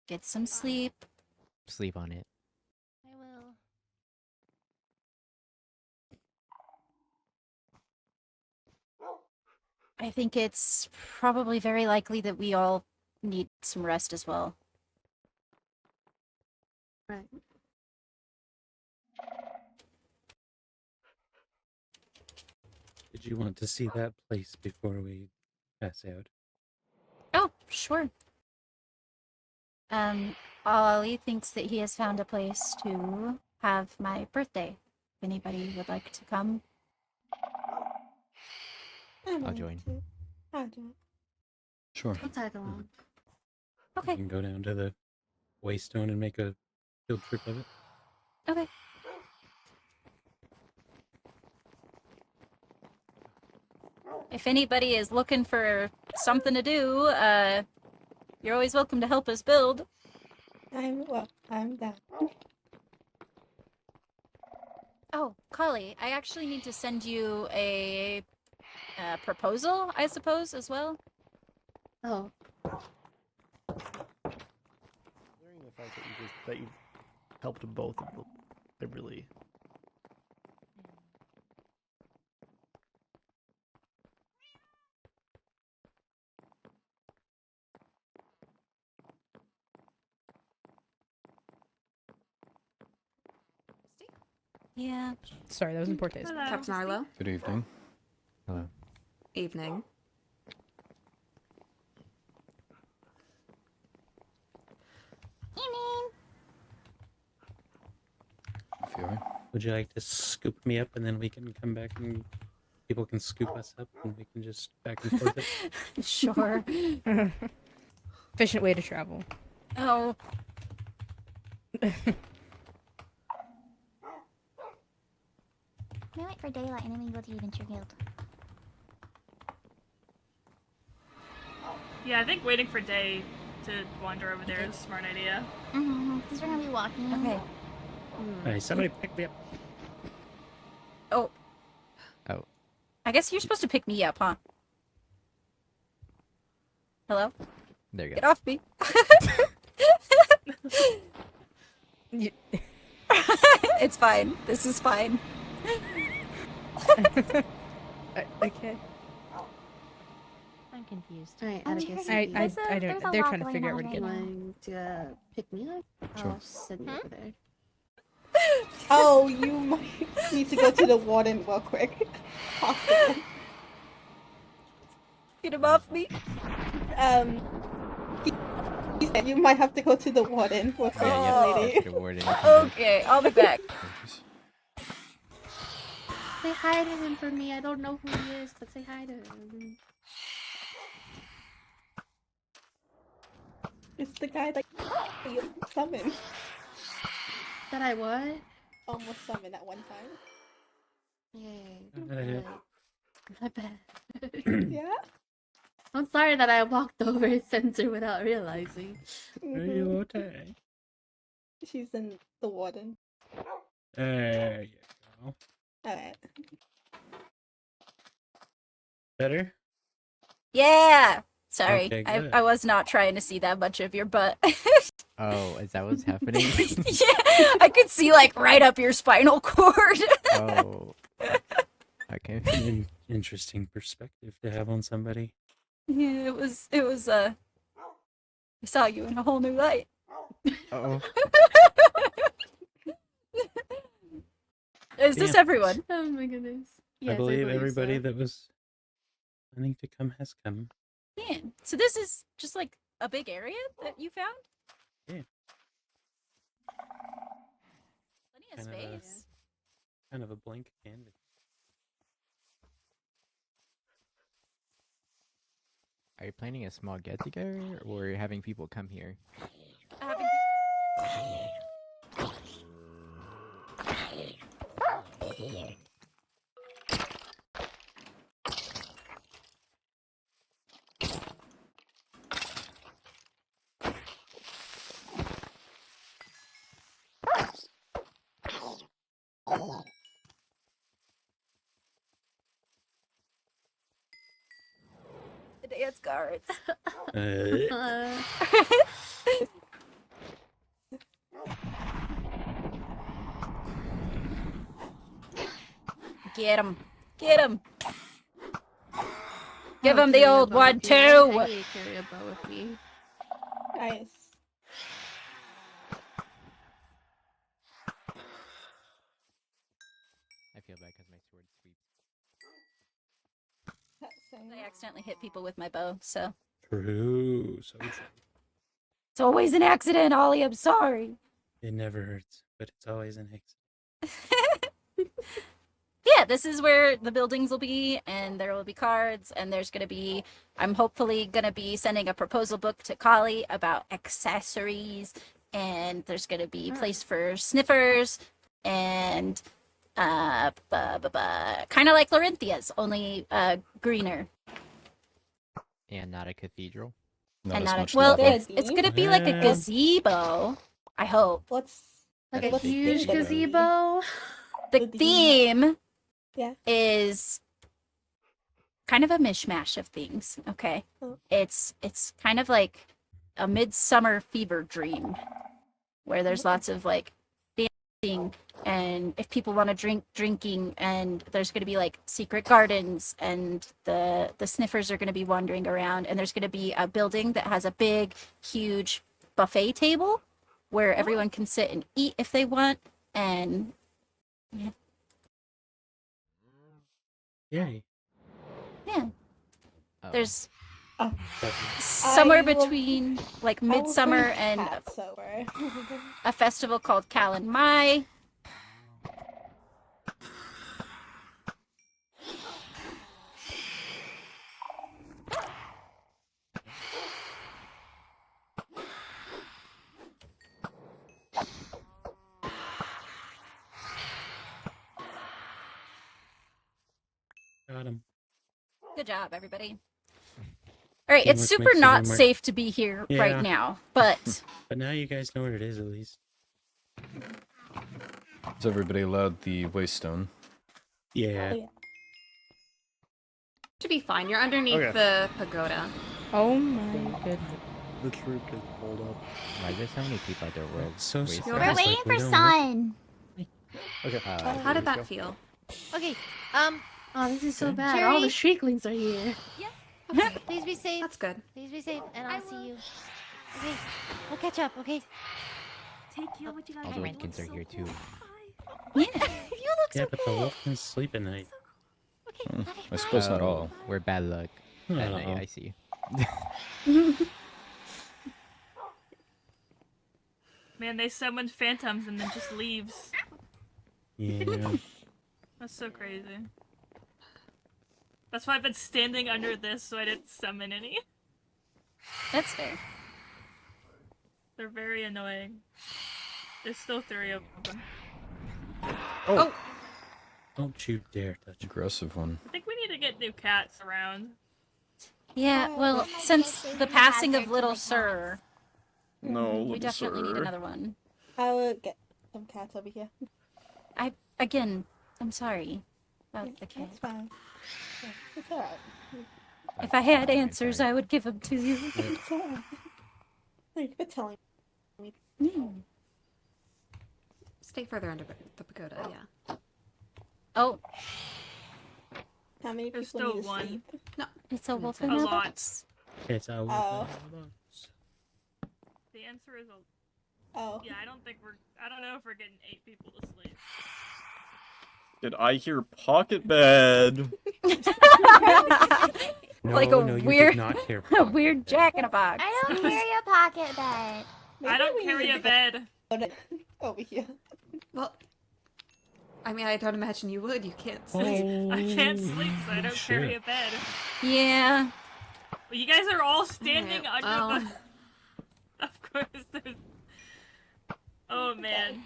Get some sleep. Sleep on it. I will. I think it's probably very likely that we all need some rest as well. Right. Did you want to see that place before we pass out? Oh, sure. Ollie thinks that he has found a place to have my birthday. If anybody would like to come. I'll join. I'll join. Sure. I'll tag along. You Okay. can go down to the Waystone and make a field trip of it. Okay. If anybody is looking for something to do, you're always welcome to help us build. I'm down. Oh, Kali, I actually need to send you a proposal, I suppose, as well. Oh. Considering the fact that you helped both of them, I really. Yeah. Sorry, that was important. Captain Arlo. Good evening. Hello. Evening. Fiore. Would you like to scoop me up and then we can come back and people can scoop us up and we can just back and forth it? Sure. Efficient way to travel. Oh. Can we wait for daylight and then we can go to the Adventure Guild? Yeah, I think waiting for day to wander over there is a smart idea. Mm-hmm. Because we're gonna be walking. Okay. Hey, somebody pick me up. Oh. Oh. I guess you're supposed to pick me up, huh? Hello? There you go. Get off me. It's fine. This is fine. Okay. I'm confused. Alright, I'm Atticus. I There's don't there's know. a They're lot trying to going figure out on where to right get. now. Going to pick me up? Sure. I'll send you over there. Oh, you might need to go to the warden real quick. Possible. Get him off me. He said you might have to go to the warden real quick, Yeah, lady. the warden. Okay, I'll be back. Say hi to him for me. I don't know who he is, but say hi to him. It's the guy that you summoned. That I what? Almost summoned at one time. Yay. My bad. Yeah? I'm sorry that I walked over his sensor without realizing. Are you okay? She's in the warden. There you go. Alright. Better? Yeah! Sorry, Okay, I good. was not trying to see that much of your butt. Oh, is that what's happening? Yeah, I could see like right up your spinal cord. Oh. Okay. An interesting perspective to have on somebody. Yeah, it was I saw you in a whole new light. Uh-oh. Is this Yeah. everyone? Oh my goodness. I believe everybody so. that was planning to come has come. Yeah. So this is just like a big area that you found? Yeah. Plenty of Kind of space. Kind of a blank canvas. Are you planning a small get together or having people come here? Having the dance cards. Get him. Get him. Give him the old one too. I need to carry a bow with me. Nice. I feel bad because my sword sweeps. I accidentally hit people with my bow, so True. So true. it's always an accident, Ollie. I'm sorry. It never hurts, but it's always an accident. Yeah, this is where the buildings will be, and there will be cards, and there's gonna be. I'm hopefully gonna be sending a proposal book to Kali about accessories, and there's gonna be place for sniffers, and kind of like Laurenthia's, only greener. And not a cathedral? Not and as not much well. lava. It's gonna be like a gazebo. I hope. Like a What's the huge theme? gazebo. The theme Yeah. is kind of a mishmash of things. Okay, Oh. it's kind of like a midsummer fever dream, where there's lots of like dancing, and if people want to drinking, and there's going to be like secret gardens, and the sniffers are going to be wandering around, and there's going to be a building that has a big, huge buffet table where everyone can sit and eat if they want, and yeah. Yay. Yeah. Oh. There's I somewhere will- between like I will midsummer bring and cats over. a festival called Callan Mai. Got him. Good job, everybody. All right, it's Teamwork super makes the not dream work. safe to be here Yeah. right now, but But now you guys know where it is at least. Is everybody allowed the waystone? Yeah. Should be fine. You're underneath Okay. the pagoda. Oh my goodness. The troop is pulled up. Why is there so many people at the world? So Wait, sad. sorry. We're It's like waiting we for don't Sun. Okay. How did that feel? Okay. Oh, this is so Okay. bad. All the Jerry? shrieklings are here. Please be safe. That's good. Please be safe, and I'll see you. Okay. We'll catch up. Okay. Take care of what you All guys the are Winkins are here too. you look Yeah, so but the wolf can sleep at night. Okay. I suppose not Oh, all. We're bad luck. At night, Oh. I see. Man, they summon phantoms and then just leaves. Yeah. That's so crazy. That's why I've been standing under this so I didn't summon any. that's fair. They're very annoying. There's still 3 of them. Oh! Don't you dare touch it. Aggressive one. I think we need to get new cats around. Yeah, well, since the passing of Little Sir, No, we definitely need another one. I will get some cats over here. I'm sorry about the cat. That's fine. Yeah, it's alright. If I had answers, I would give them to you. It's alright. Thank you for telling me. Stay further under the pagoda, yeah. Oh, How many There's people still need to one. sleep? No. it's a wolf A in a lot. box. It's a wolf. Oh. The answer is Oh. yeah, I don't know if we're getting 8 people to sleep. Did I hear pocket bed? No, Like a no, you weird- did not hear A pocket weird bed. jack in a box. I don't carry a pocket bed. I don't carry a bed. Over here. Well, I mean, I don't imagine you would. You can't sleep. I can't Holy sleep, so I don't carry a shit. bed. Yeah. Well, you guys are all standing Alright, under the... Of course, there's... Oh, man.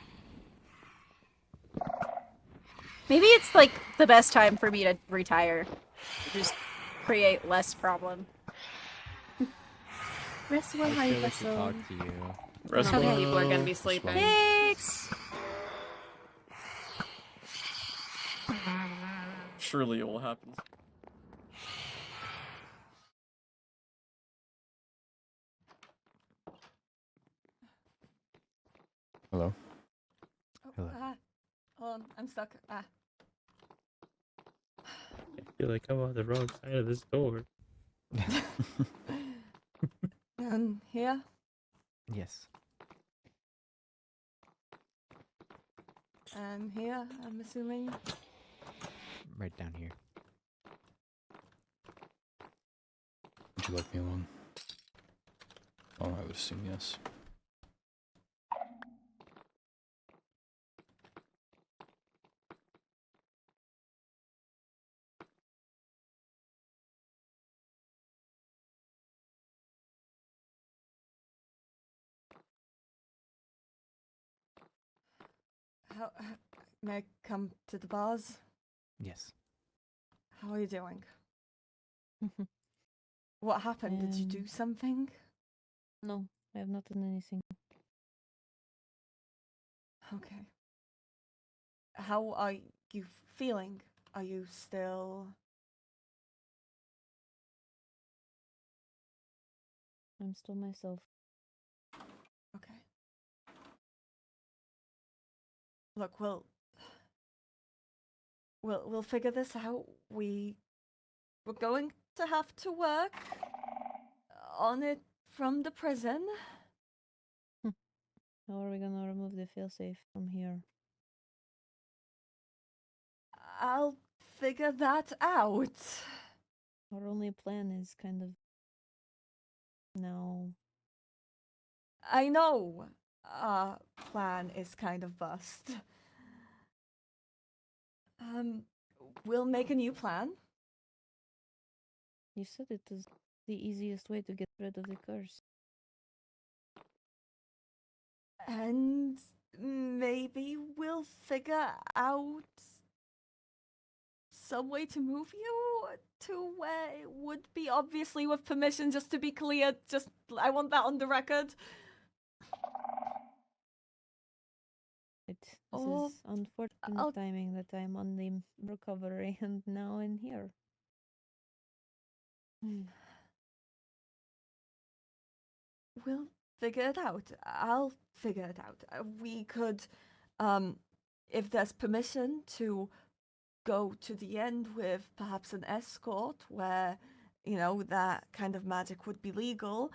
Maybe it's like the best time for me to retire. Just create less problem. Rest well, I high feel like to vessel. talk to you. Rest How many well. people are gonna be sleeping? Thanks. Surely it will happen. Hello? Hello. I'm stuck. I feel like I'm on the wrong side of this door. Here? Yes. And here, I'm assuming. Right down here. Would you like me along? Oh, I would assume yes. May I come to the bars? Yes. How are you doing? What happened? Did you do something? No, I have not done anything. Okay. How are you feeling? Are you still... I'm still myself. Okay. Look, we'll figure this out. We're going to have to work on it from the prison. How are we gonna remove the failsafe from here? I'll figure that out. Our only plan is kind of now. I know our plan is kind of bust. We'll make a new plan. You said it is the easiest way to get rid of the curse. And maybe we'll figure out some way to move you to where it would be, obviously with permission, just to be clear. Just, I want that on the record. This Oh, is unfortunate timing that I'm on the recovery and now in here. We'll figure it out. I'll figure it out. We could, if there's permission to go to the end with perhaps an escort where, you know, that kind of magic would be legal,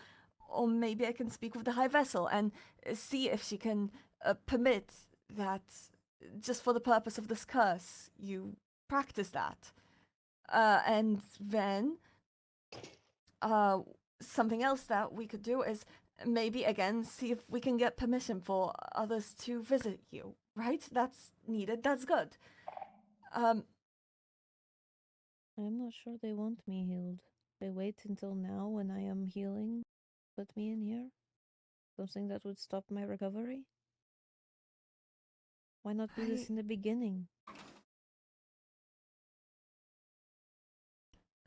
or maybe I can speak with the High Vessel and see if she can permit that, just for the purpose of this curse, you practice that. And then, something else that we could do is maybe again see if we can get permission for others to visit you, right? That's needed. That's good. I'm not sure they want me healed. They wait until now when I am healing, put me in here. Something that would stop my recovery. Why not do this in the beginning?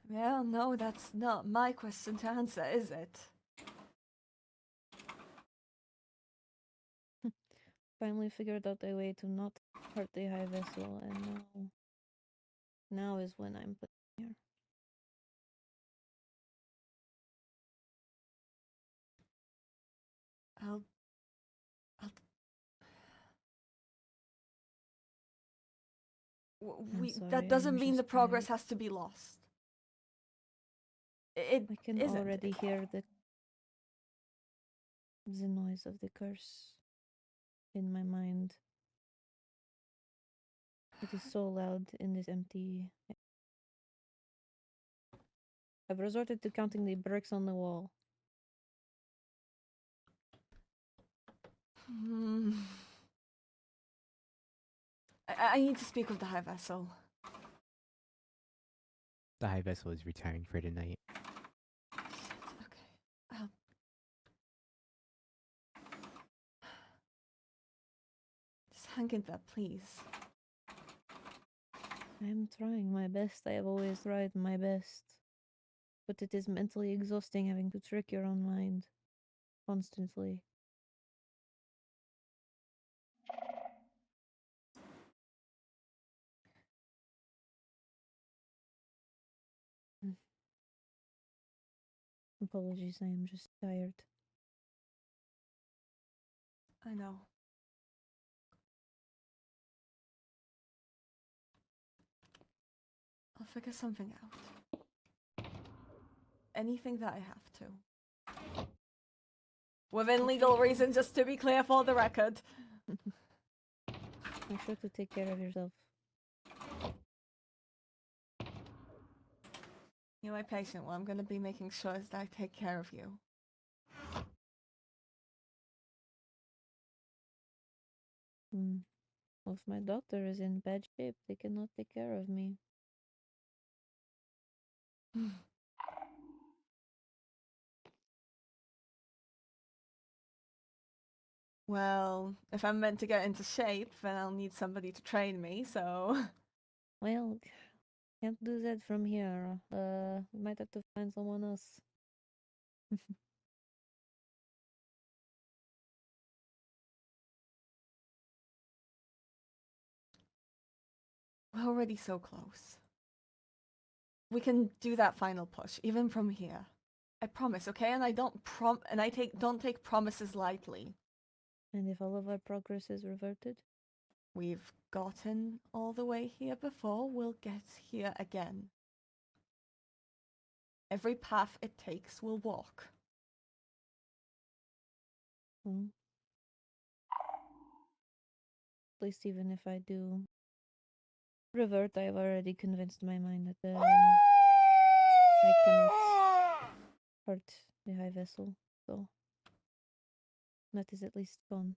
Well, no, that's not my question to answer, is it? Finally figured out a way to not hurt the High Vessel, and now is when I'm put here. That doesn't mean the progress has to be lost. It I can isn't. already hear the noise of the curse in my mind. It is so loud in this empty. I've resorted to counting the bricks on the wall. I need to speak with the High Vessel. The High Vessel is retiring for tonight. Just hang in there, please. I am trying my best. I have always tried my best. But it is mentally exhausting having to trick your own mind. Constantly. Apologies, I am just tired. I know. I'll figure something out. Anything that I have to. Within legal reason, just to be clear for the record. Make sure to take care of yourself. You're my patient. What I'm going to be making sure is that I take care of you. If my doctor is in bad shape, they cannot take care of me. Well, if I'm meant to get into shape, then I'll need somebody to train me, so... Well, can't do that from here. Might have to find someone else. already so close. We can do that final push, even from here. I promise, okay? And I don't don't take promises lightly. And if all of our progress is reverted? We've gotten all the way here before, we'll get here again. Every path it takes, we'll walk. Hmm. At least even if I do revert, I've already convinced my mind that I cannot hurt the high vessel, so that is at least gone.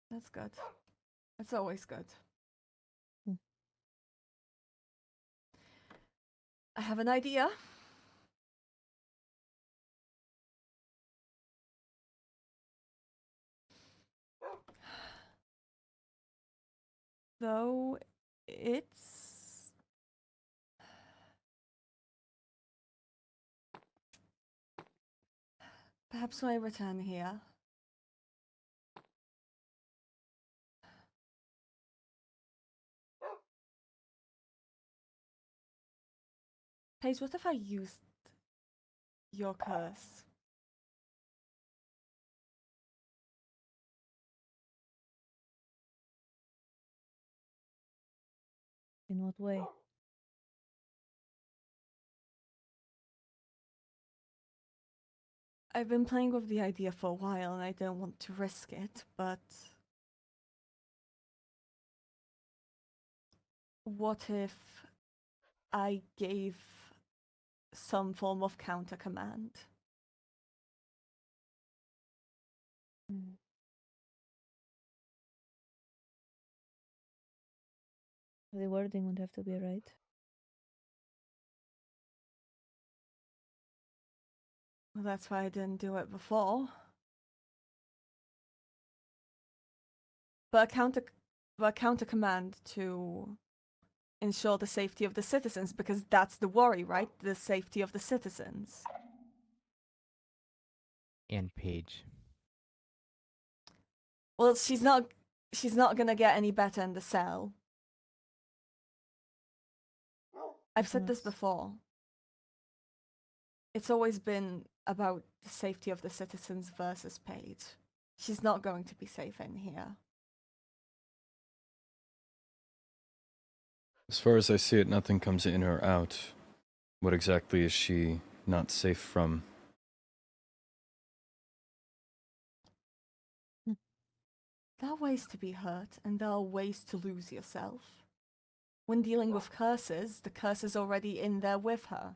That's good. That's always good. I have an idea. Though it's perhaps when I return here. Paige, what if I used your curse? In what way? I've been playing with the idea for a while and I don't want to risk it, but what if I gave some form of counter command? The wording would have to be right. Well, that's why I didn't do it before. But a counter command to ensure the safety of the citizens, because that's the worry, right? The safety of the citizens. And Paige. Well, she's not gonna get any better in the cell. I've said this before. It's always been about the safety of the citizens versus Paige. She's not going to be safe in here. As far as I see it, nothing comes in or out. What exactly is she not safe from? There are ways to be hurt, and there are ways to lose yourself. When dealing with curses, the curse is already in there with her.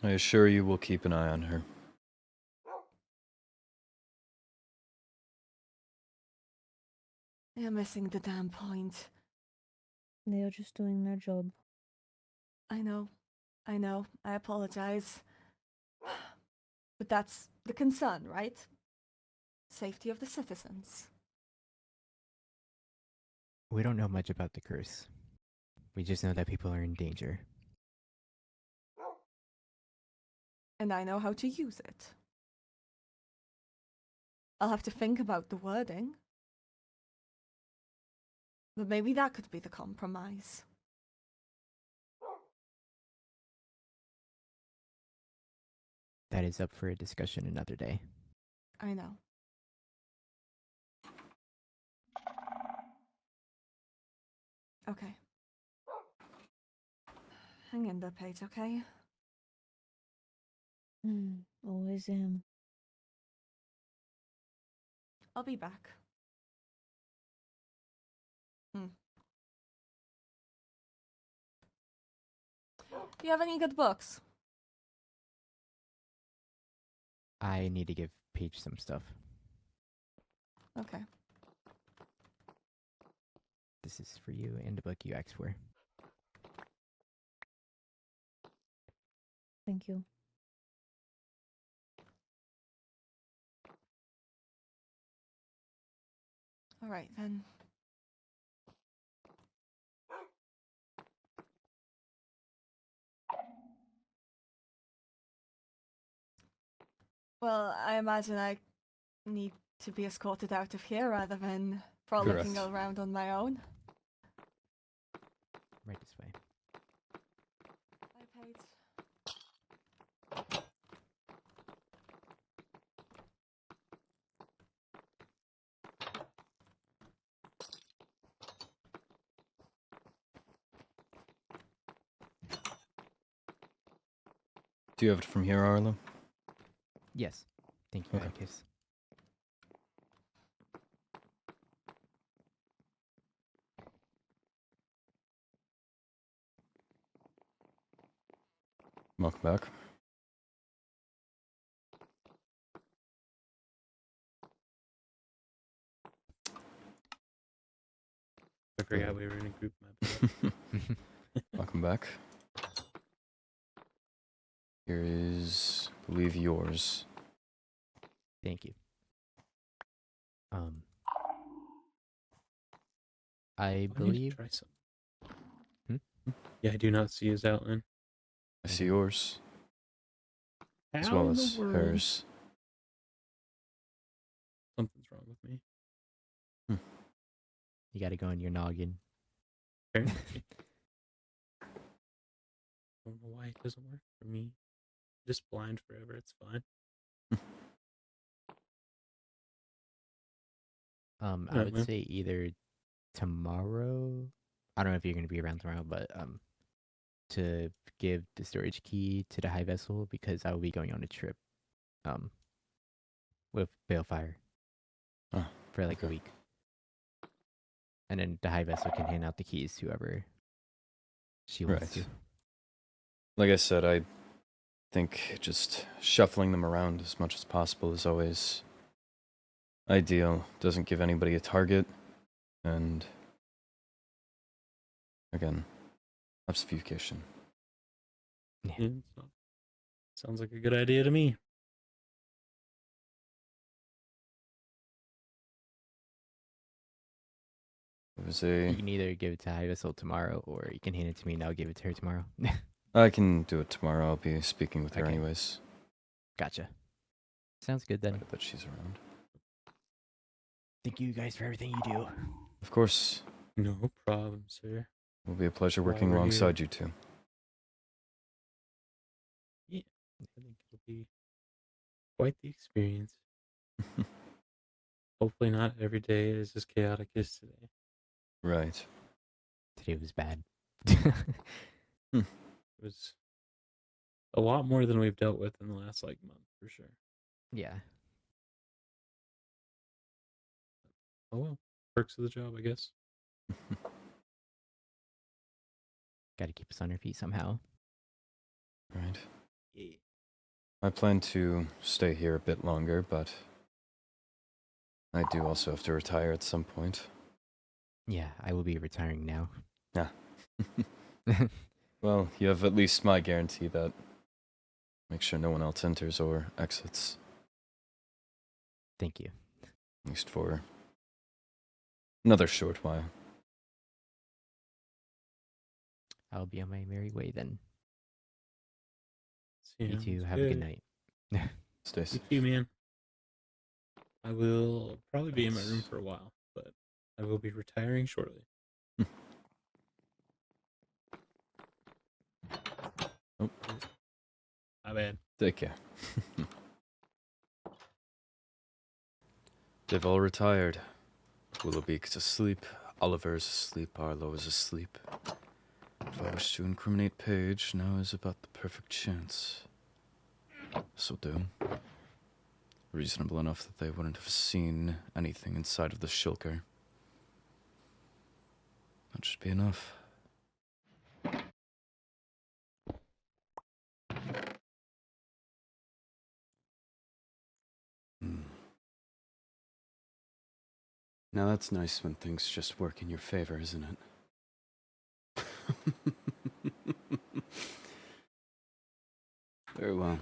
I assure you we'll keep an eye on her. You're missing the damn point. They are just doing their job. I know. I apologize. But that's the concern, right? Safety of the citizens. We don't know much about the curse. We just know that people are in danger. And I know how to use it. I'll have to think about the wording. But maybe that could be the compromise. That is up for a discussion another day. I know. Okay. Hang in there, Paige, okay? Always am. I'll be back. Do you have any good books? I need to give Paige some stuff. Okay. This is for you and the book you asked for. Thank you. All right, then. Well, I imagine I need to be escorted out of here rather than frolicking Correct. around on my own. Right this way. I paid. Do you have it from here, Arlo? Yes. Thank you, Okay. Atticus. Welcome back. I forgot we were in a group map. Welcome back. Here is, I believe, yours. Thank you. I need to believe. try some. Hmm? Yeah, I do not see his outline. I see yours. As How well in the as world? hers. Something's wrong with me. You gotta go on your noggin. Apparently. I don't know why it doesn't work for me. Just blind forever, it's fine. I Alright, would man. say either tomorrow. I don't know if you're gonna be around tomorrow, but to give the storage key to the high vessel because I will be going on a trip, with Balefire Oh, for like a okay. week, and then the high vessel can hand out the keys to whoever she wants to. Right. Like I said, I think just shuffling them around as much as possible is always ideal. Doesn't give anybody a target, and again, obfuscation. Yeah, sounds like a good idea to me. It was You a. can either give it to high vessel tomorrow, or you can hand it to me and I'll give it to her tomorrow. I can do it tomorrow. I'll be speaking with her Okay. anyways. Gotcha. Sounds good then. Glad that she's around. Thank you guys for everything you do. Of course, No problem, sir. it will be a pleasure While working we're alongside you two. Yeah, I think it'll be quite the experience. Hopefully not every day is as chaotic as today. Right. Today was bad. It was a lot more than we've dealt with in the last month, for sure. Yeah. Oh well, perks of the job, I guess. Gotta keep us on our feet somehow. Right. Yeah. I plan to stay here a bit longer, but I do also have to retire at some point. Yeah, I will be retiring now. Yeah. Well, you have at least my guarantee that make sure no one else enters or exits, Thank you. at least for another short while. I'll be on my merry way then. You Sounds two have a good night. Stay safe. You too, man. I will probably be in my room for a while, but I will be retiring shortly. Oh, My bad. take care. They've all retired. Willowbeak's asleep, Oliver's asleep, Arlo is asleep. If I wish to incriminate Paige, now is about the perfect chance. This'll do. Reasonable enough that they wouldn't have seen anything inside of the shulker. That should be enough. Now that's nice when things just work in your favor, isn't it? Very well.